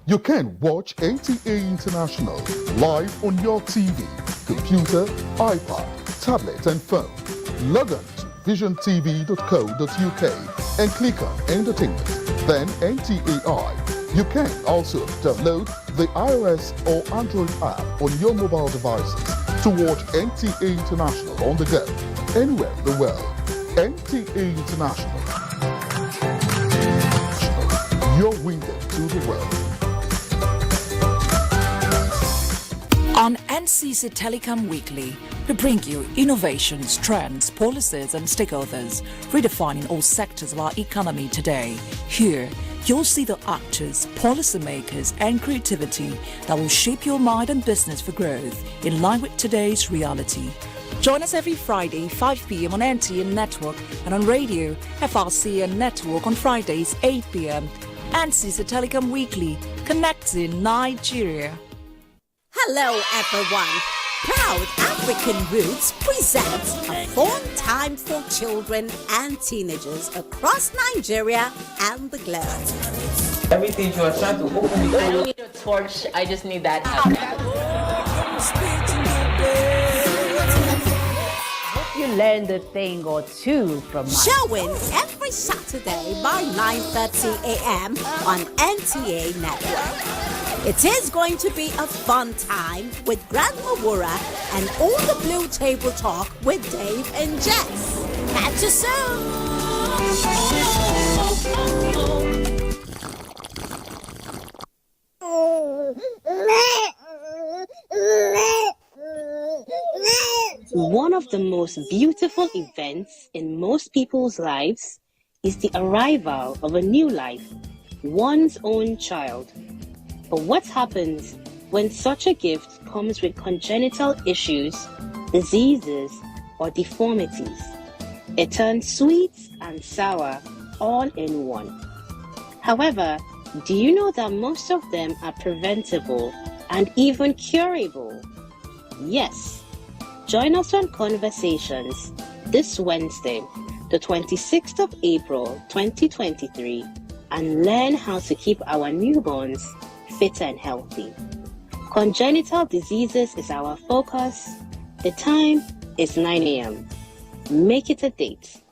Speaker 12: You can watch NTA International live on your TV, computer, iPad, tablet and phone. Log on to visiontv.co.uk and click on Entertainment, then NTAI. You can also download the iOS or Android app on your mobile devices to watch NTA International on the go, anywhere in the world. NTA International, your window to the world.
Speaker 13: On NCC Telecom Weekly, we bring you innovations, trends, policies and stakeholders, redefining all sectors of our economy today. Here, you'll see the actors, policymakers and creativity that will shape your mind and business for growth in line with today's reality. Join us every Friday, 5 p.m. on NTA Network and on radio, FRCN Network on Fridays, 8 p.m. NCC Telecom Weekly, connecting Nigeria.
Speaker 14: Hello everyone! Proud African Roots presents a fun time for children and teenagers across Nigeria and the globe.
Speaker 15: Everything she was trying to open the
Speaker 16: I don't need a torch, I just need that.
Speaker 14: Hope you learned a thing or two from us. Showing every Saturday by 9:30 a.m. on NTA Network. It is going to be a fun time with Grandma Wura and all the Blue Table Talk with Dave and Jess. Catch you soon.
Speaker 17: One of the most beautiful events in most people's lives is the arrival of a new life, one's own child. But what happens when such a gift comes with congenital issues, diseases, or deformities? It turns sweet and sour all in one. However, do you know that most of them are preventable and even curable? Yes. Join us on Conversations this Wednesday, the 26th of April 2023, and learn how to keep our newborns fit and healthy. Congenital diseases is our focus. The time is 9 a.m. Make it a date.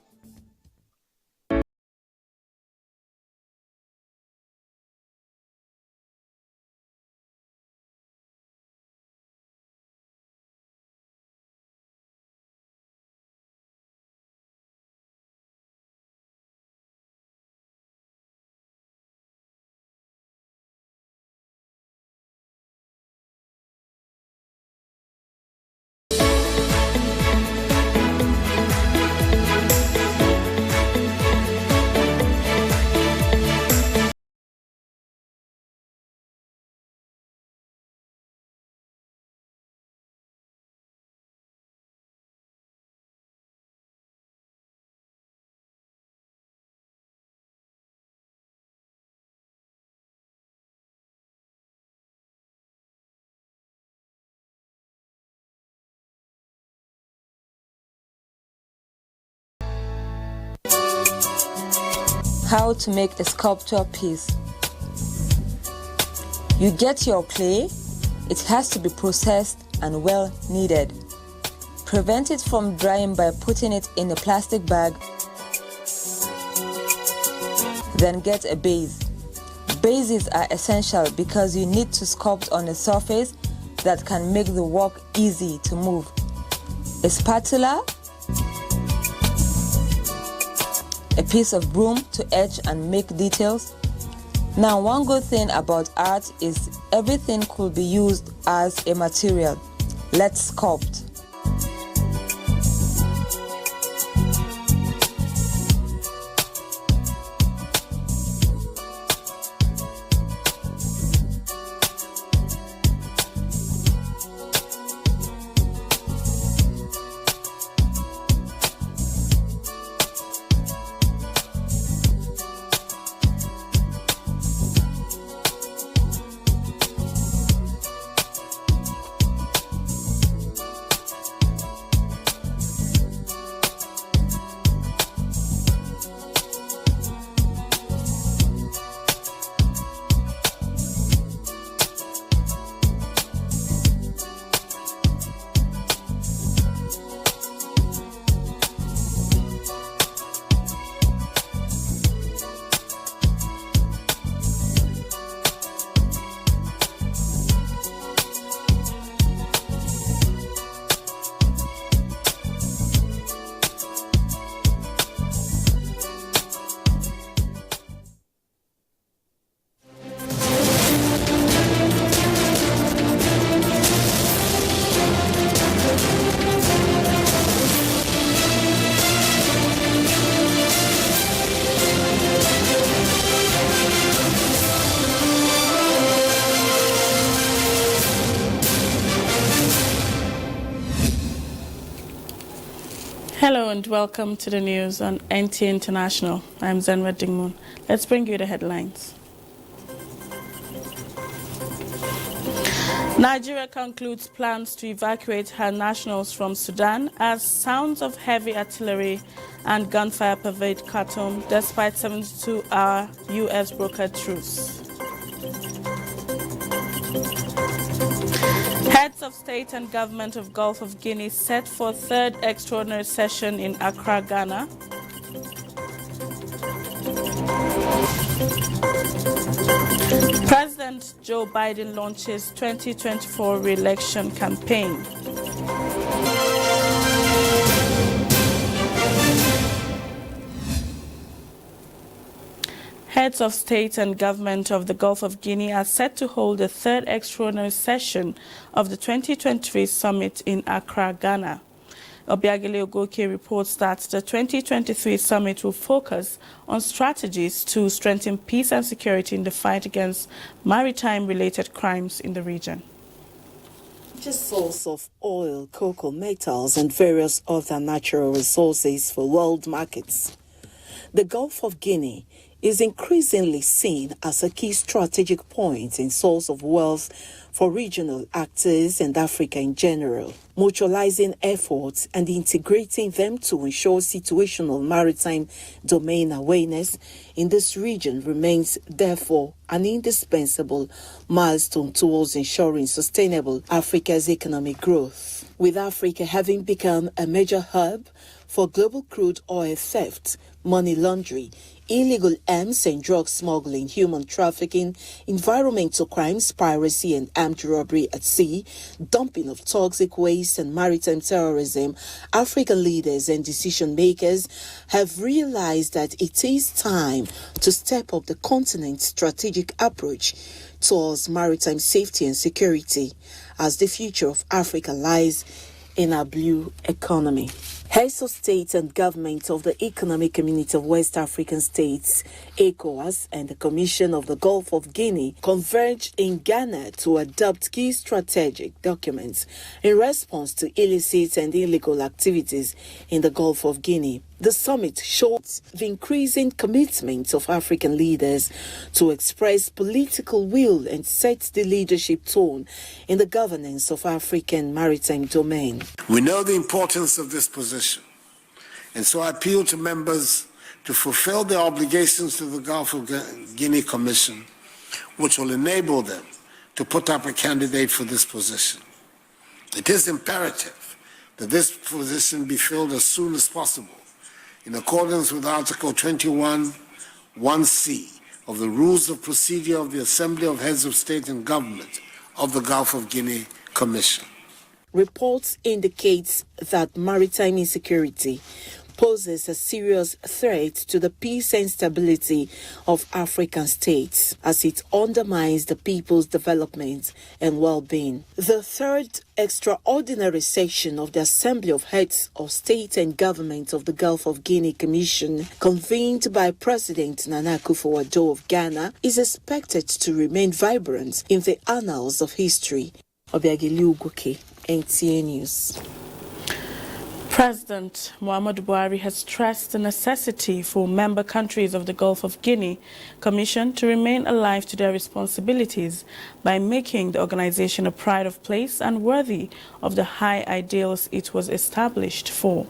Speaker 18: How to make a sculpture piece. You get your clay. It has to be processed and well kneaded. Prevent it from drying by putting it in a plastic bag. Then get a base. Bases are essential because you need to sculpt on a surface that can make the work easy to move. A spatula, a piece of broom to etch and make details. Now, one good thing about art is everything could be used as a material. Let's sculpt.
Speaker 19: Hello and welcome to the news on NTA International. I'm Zenwa Dingmoon. Let's bring you the headlines. Nigeria concludes plans to evacuate her nationals from Sudan as sounds of heavy artillery and gunfire pervade Khartoum despite 72-hour U.S. brokered truce. Heads of state and government of Gulf of Guinea set for third extraordinary session in Accra, Ghana. President Joe Biden launches 2024 re-election campaign. Heads of state and government of the Gulf of Guinea are set to hold the third extraordinary session of the 2023 summit in Accra, Ghana. Obiageli Ogoke reports that the 2023 summit will focus on strategies to strengthen peace and security in the fight against maritime-related crimes in the region.
Speaker 20: Just source of oil, cocoa, metals, and various other natural resources for world markets. The Gulf of Guinea is increasingly seen as a key strategic point and source of wealth for regional actors and Africa in general. Mutualizing efforts and integrating them to ensure situational maritime domain awareness in this region remains therefore an indispensable milestone towards ensuring sustainable Africa's economic growth. With Africa having become a major hub for global crude oil theft, money laundering, illegal arms and drug smuggling, human trafficking, environmental crimes, piracy and armed robbery at sea, dumping of toxic waste and maritime terrorism, African leaders and decision makers have realized that it is time to step up the continent's strategic approach towards maritime safety and security, as the future of Africa lies in our blue economy. Heads of state and government of the Economic Community of West African States, ECOWAS, and the Commission of the Gulf of Guinea converged in Ghana to adopt key strategic documents in response to illicit and illegal activities in the Gulf of Guinea. The summit showed the increasing commitment of African leaders to express political will and set the leadership tone in the governance of African maritime domain.
Speaker 4: We know the importance of this position, and so I appeal to members to fulfill their obligations to the Gulf of Guinea Commission, which will enable them to put up a candidate for this position. It is imperative that this position be filled as soon as possible, in accordance with Article 21(1)(c) of the Rules of Procedure of the Assembly of Heads of State and Government of the Gulf of Guinea Commission.
Speaker 20: Reports indicate that maritime insecurity poses a serious threat to the peace and stability of African states as it undermines the people's development and well-being. The third extraordinary session of the Assembly of Heads of State and Government of the Gulf of Guinea Commission, convened by President Nana Akufo-Addo of Ghana, is expected to remain vibrant in the annals of history. Obiageli Ugoke, NTA News.
Speaker 19: President Muhammadu Buhari has stressed the necessity for member countries of the Gulf of Guinea Commission to remain alive to their responsibilities by making the organization a pride of place and worthy of the high ideals it was established for.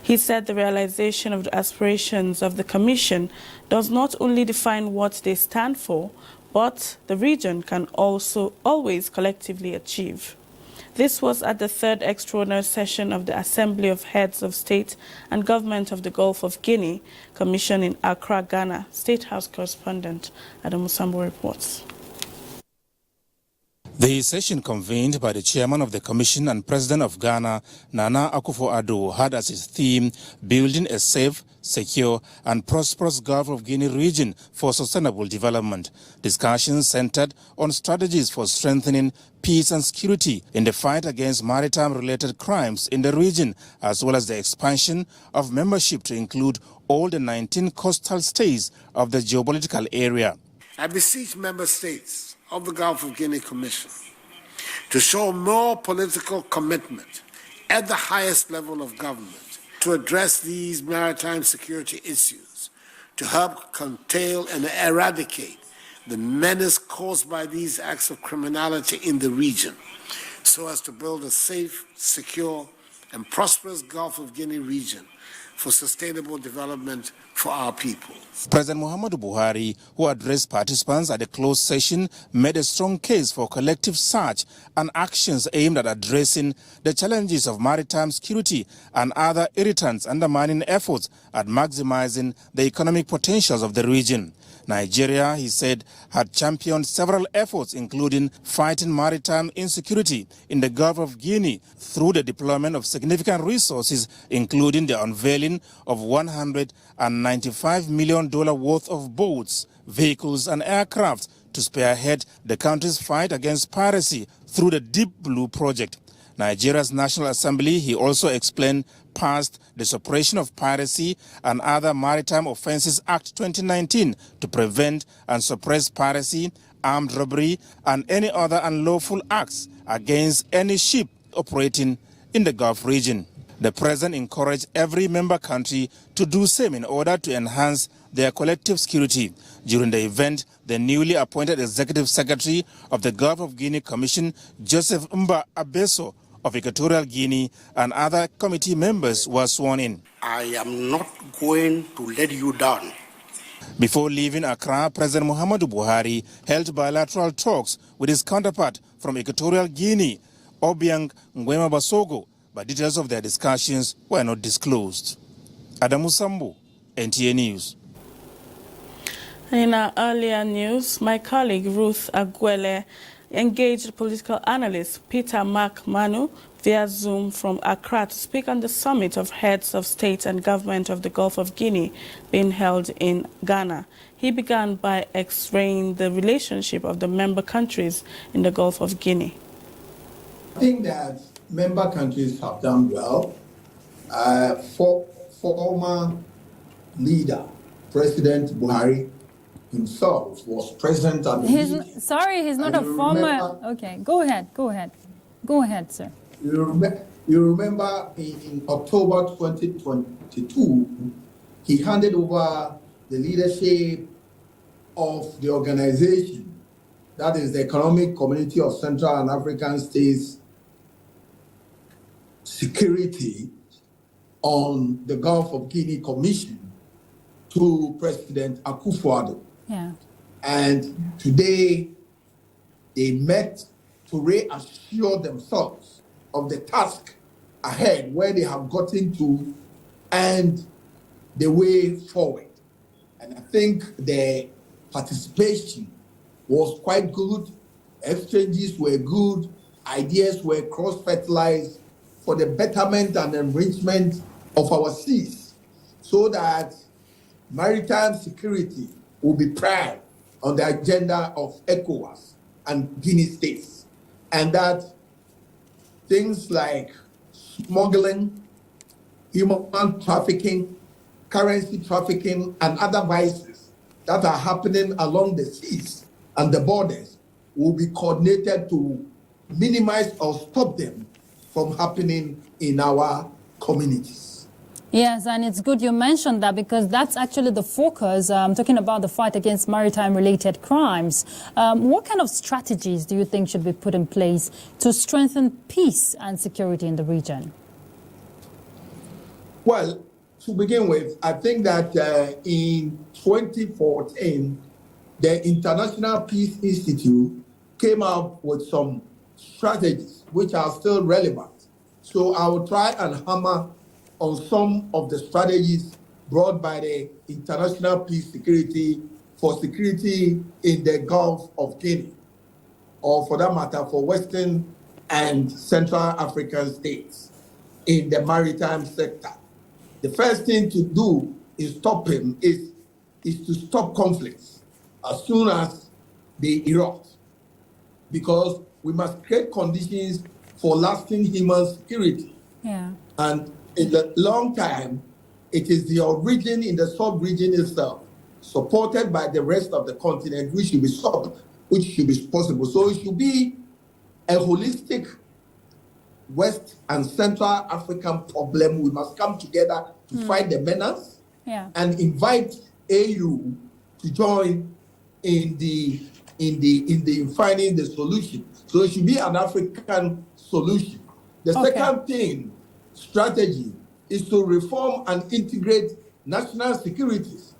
Speaker 19: He said the realization of the aspirations of the Commission does not only define what they stand for, but the region can also always collectively achieve. This was at the third extraordinary session of the Assembly of Heads of State and Government of the Gulf of Guinea Commission in Accra, Ghana. State House correspondent Adam Musambo reports.
Speaker 21: The session, convened by the chairman of the commission and president of Ghana, Nana Akufo-Addo, had as its theme building a safe, secure and prosperous Gulf of Guinea region for sustainable development. Discussions centered on strategies for strengthening peace and security in the fight against maritime-related crimes in the region, as well as the expansion of membership to include all the 19 coastal states of the geopolitical area.
Speaker 4: I beseech member states of the Gulf of Guinea Commission to show more political commitment at the highest level of government to address these maritime security issues, to help curtail and eradicate the menace caused by these acts of criminality in the region, so as to build a safe, secure, and prosperous Gulf of Guinea region for sustainable development for our people.
Speaker 21: President Muhammadu Buhari, who addressed participants at the closed session, made a strong case for collective search and actions aimed at addressing the challenges of maritime security and other irritants undermining efforts at maximizing the economic potentials of the region. Nigeria, he said, had championed several efforts, including fighting maritime insecurity in the Gulf of Guinea through the deployment of significant resources, including the unveiling of $195 million worth of boats, vehicles and aircraft to spearhead the country's fight against piracy through the Deep Blue Project. Nigeria's National Assembly, he also explained, passed the Suppression of Piracy and Other Maritime Offences Act 2019 to prevent and suppress piracy, armed robbery and any other unlawful acts against any ship operating in the Gulf region. The President encouraged every member country to do same in order to enhance their collective security. During the event, the newly appointed Executive Secretary of the Gulf of Guinea Commission, Joseph Mba Abeso, of Equatorial Guinea, and other committee members were sworn in.
Speaker 4: I am not going to let you down.
Speaker 21: Before leaving Accra, President Muhammadu Buhari held bilateral talks with his counterpart from Equatorial Guinea, Obiang Nguema Basogo, but details of their discussions were not disclosed. Adamu Sambo, NTA News.
Speaker 19: In our earlier news, my colleague Ruth Aguele engaged political analyst Peter Mark Manu via Zoom from Accra to speak on the summit of heads of state and government of the Gulf of Guinea being held in Ghana. He began by x-raying the relationship of the member countries in the Gulf of Guinea.
Speaker 3: I think that member countries have done well. Former leader, President Buhari, himself was present at the meeting.
Speaker 22: Sorry, he's not a former. Okay, go ahead, sir.
Speaker 3: You remember in October 2022, he handed over the leadership of the organization, that is the Economic Community of Central and African States Security on the Gulf of Guinea Commission, to President Akufo-Addo.
Speaker 22: Yeah.
Speaker 3: And today they met to reassure themselves of the task ahead, where they have gotten to and the way forward. And I think the participation was quite good. Exchanges were good. Ideas were cross-fertilized for the betterment and enrichment of our seas, so that maritime security will be prime on the agenda of ECOWAS and Guinea states, and that things like smuggling, human trafficking, currency trafficking, and other vices that are happening along the seas and the borders will be coordinated to minimize or stop them from happening in our communities.
Speaker 22: Yes, and it's good you mentioned that, because that's actually the focus, talking about the fight against maritime-related crimes. What kind of strategies do you think should be put in place to strengthen peace and security in the region?
Speaker 3: Well, to begin with, I think that in 2014, the International Peace Institute came up with some strategies which are still relevant. So I will try and hammer on some of the strategies brought by the International Peace Security for security in the Gulf of Guinea, or for that matter, for Western and Central African states in the maritime sector. The first thing to do is to stop conflicts as soon as they erupt, because we must create conditions for lasting human security.
Speaker 22: Yeah.
Speaker 3: And in the long time, it is the origin in the sub-region itself, supported by the rest of the continent, which should be solved, which should be possible. So it should be a holistic West and Central African problem. We must come together to fight the menace and invite AU to join in finding the solution. So it should be an African solution. The second thing, strategy, is to reform and integrate national securities.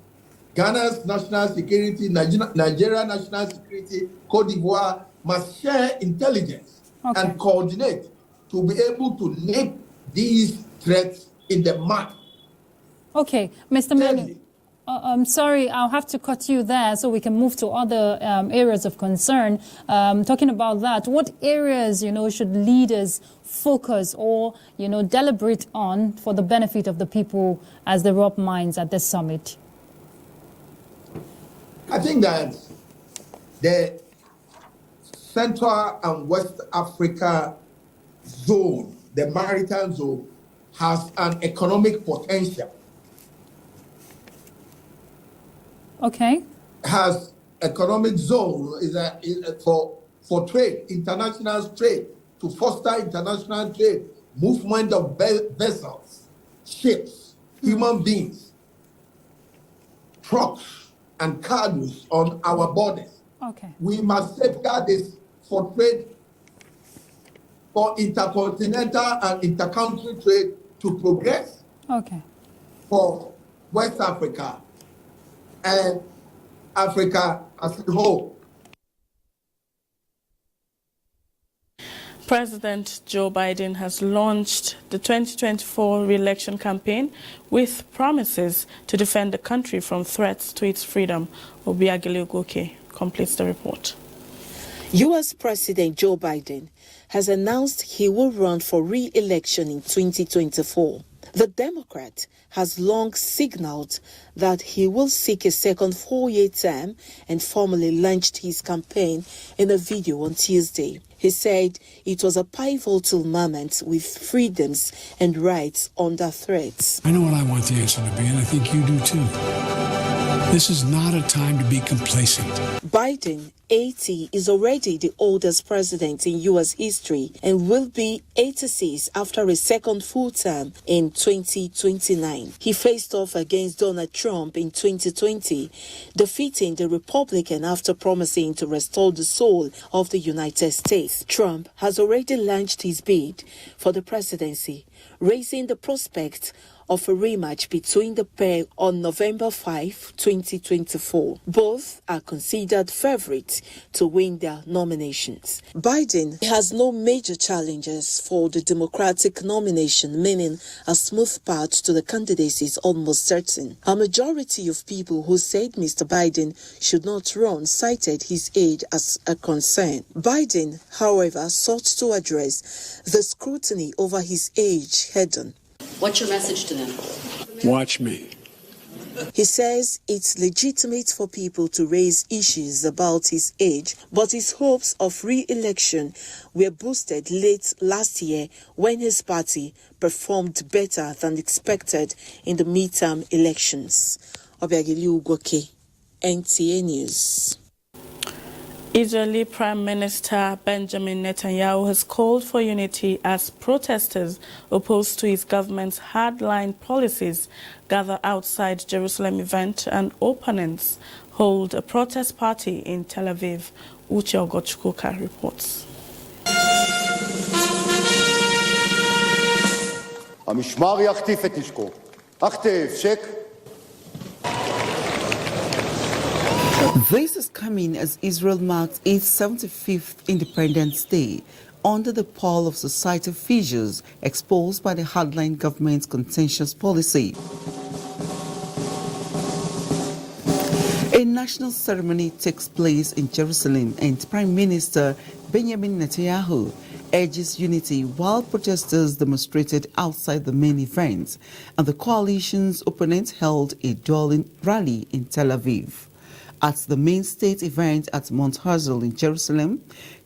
Speaker 3: Ghana's national security, Nigeria national security, Cote d'Ivoire must share intelligence and coordinate to be able to nip these threats in the mud.
Speaker 22: Okay, Mr. Manu, I'm sorry, I'll have to cut you there so we can move to other areas of concern. Talking about that, what areas, should leaders focus or, deliberate on for the benefit of the people as they rub minds at this summit?
Speaker 3: I think that the Central and West Africa zone, the maritime zone, has an economic potential.
Speaker 22: Okay.
Speaker 3: Has economic zone for trade, international trade, to foster international trade, movement of vessels, ships, human beings, trucks, and cargoes on our borders.
Speaker 22: Okay.
Speaker 3: We must safeguard this for trade, for intercontinental and intercountry trade to progress.
Speaker 22: Okay.
Speaker 3: For West Africa and Africa as a whole.
Speaker 19: President Joe Biden has launched the 2024 re-election campaign with promises to defend the country from threats to its freedom. Obiageli Ogoke completes the report.
Speaker 20: U.S. President Joe Biden has announced he will run for re-election in 2024. The Democrat has long signaled that he will seek a second 4-year term and formally launched his campaign in a video on Tuesday. He said it was a pivotal moment with freedoms and rights under threat.
Speaker 2: I know what I want the answer to be, and I think you do too. This is not a time to be complacent.
Speaker 20: Biden, 80, is already the oldest president in U.S. history and will be 86 after a second full term in 2029. He faced off against Donald Trump in 2020, defeating the Republican after promising to restore the soul of the United States. Trump has already launched his bid for the presidency, raising the prospect of a rematch between the pair on November 5, 2024. Both are considered favorites to win their nominations. Biden has no major challenges for the Democratic nomination, meaning a smooth path to the candidacy is almost certain. A majority of people who said Mr. Biden should not run cited his age as a concern. Biden, however, sought to address the scrutiny over his age head-on.
Speaker 7: What's your message to them?
Speaker 2: Watch me.
Speaker 20: He says it's legitimate for people to raise issues about his age, but his hopes of re-election were boosted late last year when his party performed better than expected in the midterm elections. Obiageli Ugoke, NTA News.
Speaker 19: Israeli Prime Minister Benjamin Netanyahu has called for unity as protesters opposed to his government's hardline policies gather outside Jerusalem event and opponents hold a protest party in Tel Aviv. Uche Ogochukwu reports.
Speaker 23: המשמר יחטיף את נשקו. החטף, שק.
Speaker 24: This is coming as Israel marks its 75th Independence Day under the pall of societal fissures exposed by the hardline government's contentious policy. A national ceremony takes place in Jerusalem and Prime Minister Benjamin Netanyahu urges unity while protesters demonstrated outside the main event, and the coalition's opponents held a dueling rally in Tel Aviv. At the main state event at Mount Herzl in Jerusalem,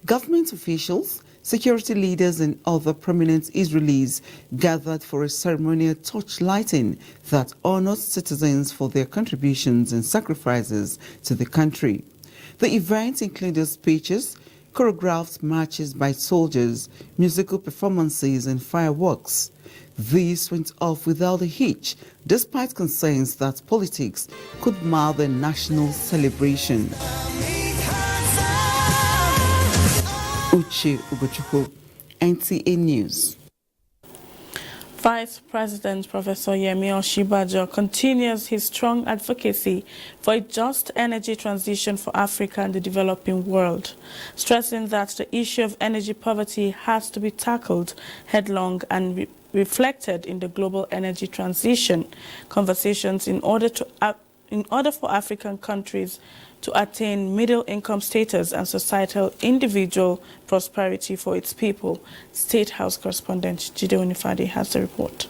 Speaker 24: government officials, security leaders and other prominent Israelis gathered for a ceremonial torchlighting that honored citizens for their contributions and sacrifices to the country. The event included speeches, choreographed marches by soldiers, musical performances and fireworks. This went off without a hitch, despite concerns that politics could mar the national celebration. Uche Ugochukwu, NTA News.
Speaker 19: Vice President Professor Yemi Osinbajo continues his strong advocacy for a just energy transition for Africa and the developing world, stressing that the issue of energy poverty has to be tackled headlong and reflected in the global energy transition conversations in order for African countries to attain middle-income status and societal individual prosperity for its people. State House correspondent Jide Onifade has the report.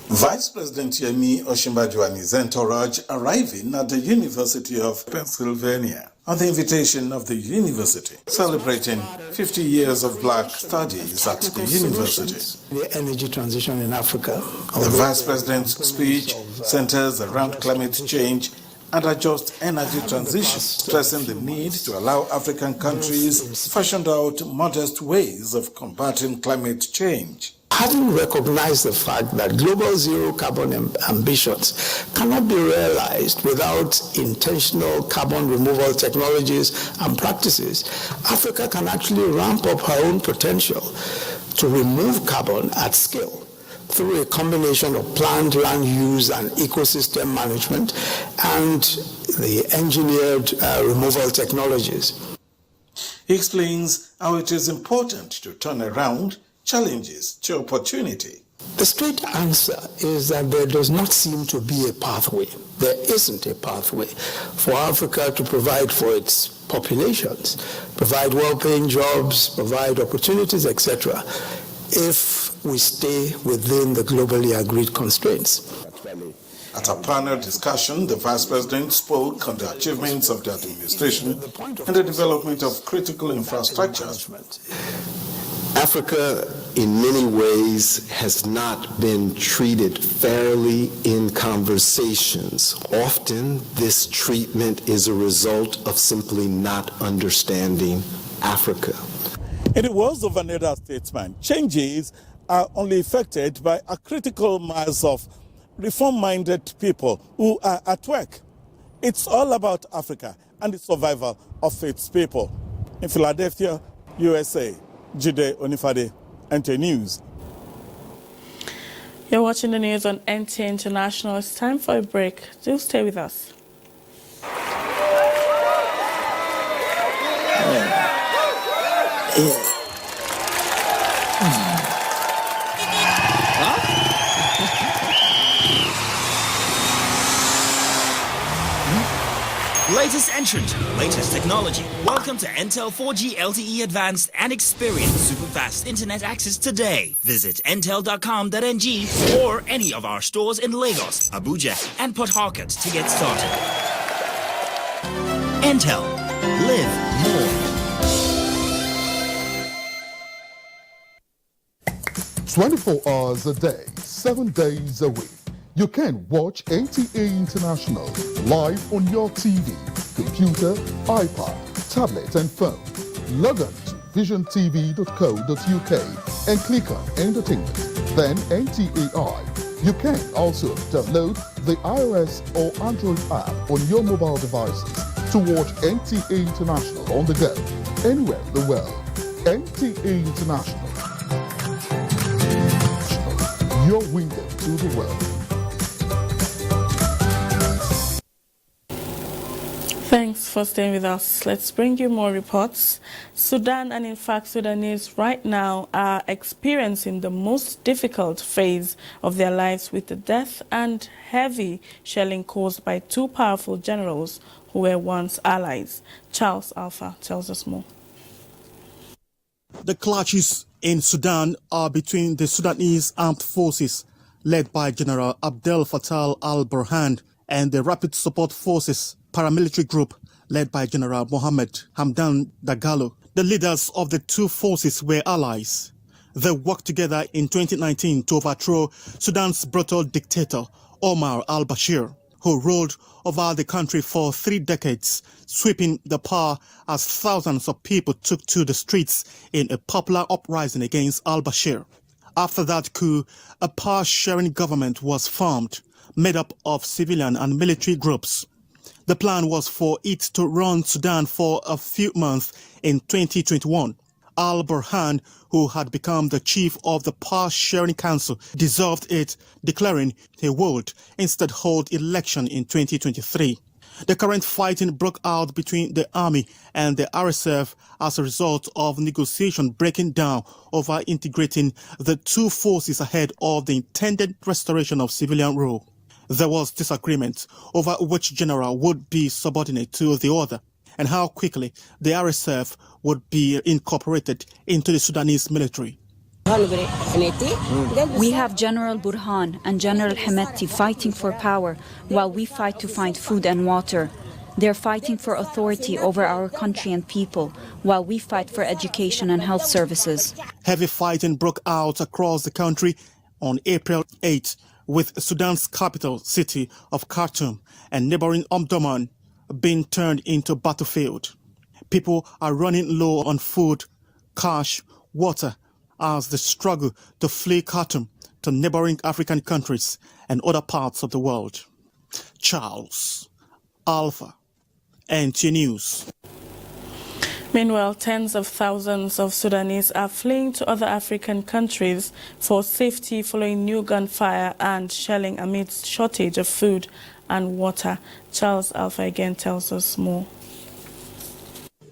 Speaker 7: Vice President Yemi Osinbajo and his entourage arriving at the University of Pennsylvania on the invitation of the university, celebrating 50 years of black studies at the university.
Speaker 9: The energy transition in Africa.
Speaker 7: The Vice President's speech centers around climate change and a just energy transition, stressing the need to allow African countries fashioned out modest ways of combating climate change.
Speaker 9: Having recognized the fact that global zero carbon ambitions cannot be realized without intentional carbon removal technologies and practices, Africa can actually ramp up her own potential to remove carbon at scale through a combination of planned land use and ecosystem management and the engineered removal technologies.
Speaker 7: He explains how it is important to turn around challenges to opportunity.
Speaker 9: The straight answer is that there does not seem to be a pathway. There isn't a pathway for Africa to provide for its populations, provide well-paying jobs, provide opportunities, etc., if we stay within the globally agreed constraints.
Speaker 7: At a panel discussion, the Vice President spoke on the achievements of the administration and the development of critical infrastructure.
Speaker 10: Africa, in many ways, has not been treated fairly in conversations. Often, this treatment is a result of simply not understanding Africa.
Speaker 7: In the words of another statesman, changes are only effected by a critical mass of reform-minded people who are at work. It's all about Africa and the survival of its people. In Philadelphia, USA, Jide Onifade, NTA News.
Speaker 19: You're watching the news on NTA International. It's time for a break. Do stay with us.
Speaker 11: Latest entrant, latest technology. Welcome to Intel 4G LTE Advanced and experience super fast internet access today. Visit intel.com.ng or any of our stores in Lagos, Abuja, and Port Harcourt to get started. Intel. Live more.
Speaker 12: 24 hours a day, 7 days a week. You can watch NTA International live on your TV, computer, iPad, tablet and phone. Log on to visiontv.co.uk and click on Entertainment, then NTAI. You can also download the iOS or Android app on your mobile devices to watch NTA International on the go, anywhere in the world. NTA International, your window to the world.
Speaker 19: Thanks for staying with us. Let's bring you more reports. Sudan and in fact Sudanese right now are experiencing the most difficult phase of their lives with the death and heavy shelling caused by two powerful generals who were once allies. Charles Alpha tells us more.
Speaker 25: The clashes in Sudan are between the Sudanese armed forces led by General Abdel Fattah al-Burhan and the Rapid Support Forces paramilitary group led by General Mohammed Hamdan Dagalo. The leaders of the two forces were allies. They worked together in 2019 to overthrow Sudan's brutal dictator Omar al-Bashir, who ruled over the country for 3 decades, sweeping the power as thousands of people took to the streets in a popular uprising against al-Bashir. After that coup, a power-sharing government was formed, made up of civilian and military groups. The plan was for it to run Sudan for a few months in 2021. Al-Burhan, who had become the chief of the power-sharing council, dissolved it, declaring he would instead hold election in 2023. The current fighting broke out between the army and the RSF as a result of negotiation breaking down over integrating the two forces ahead of the intended restoration of civilian rule. There was disagreement over which general would be subordinate to the other and how quickly the RSF would be incorporated into the Sudanese military.
Speaker 1: We have General Burhan and General Hemeti fighting for power while we fight to find food and water. They're fighting for authority over our country and people while we fight for education and health services.
Speaker 25: Heavy fighting broke out across the country on April 8, with Sudan's capital city of Khartoum and neighboring Omdurman being turned into a battlefield. People are running low on food, cash, water, as they struggle to flee Khartoum to neighboring African countries and other parts of the world. Charles, Alpha, NTA News.
Speaker 19: Meanwhile, tens of thousands of Sudanese are fleeing to other African countries for safety following new gunfire and shelling amidst shortage of food and water. Charles Alpha again tells us more.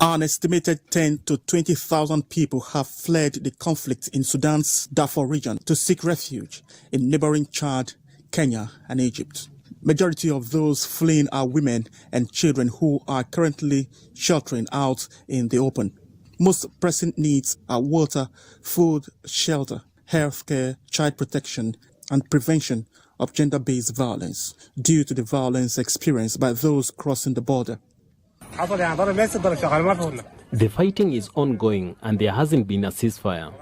Speaker 25: An estimated 10 to 20,000 people have fled the conflict in Sudan's Darfur region to seek refuge in neighboring Chad, Kenya, and Egypt. Majority of those fleeing are women and children who are currently sheltering out in the open. Most pressing needs are water, food, shelter, healthcare, child protection, and prevention of gender-based violence due to the violence experienced by those crossing the border.
Speaker 5: The fighting is ongoing and there hasn't been a ceasefire.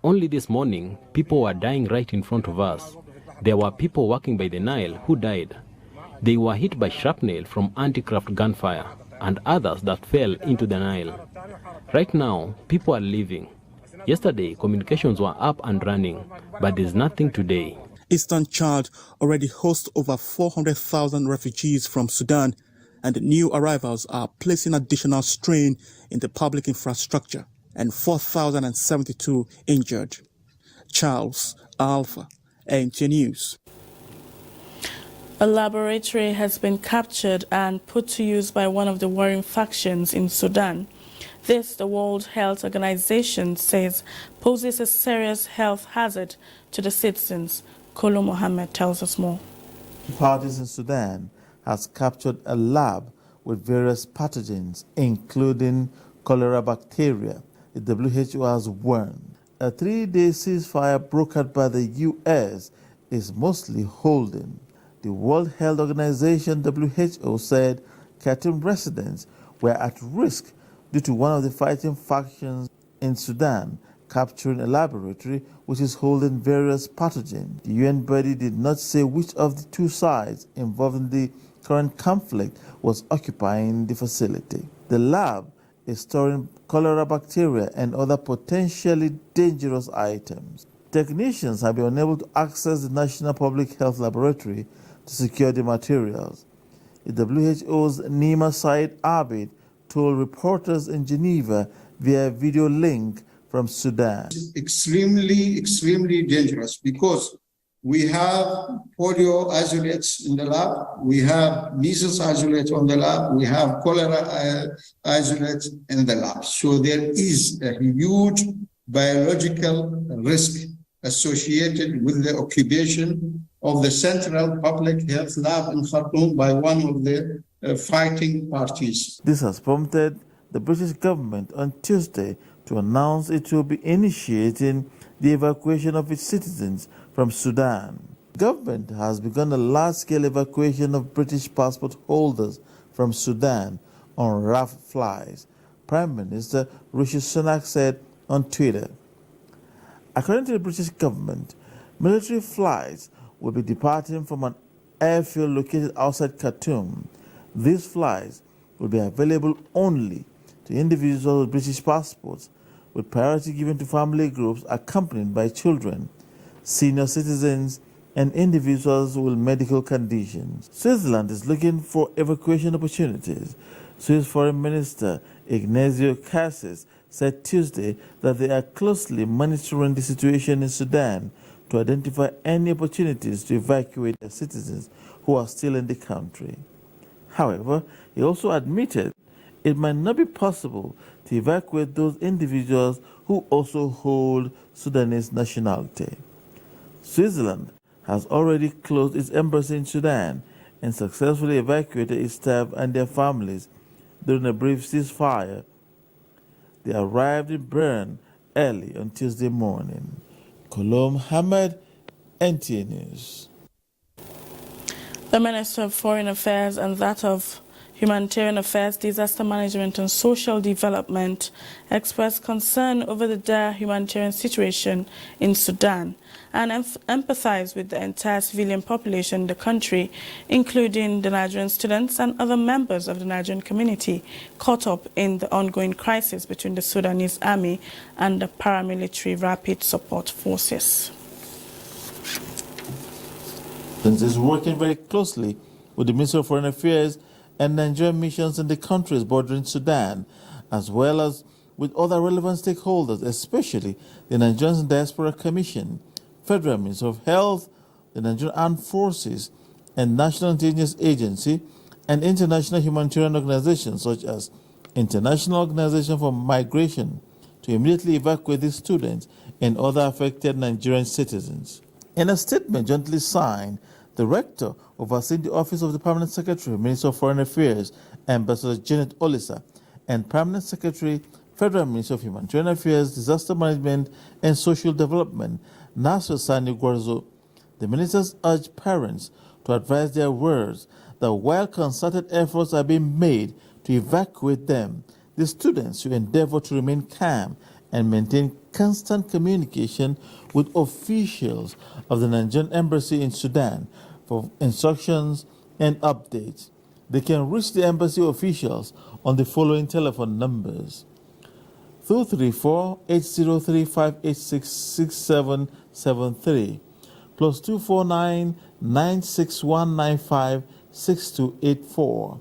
Speaker 5: Only this morning, people were dying right in front of us. There were people walking by the Nile who died. They were hit by shrapnel from anti-craft gunfire and others that fell into the Nile. Right now, people are leaving. Yesterday, communications were up and running, but there's nothing today.
Speaker 25: Eastern Chad already hosts over 400,000 refugees from Sudan, and new arrivals are placing additional strain in the public infrastructure, and 4,072 injured. Charles Alpha, NTA News.
Speaker 19: A laboratory has been captured and put to use by one of the warring factions in Sudan. This, the World Health Organization says, poses a serious health hazard to the citizens. Kolo Mohammed tells us more.
Speaker 6: Parties in Sudan has captured a lab with various pathogens, including cholera bacteria, the WHO has warned. A 3-day ceasefire brokered by the U.S. is mostly holding. The World Health Organization, WHO, said Khartoum residents were at risk due to one of the fighting factions in Sudan capturing a laboratory which is holding various pathogens. The UN body did not say which of the two sides involved in the current conflict was occupying the facility. The lab is storing cholera bacteria and other potentially dangerous items. Technicians have been unable to access the National Public Health Laboratory to secure the materials. The WHO's Nima Said Abid told reporters in Geneva via video link from Sudan.
Speaker 8: It's extremely dangerous because we have polio isolates in the lab, we have measles isolates on the lab, we have cholera isolates in the lab. So there is a huge biological risk associated with the occupation of the Central Public Health Lab in Khartoum by one of the fighting parties.
Speaker 6: This has prompted the British government on Tuesday to announce it will be initiating the evacuation of its citizens from Sudan. The government has begun a large-scale evacuation of British passport holders from Sudan on RAF flights, Prime Minister Rishi Sunak said on Twitter. According to the British government, military flights will be departing from an airfield located outside Khartoum. These flights will be available only to individuals with British passports, with priority given to family groups accompanied by children. senior citizens, and individuals with medical conditions. Switzerland is looking for evacuation opportunities. Swiss Foreign Minister Ignazio Cassis said Tuesday that they are closely monitoring the situation in Sudan to identify any opportunities to evacuate their citizens who are still in the country. However, he also admitted it might not be possible to evacuate those individuals who also hold Sudanese nationality. Switzerland has already closed its embassy in Sudan and successfully evacuated its staff and their families during a brief ceasefire. They arrived in Bern early on Tuesday morning. Kolom Hamad, NTA News.
Speaker 19: The Minister of Foreign Affairs and that of Humanitarian Affairs, Disaster Management and Social Development expressed concern over the dire humanitarian situation in Sudan and empathized with the entire civilian population in the country, including the Nigerian students and other members of the Nigerian community caught up in the ongoing crisis between the Sudanese army and the paramilitary rapid support forces.
Speaker 6: Is working very closely with the Ministry of Foreign Affairs and Nigerian missions in the countries bordering Sudan, as well as with other relevant stakeholders, especially the Nigerian Diaspora Commission, Federal Ministry of Health, the Nigerian Armed Forces, and National Intelligence Agency, and international humanitarian organizations such as International Organization for Migration, to immediately evacuate these students and other affected Nigerian citizens. In a statement jointly signed, the Rector overseeing the Office of the Permanent Secretary, Minister of Foreign Affairs, Ambassador Janet Olisa, and Permanent Secretary, Federal Minister of Humanitarian Affairs, Disaster Management and Social Development, Nasser Sani Gwarzo, the ministers urged parents to advise their wards that while concerted efforts are being made to evacuate them, the students should endeavor to remain calm and maintain constant communication with officials of the Nigerian Embassy in Sudan for instructions and updates. They can reach the embassy officials on the following telephone numbers: 234-803-586-6773, plus 249-96195-6284,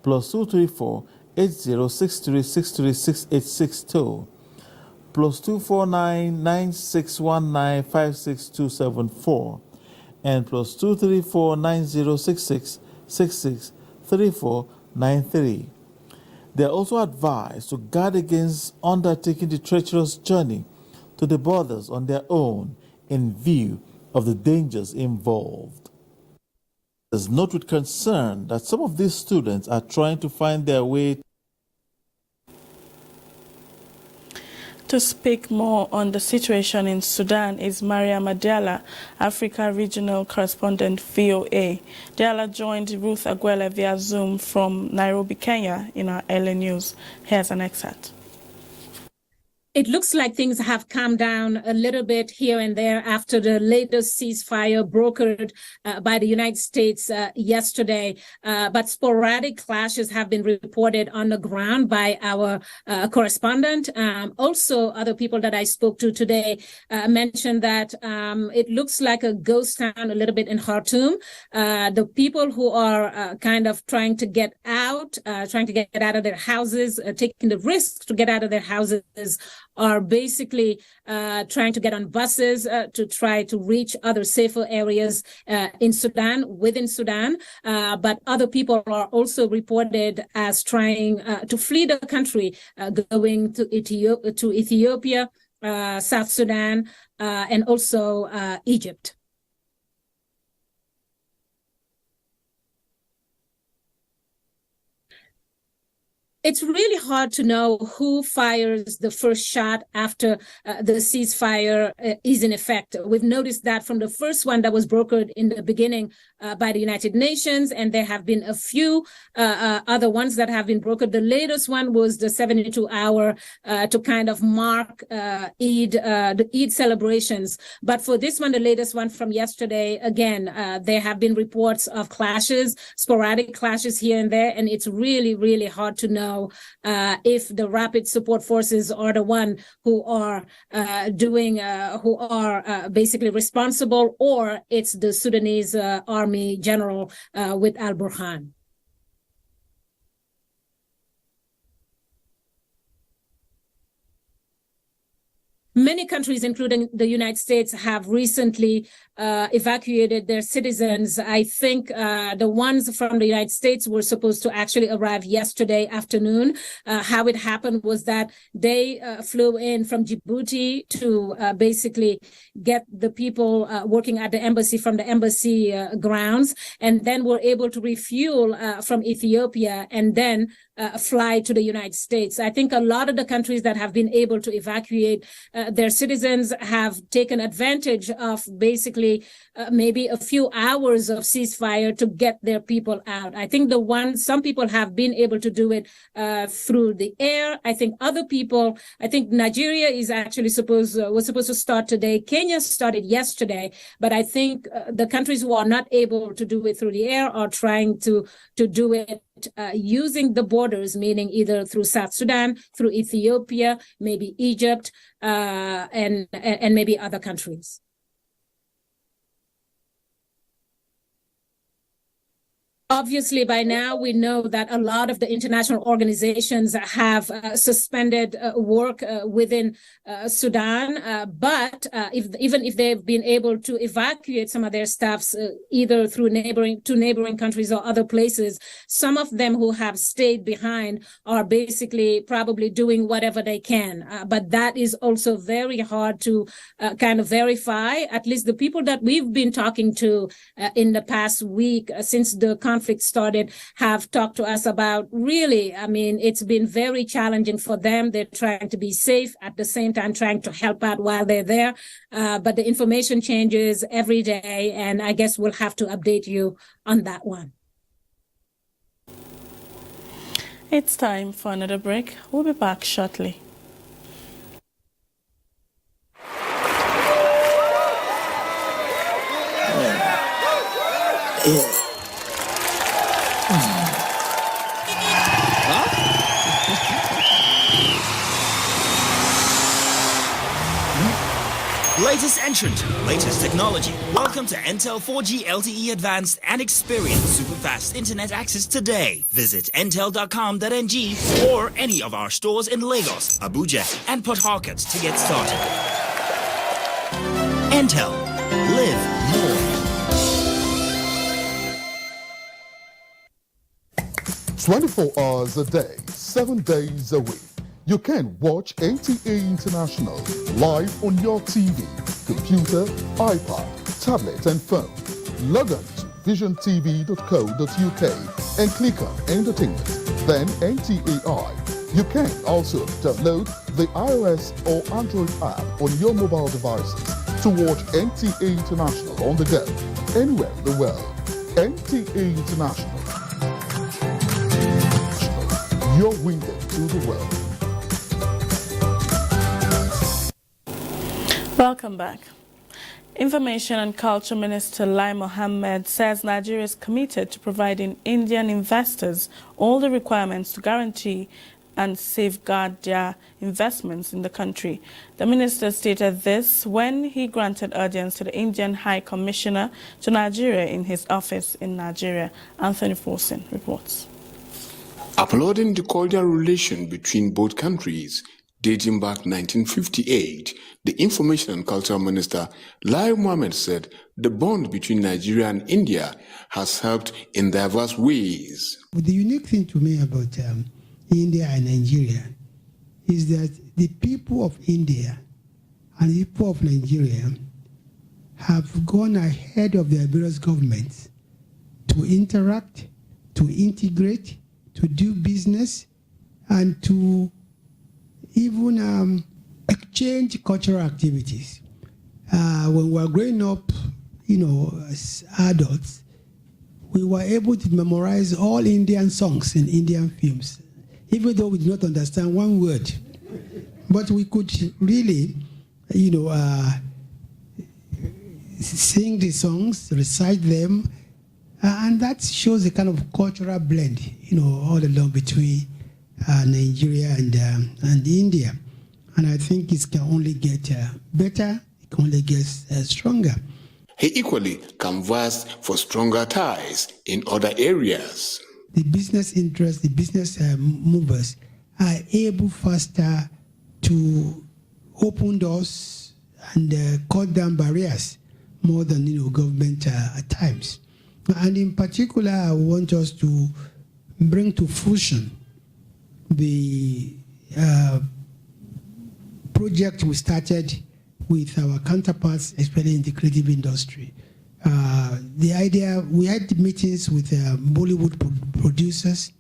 Speaker 6: plus 234-8063-636862, plus 249-9619-56274, and plus 234-9066-663493. They are also advised to guard against undertaking the treacherous journey to the borders on their own in view of the dangers involved. There's note with concern that some of these students are trying to find their way.
Speaker 19: To speak more on the situation in Sudan is Maria Madiala, Africa Regional Correspondent, VOA. Diala joined Ruth Aguela via Zoom from Nairobi, Kenya in our early news. Here's an excerpt.
Speaker 13: It looks like things have calmed down a little bit here and there after the latest ceasefire brokered by the United States yesterday. But sporadic clashes have been reported on the ground by our correspondent. Also, other people that I spoke to today mentioned that it looks like a ghost town a little bit in Khartoum. The people who are kind of trying to get out of their houses, taking the risk to get out of their houses, are basically trying to get on buses to try to reach other safer areas in Sudan, within Sudan. But other people are also reported as trying to flee the country, going to Ethiopia, South Sudan, and also Egypt. It's really hard to know who fires the first shot after the ceasefire is in effect. We've noticed that from the first one that was brokered in the beginning by the United Nations, and there have been a few other ones that have been brokered. The latest one was the 72-hour to kind of mark the Eid celebrations. But for this one, the latest one from yesterday, again, there have been reports of clashes, sporadic clashes here and there, and it's really, really hard to know know if the rapid support forces are the one who are basically responsible, or it's the Sudanese army general with al-Burhan. Many countries, including the United States, have recently evacuated their citizens. I think the ones from the United States were supposed to actually arrive yesterday afternoon. How it happened was that they flew in from Djibouti to basically get the people working at the embassy from the embassy grounds, and then were able to refuel from Ethiopia and then fly to the United States. I think a lot of the countries that have been able to evacuate their citizens have taken advantage of basically maybe a few hours of ceasefire to get their people out. I think some people have been able to do it through the air. I think other people, I think Nigeria is actually was supposed to start today. Kenya started yesterday, but I think the countries who are not able to do it through the air are trying to do it using the borders, meaning either through South Sudan, through Ethiopia, maybe Egypt, and maybe other countries. Obviously, by now, we know that a lot of the international organizations have suspended work within Sudan. But even if they've been able to evacuate some of their staffs, either through neighboring countries or other places, some of them who have stayed behind are basically probably doing whatever they can. But that is also very hard to kind of verify. At least the people that we've been talking to in the past week since the conflict started have talked to us about really, I mean, it's been very challenging for them. They're trying to be safe at the same time trying to help out while they're there. But the information changes every day, and I guess we'll have to update you on that one.
Speaker 19: It's time for another break. We'll be back shortly.
Speaker 11: Latest entrant, latest technology. Welcome to Intel 4G LTE Advanced and experience super fast internet access today. Visit intel.com.ng or any of our stores in Lagos, Abuja, and Port Harcourt to get started. Intel. Live more.
Speaker 12: 24 hours a day, 7 days a week. You can watch NTA International live on your TV, computer, iPad, tablet and phone. Log on to visiontv.co.uk and click on Entertainment, then NTAI. You can also download the iOS or Android app on your mobile devices to watch NTA International on the go, anywhere in the world. NTA International, your window to the world.
Speaker 19: Welcome back. Information and Culture Minister Lai Mohammed says Nigeria is committed to providing Indian investors all the requirements to guarantee and safeguard their investments in the country. The minister stated this when he granted audience to the Indian High Commissioner to Nigeria in his office in Nigeria. Anthony Forson reports.
Speaker 14: Applauding the cordial relation between both countries dating back 1958, the Information and Culture Minister Lai Mohammed said the bond between Nigeria and India has helped in diverse ways.
Speaker 15: The unique thing to me about India and Nigeria is that the people of India and the people of Nigeria have gone ahead of their various governments to interact, to integrate, to do business, and to even exchange cultural activities. When we were growing up, as adults, we were able to memorize all Indian songs and Indian films, even though we did not understand one word. But we could really, sing the songs, recite them, and that shows a kind of cultural blend, all along between Nigeria and India. And I it can only get better, it can only get stronger.
Speaker 14: He equally canvassed for stronger ties in other areas.
Speaker 15: The business interests, the business movers are able faster to open doors and cut down barriers more than government at times. And in particular, I want us to bring to fruition the project we started with our counterparts, especially in the creative industry. The idea, we had meetings with Bollywood producers,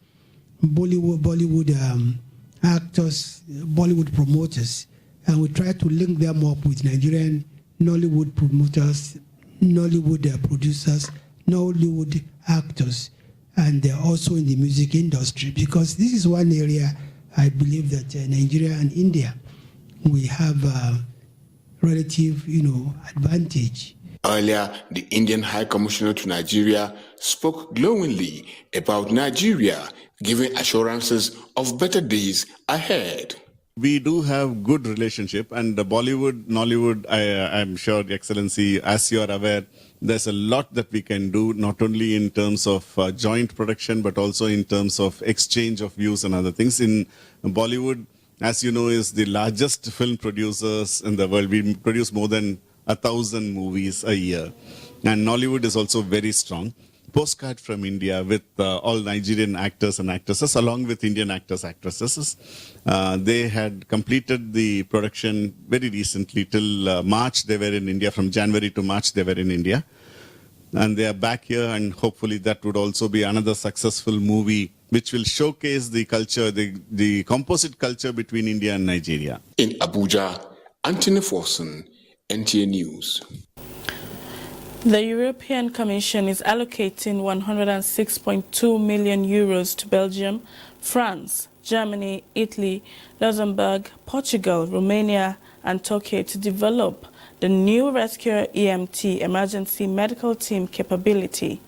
Speaker 15: Bollywood actors, Bollywood promoters, and we tried to link them up with Nigerian Nollywood promoters, Nollywood producers, Nollywood actors, and also in the music industry, because this is one area I believe that Nigeria and India, we have a relative, advantage.
Speaker 14: Earlier, the Indian High Commissioner to Nigeria spoke glowingly about Nigeria, giving assurances of better days ahead.
Speaker 4: We do have good relationship, and the Bollywood, Nollywood, I'm sure, Excellency, as you are aware, there's a lot that we can do, not only in terms of joint production, but also in terms of exchange of views and other things. In Bollywood, as you know, is the largest film producers in the world. We produce more than 1,000 movies a year. And Nollywood is also very strong. Postcard from India with all Nigerian actors and actresses, along with Indian actors, actresses. They had completed the production very recently. Till March, they were in India. From January to March, they were in India. And they are back here, and hopefully that would also be another successful movie which will showcase the culture, the composite culture between India and Nigeria.
Speaker 14: In Abuja, Anthony Forson, NTA News.
Speaker 19: The European Commission is allocating 106.2 million euros to Belgium, France, Germany, Italy, Luxembourg, Portugal, Romania, and Turkey to develop the new Rescue EMT emergency medical team capability.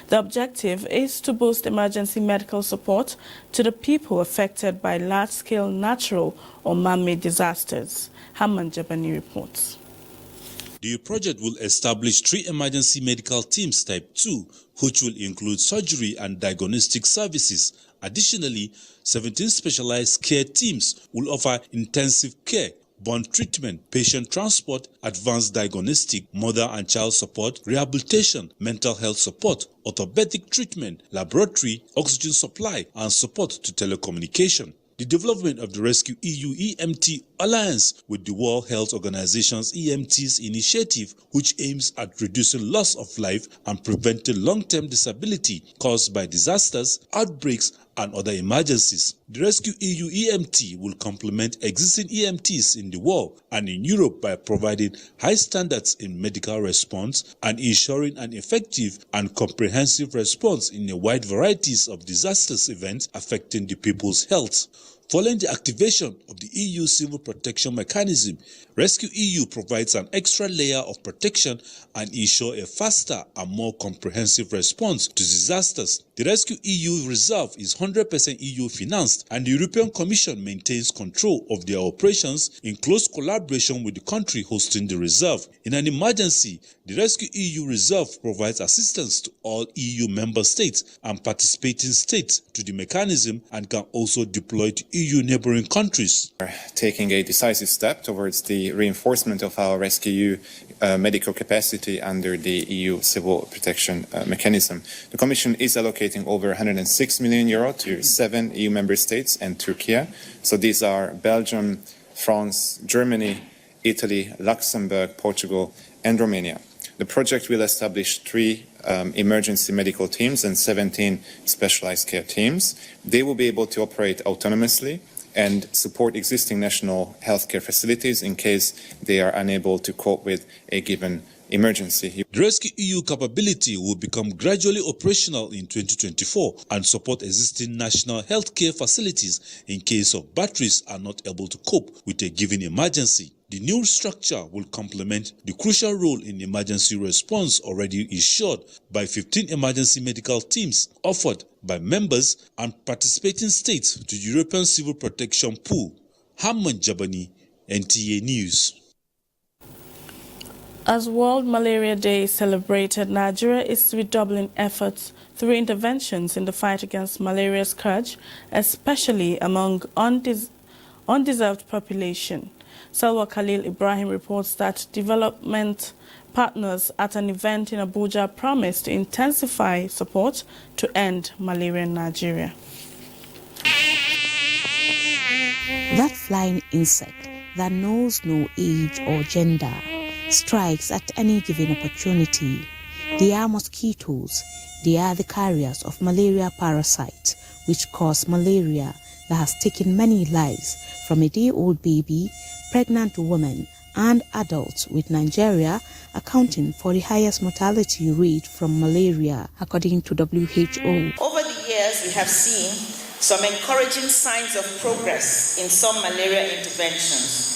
Speaker 19: The objective is to boost emergency medical support to the people affected by large-scale natural or man-made disasters. Hamman Jabani reports.
Speaker 16: The project will establish 3 emergency medical teams type 2, which will include surgery and diagnostic services. Additionally, 17 specialized care teams will offer intensive care, burn treatment, patient transport, advanced diagnostic, mother and child support, rehabilitation, mental health support, orthopedic treatment, laboratory, oxygen supply, and support to telecommunication. The development of the Rescue EU EMT Alliance with the World Health Organization's EMTs initiative, which aims at reducing loss of life and preventing long-term disability caused by disasters, outbreaks, and other emergencies. The Rescue EU EMT will complement existing EMTs in the world and in Europe by providing high standards in medical response and ensuring an effective and comprehensive response in a wide variety of disasters events affecting the people's health. Following the activation of the EU Civil Protection Mechanism, Rescue EU provides an extra layer of protection and ensures a faster and more comprehensive response to disasters. The Rescue EU Reserve is 100% EU financed, and the European Commission maintains control of their operations in close collaboration with the country hosting the reserve. In an emergency, the Rescue EU Reserve provides assistance to all EU member states and participating states to the mechanism and can also deploy to EU neighboring countries.
Speaker 17: Taking a decisive step towards the reinforcement of our Rescue medical capacity under the EU Civil Protection Mechanism. The Commission is allocating over 106 million euro to 7 EU member states and Turkey. So these are Belgium, France, Germany, Italy, Luxembourg, Portugal, and Romania. The project will establish 3 emergency medical teams and 17 specialized care teams. They will be able to operate autonomously and support existing national healthcare facilities in case they are unable to cope with a given emergency.
Speaker 16: The Rescue EU capability will become gradually operational in 2024 and support existing national healthcare facilities in case of batteries are not able to cope with a given emergency. The new structure will complement the crucial role in emergency response already ensured by 15 emergency medical teams offered by members and participating states to the European Civil Protection Pool. Hamman Jabani, NTA News.
Speaker 19: As World Malaria Day is celebrated, Nigeria is redoubling efforts through interventions in the fight against malaria scourge, especially among undeserved population. Salwa Khalil Ibrahim reports that development partners at an event in Abuja promised to intensify support to end malaria in Nigeria.
Speaker 2: That flying insect that knows no age or gender strikes at any given opportunity. They are mosquitoes. They are the carriers of malaria parasites, which cause malaria that has taken many lives, from a day-old baby, pregnant women, and adults, with Nigeria accounting for the highest mortality rate from malaria, according to WHO.
Speaker 3: Over the years, we have seen some encouraging signs of progress in some malaria interventions.